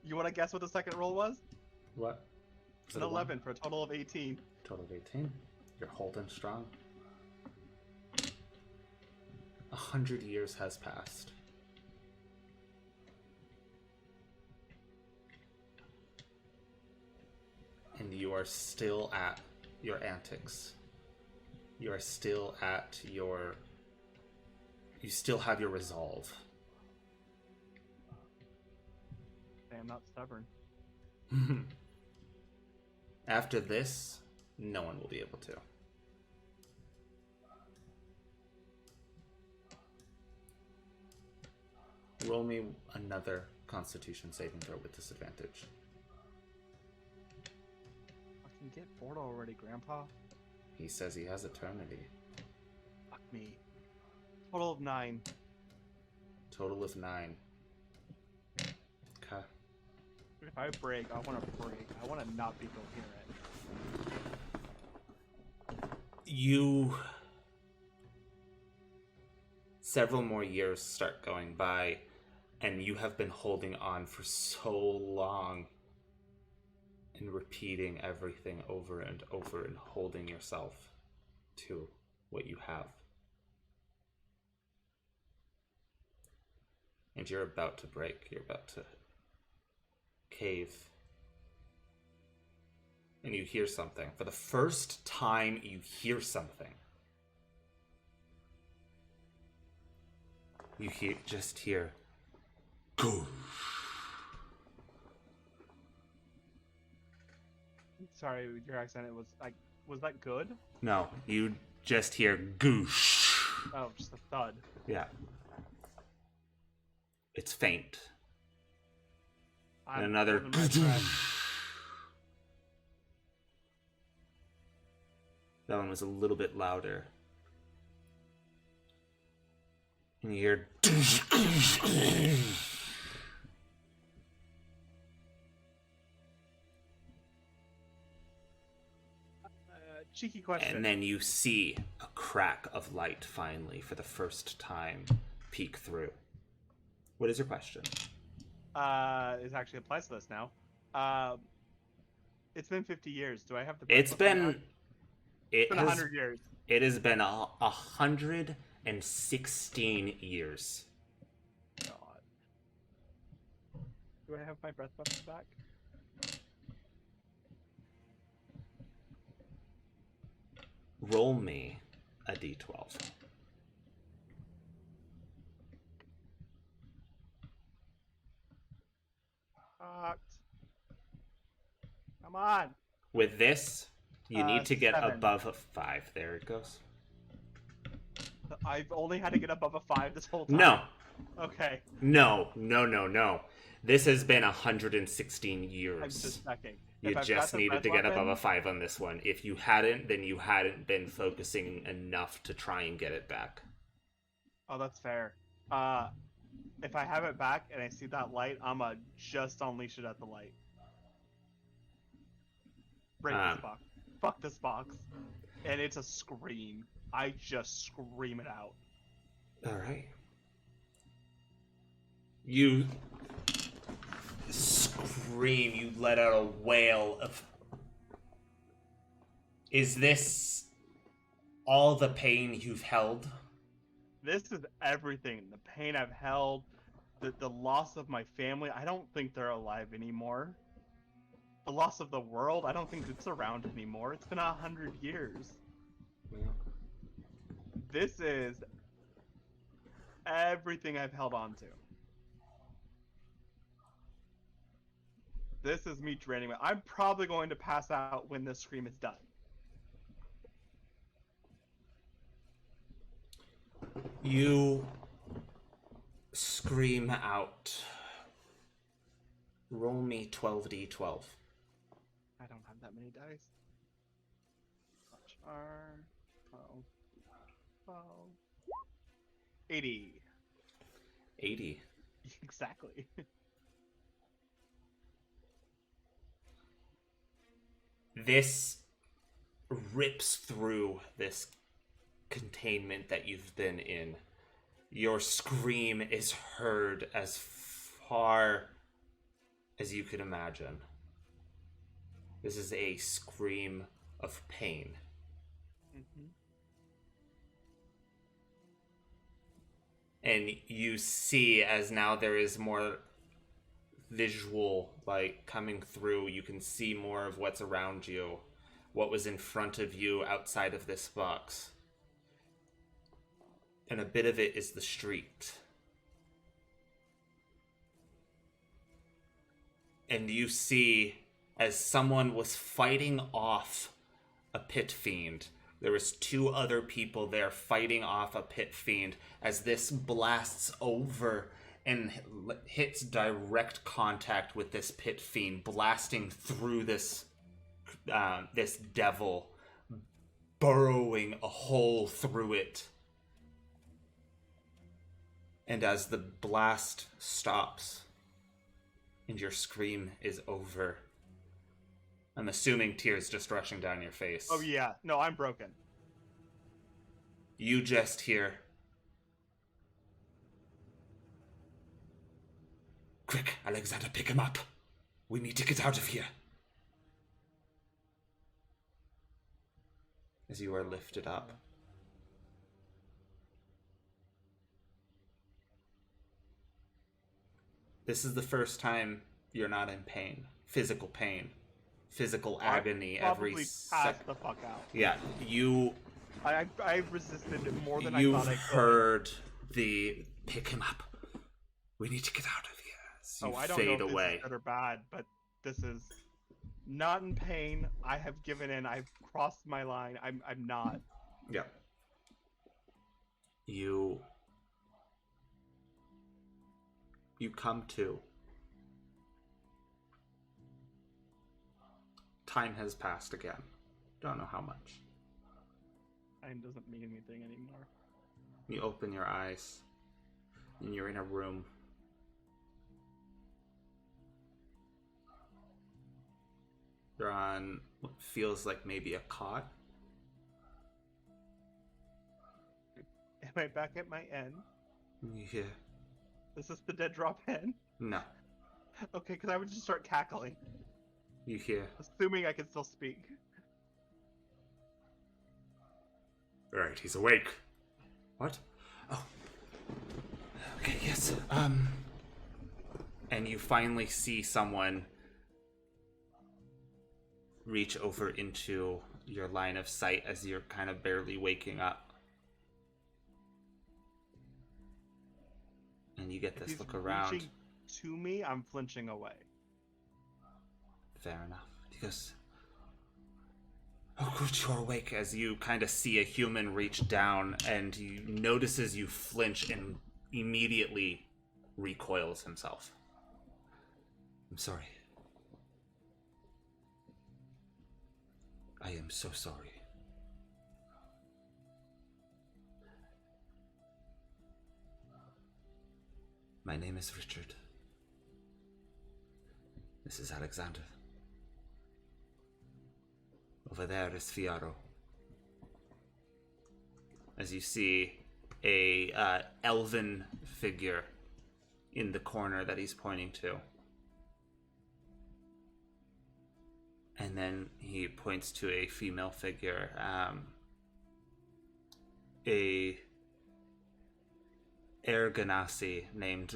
You want to guess what the second roll was? What? It's an 11 for a total of 18. Total of 18. You're holding strong. 100 years has passed. And you are still at your antics. You are still at your... You still have your resolve. I'm not stubborn. After this, no one will be able to. Roll me another Constitution saving throw with disadvantage. Fucking get bored already, Grandpa. He says he has eternity. Fuck me. Total of 9. Total of 9. Okay. If I break, I want to break. I want to not be coherent. You... Several more years start going by, and you have been holding on for so long and repeating everything over and over and holding yourself to what you have. And you're about to break. You're about to cave. And you hear something. For the first time, you hear something. You just hear, "Goosh." Sorry, your accent. It was like, was that good? No, you just hear goosh. Oh, just a thud. Yeah. It's faint. And I'm another. holding my breath. That one was a little bit louder. And you hear. Cheeky question. And then you see a crack of light finally, for the first time, peek through. What is your question? It actually applies to this now. It's been 50 years. Do I have the? It's been. It's been 100 years. It has been 116 years. God. Do I have my breath weapons back? Roll me a d12. Fucked. Come on. With this, you need to get 7. above a 5. There it goes. I've only had to get above a 5 this whole time. No. Okay. No. This has been 116 years. I'm just checking. You just needed to get above a 5 on this one. If you hadn't, then you hadn't been focusing enough to try and get it back. Oh, that's fair. If I have it back and I see that light, I'ma just unleash it at the light. Break this box. Fuck this box. And it's a scream. I just scream it out. Alright. You scream, you let out a wail of... Is this all the pain you've held? This is everything. The pain I've held, the loss of my family. I don't think they're alive anymore. The loss of the world, I don't think it's around anymore. It's been 100 years. Yeah. This is everything I've held on to. This is me draining my... I'm probably going to pass out when this scream is done. You scream out. Roll me 12d12. I don't have that many dice. Are 12. 80. 80. Exactly. This rips through this containment that you've been in. Your scream is heard as far as you could imagine. This is a scream of pain. Mm-hmm. And you see, as now there is more visual light coming through, you can see more of what's around you, what was in front of you outside of this box. And a bit of it is the street. And you see, as someone was fighting off a pit fiend, there was 2 other people there fighting off a pit fiend as this blasts over and hits direct contact with this pit fiend, blasting through this this devil, burrowing a hole through it. And as the blast stops and your scream is over, I'm assuming tears just rushing down your face. Oh yeah, no, I'm broken. You just hear, "Quick, Alexander, pick him up. We need to get out of here." As you are lifted up. This is the first time you're not in pain. Physical pain. Physical agony every passed the fuck out. Yeah, you... I resisted it more than I thought I could. You've heard the, "Pick him up. We need to get out of here." So you I don't fade know if away. this is good or bad, but this is... not in pain. I have given in. I've crossed my line. I'm not. Yeah. You come to. Time has passed again. Don't know how much. Time doesn't mean anything anymore. You open your eyes, and you're in a room. You're on what feels like maybe a cot. Am I back at my end? You hear? Is this the dead drop end? No. Okay, because I would just start cackling, You hear? assuming I can still speak. Alright, he's awake. What? Oh. Okay, yes. And you finally see someone reach over into your line of sight as you're kind of barely waking up. And you get If this he's look around. reaching to me, I'm flinching away. Fair enough. Because oh, good, you're awake as you kind of see a human reach down, and he notices you flinch and immediately recoils himself. I'm sorry. I am so sorry. My name is Richard. This is Alexander. Over there is Fiaro. As you see a elven figure in the corner that he's pointing to. And then he points to a female figure, a Air Ganassi named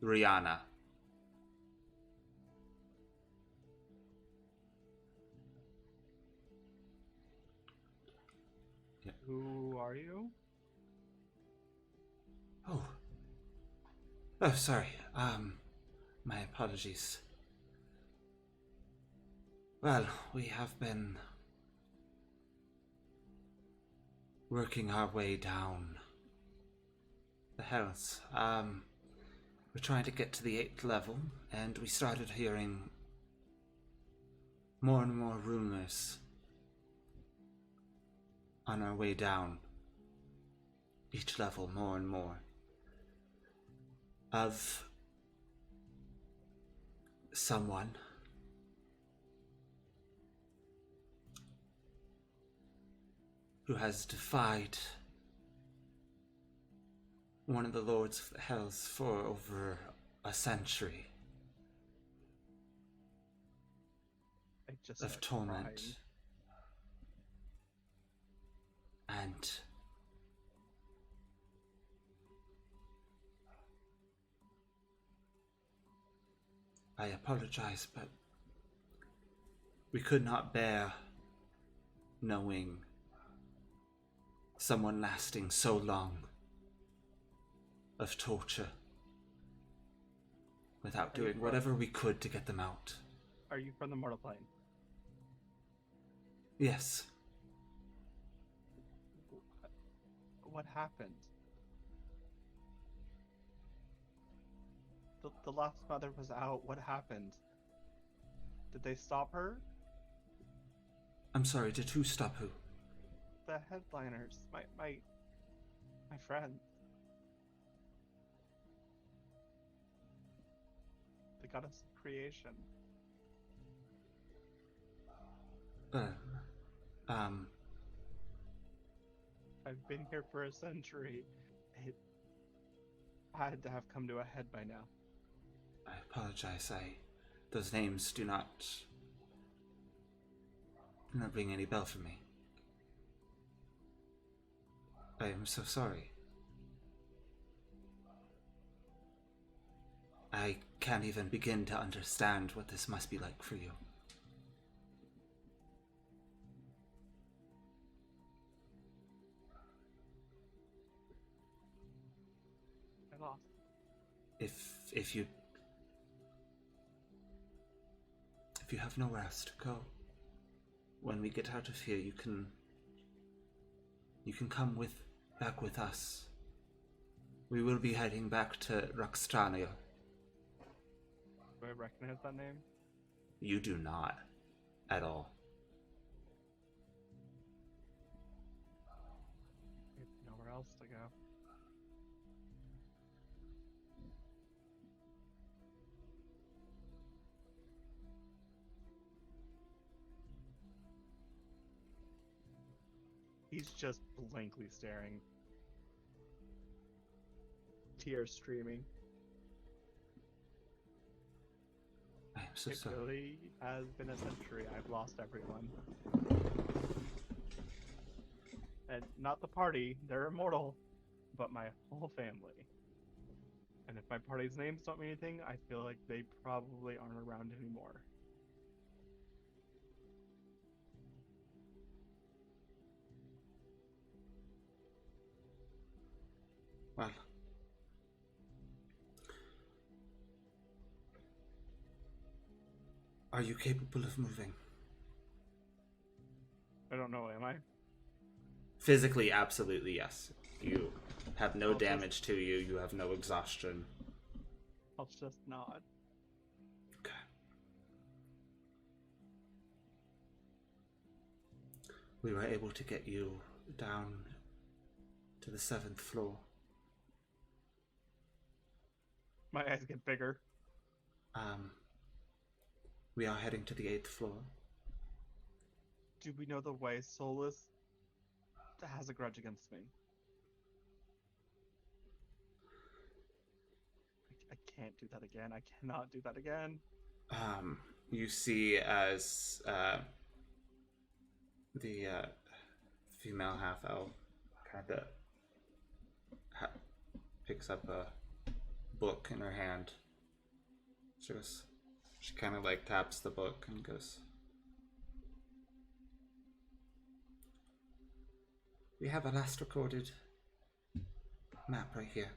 Rihanna. Who are you? Oh, sorry. My apologies. Well, we have been working our way down the hells. We're trying to get to the 8th level, and we started hearing more and more rumors on our way down. Each level, more and more. Of someone who has defied one of the Lords of the Hells for over a century I just of start torment. crying. And I apologize, but we could not bear knowing someone lasting so long of torture without doing whatever we could to get them out. Are you from the mortal plane? Yes. What happened? The last mother was out. What happened? Did they stop her? I'm sorry, did who stop who? The headliners, my friends. The goddess of creation. I've been here for a century. It had to have come to a head by now. I apologize, those names do not ring any bell for me. I am so sorry. I can't even begin to understand what this must be like for you. I lost. If if you have nowhere else to go, when we get out of here, you can come back with us. We will be heading back to Roxtania. Do I recognize that name? You do not, at all. There's nowhere else to go. He's just blankly staring. Tears streaming. I am so It sorry. really has been a century. I've lost everyone. And not the party, they're immortal, but my whole family. And if my party's names don't mean anything, I feel like they probably aren't around anymore. Well, are you capable of moving? I don't know, am I? Physically, absolutely, yes. You have no I'll damage to you. You have no exhaustion. I'll just nod. Okay. We were able to get you down to the 7th floor. My eyes get bigger. We are heading to the 8th floor. Do we know the way Solus has a grudge against me? I can't do that again. I cannot do that again. You see as the female half-elf kind of picks up a book in her hand. She kind of like taps the book and goes, "We have a last recorded map right here.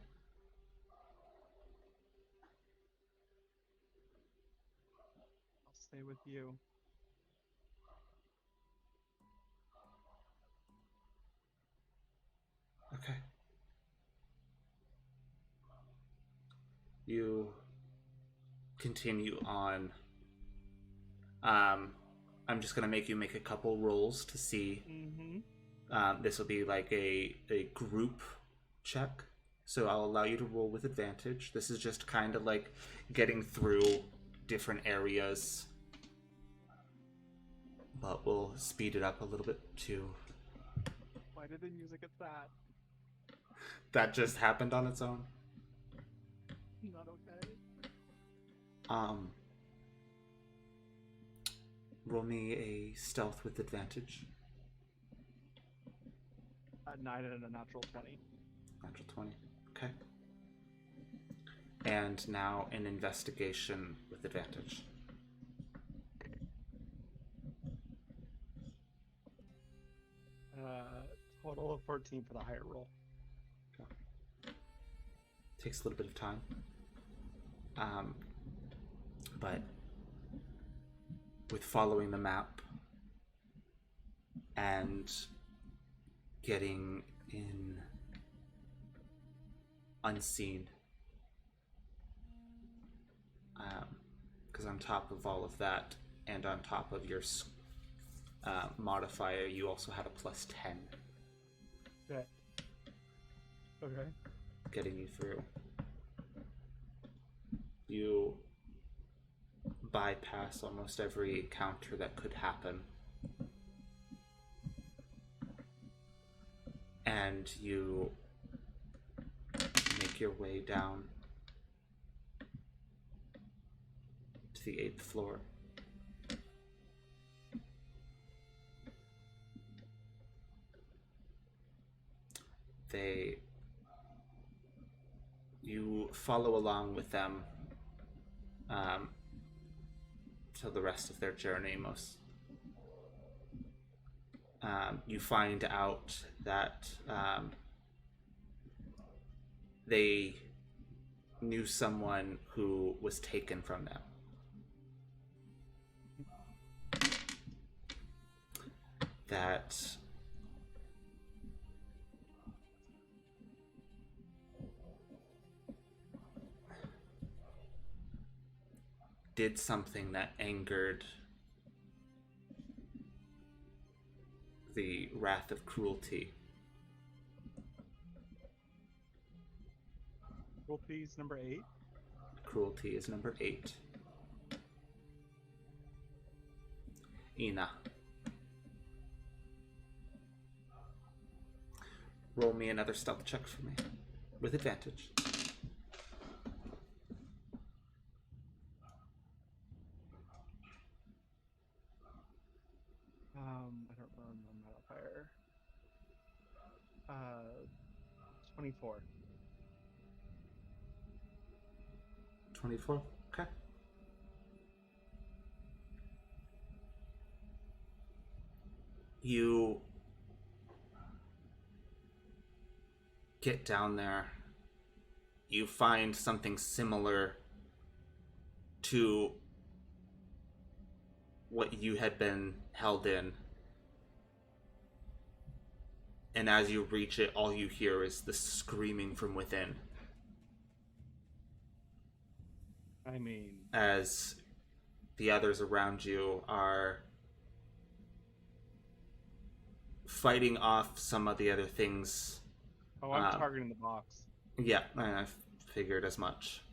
I'll stay with you. Okay." You continue on. I'm just gonna make you make a couple rolls to see. This will be like a group check, so I'll allow you to roll with advantage. This is just kind of like getting through different areas, but we'll speed it up a little bit too. Why did the music get that? That just happened on its own. Not okay. Roll me a stealth with advantage. A 9 and a natural 20. Natural 20. Okay. And now an investigation with advantage. Total of 14 for the higher roll. Okay. Takes a little bit of time. But with following the map and getting in unseen, because on top of all of that and on top of your modifier, you also had a plus 10. Okay. Okay. Getting you through. You bypass almost every encounter that could happen. And you make your way down to the 8th floor. You follow along with them till the rest of their journey. You find out that they knew someone who was taken from them. that did something that angered the wrath of cruelty. Cruelty's number 8. Cruelty is number 8. Ina. Roll me another stealth check for me. With advantage. I don't remember my modifier. 24. 24? Okay. You get down there. You find something similar to what you had been held in. And as you reach it, all you hear is the screaming from within. I mean... As the others around you are fighting off some of the other things. Oh, I'm targeting the box. Yeah, I figured as much.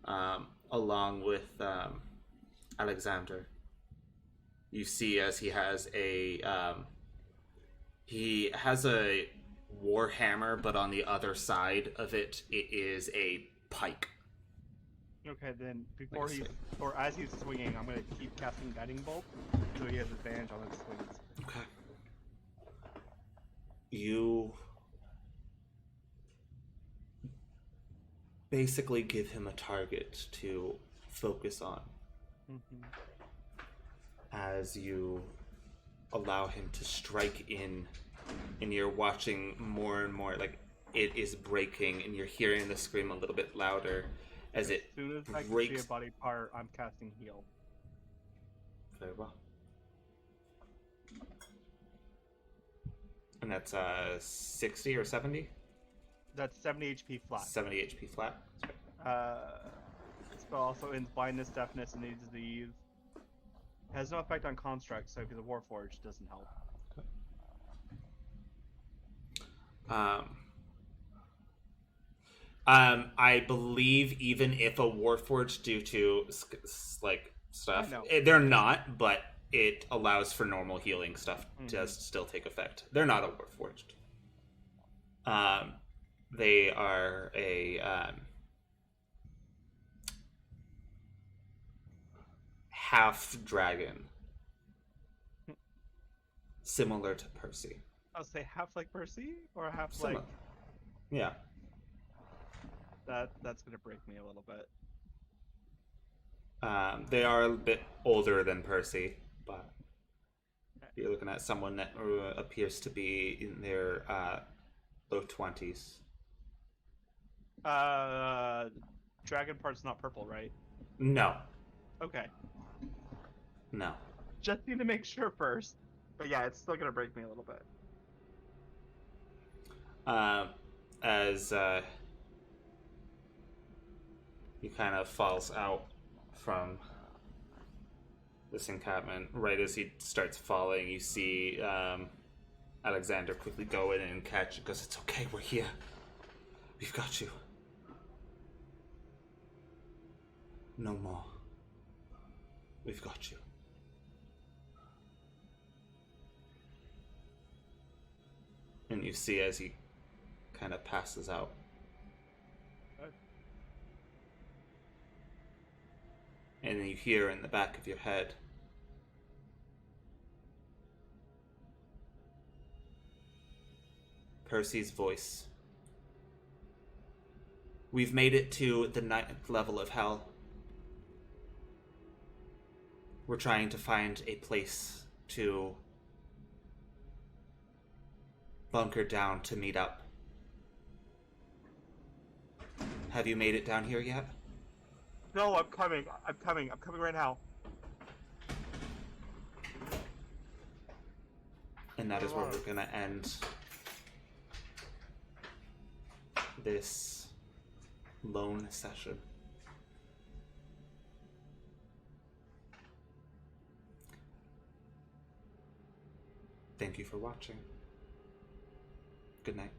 Along with Alexander. You see as he has a war hammer, but on the other side of it, it is a pike. Okay, then before or as he's swinging, I'm gonna keep casting Guiding Bolt, so he has advantage on his swings. Okay. You basically give him a target to focus on. Mm-hmm. As you allow him to strike in, and you're watching more and more, like, it is breaking, and you're hearing the scream a little bit louder as it As soon as I can breaks. see a body part, I'm casting Heal. Very well. And that's 60 or 70? That's 70 HP flat. 70 HP flat. Spell also ends blindness, deafness, and needs to use. Has no effect on constructs, so if he's a Warforged, doesn't help. I believe even if a Warforged due to like stuff, they're not, but it allows for normal healing stuff to still take effect. They're not a Warforged. They are a half dragon, similar to Percy. I'll say half like Percy, or half Similar. like... Yeah. That's gonna break me a little bit. They are a bit older than Percy, but you're looking at someone that appears to be in their low 20s. Dragon part's not purple, right? No. Okay. No. Just need to make sure first. But yeah, it's still gonna break me a little bit. As he kind of falls out from this encampment, right as he starts falling, you see Alexander quickly go in and catch it. Goes, "It's okay, we're here. We've got you. No more. We've got you." And you see as he kind of passes out. And then you hear in the back of your head, Percy's voice. "We've made it to the 9th level of hell. We're trying to find a place to bunker down to meet up. Have you made it down here yet?" No, I'm coming. I'm coming right now. And that is where we're going to end this lone session. Thank you for watching. Good night.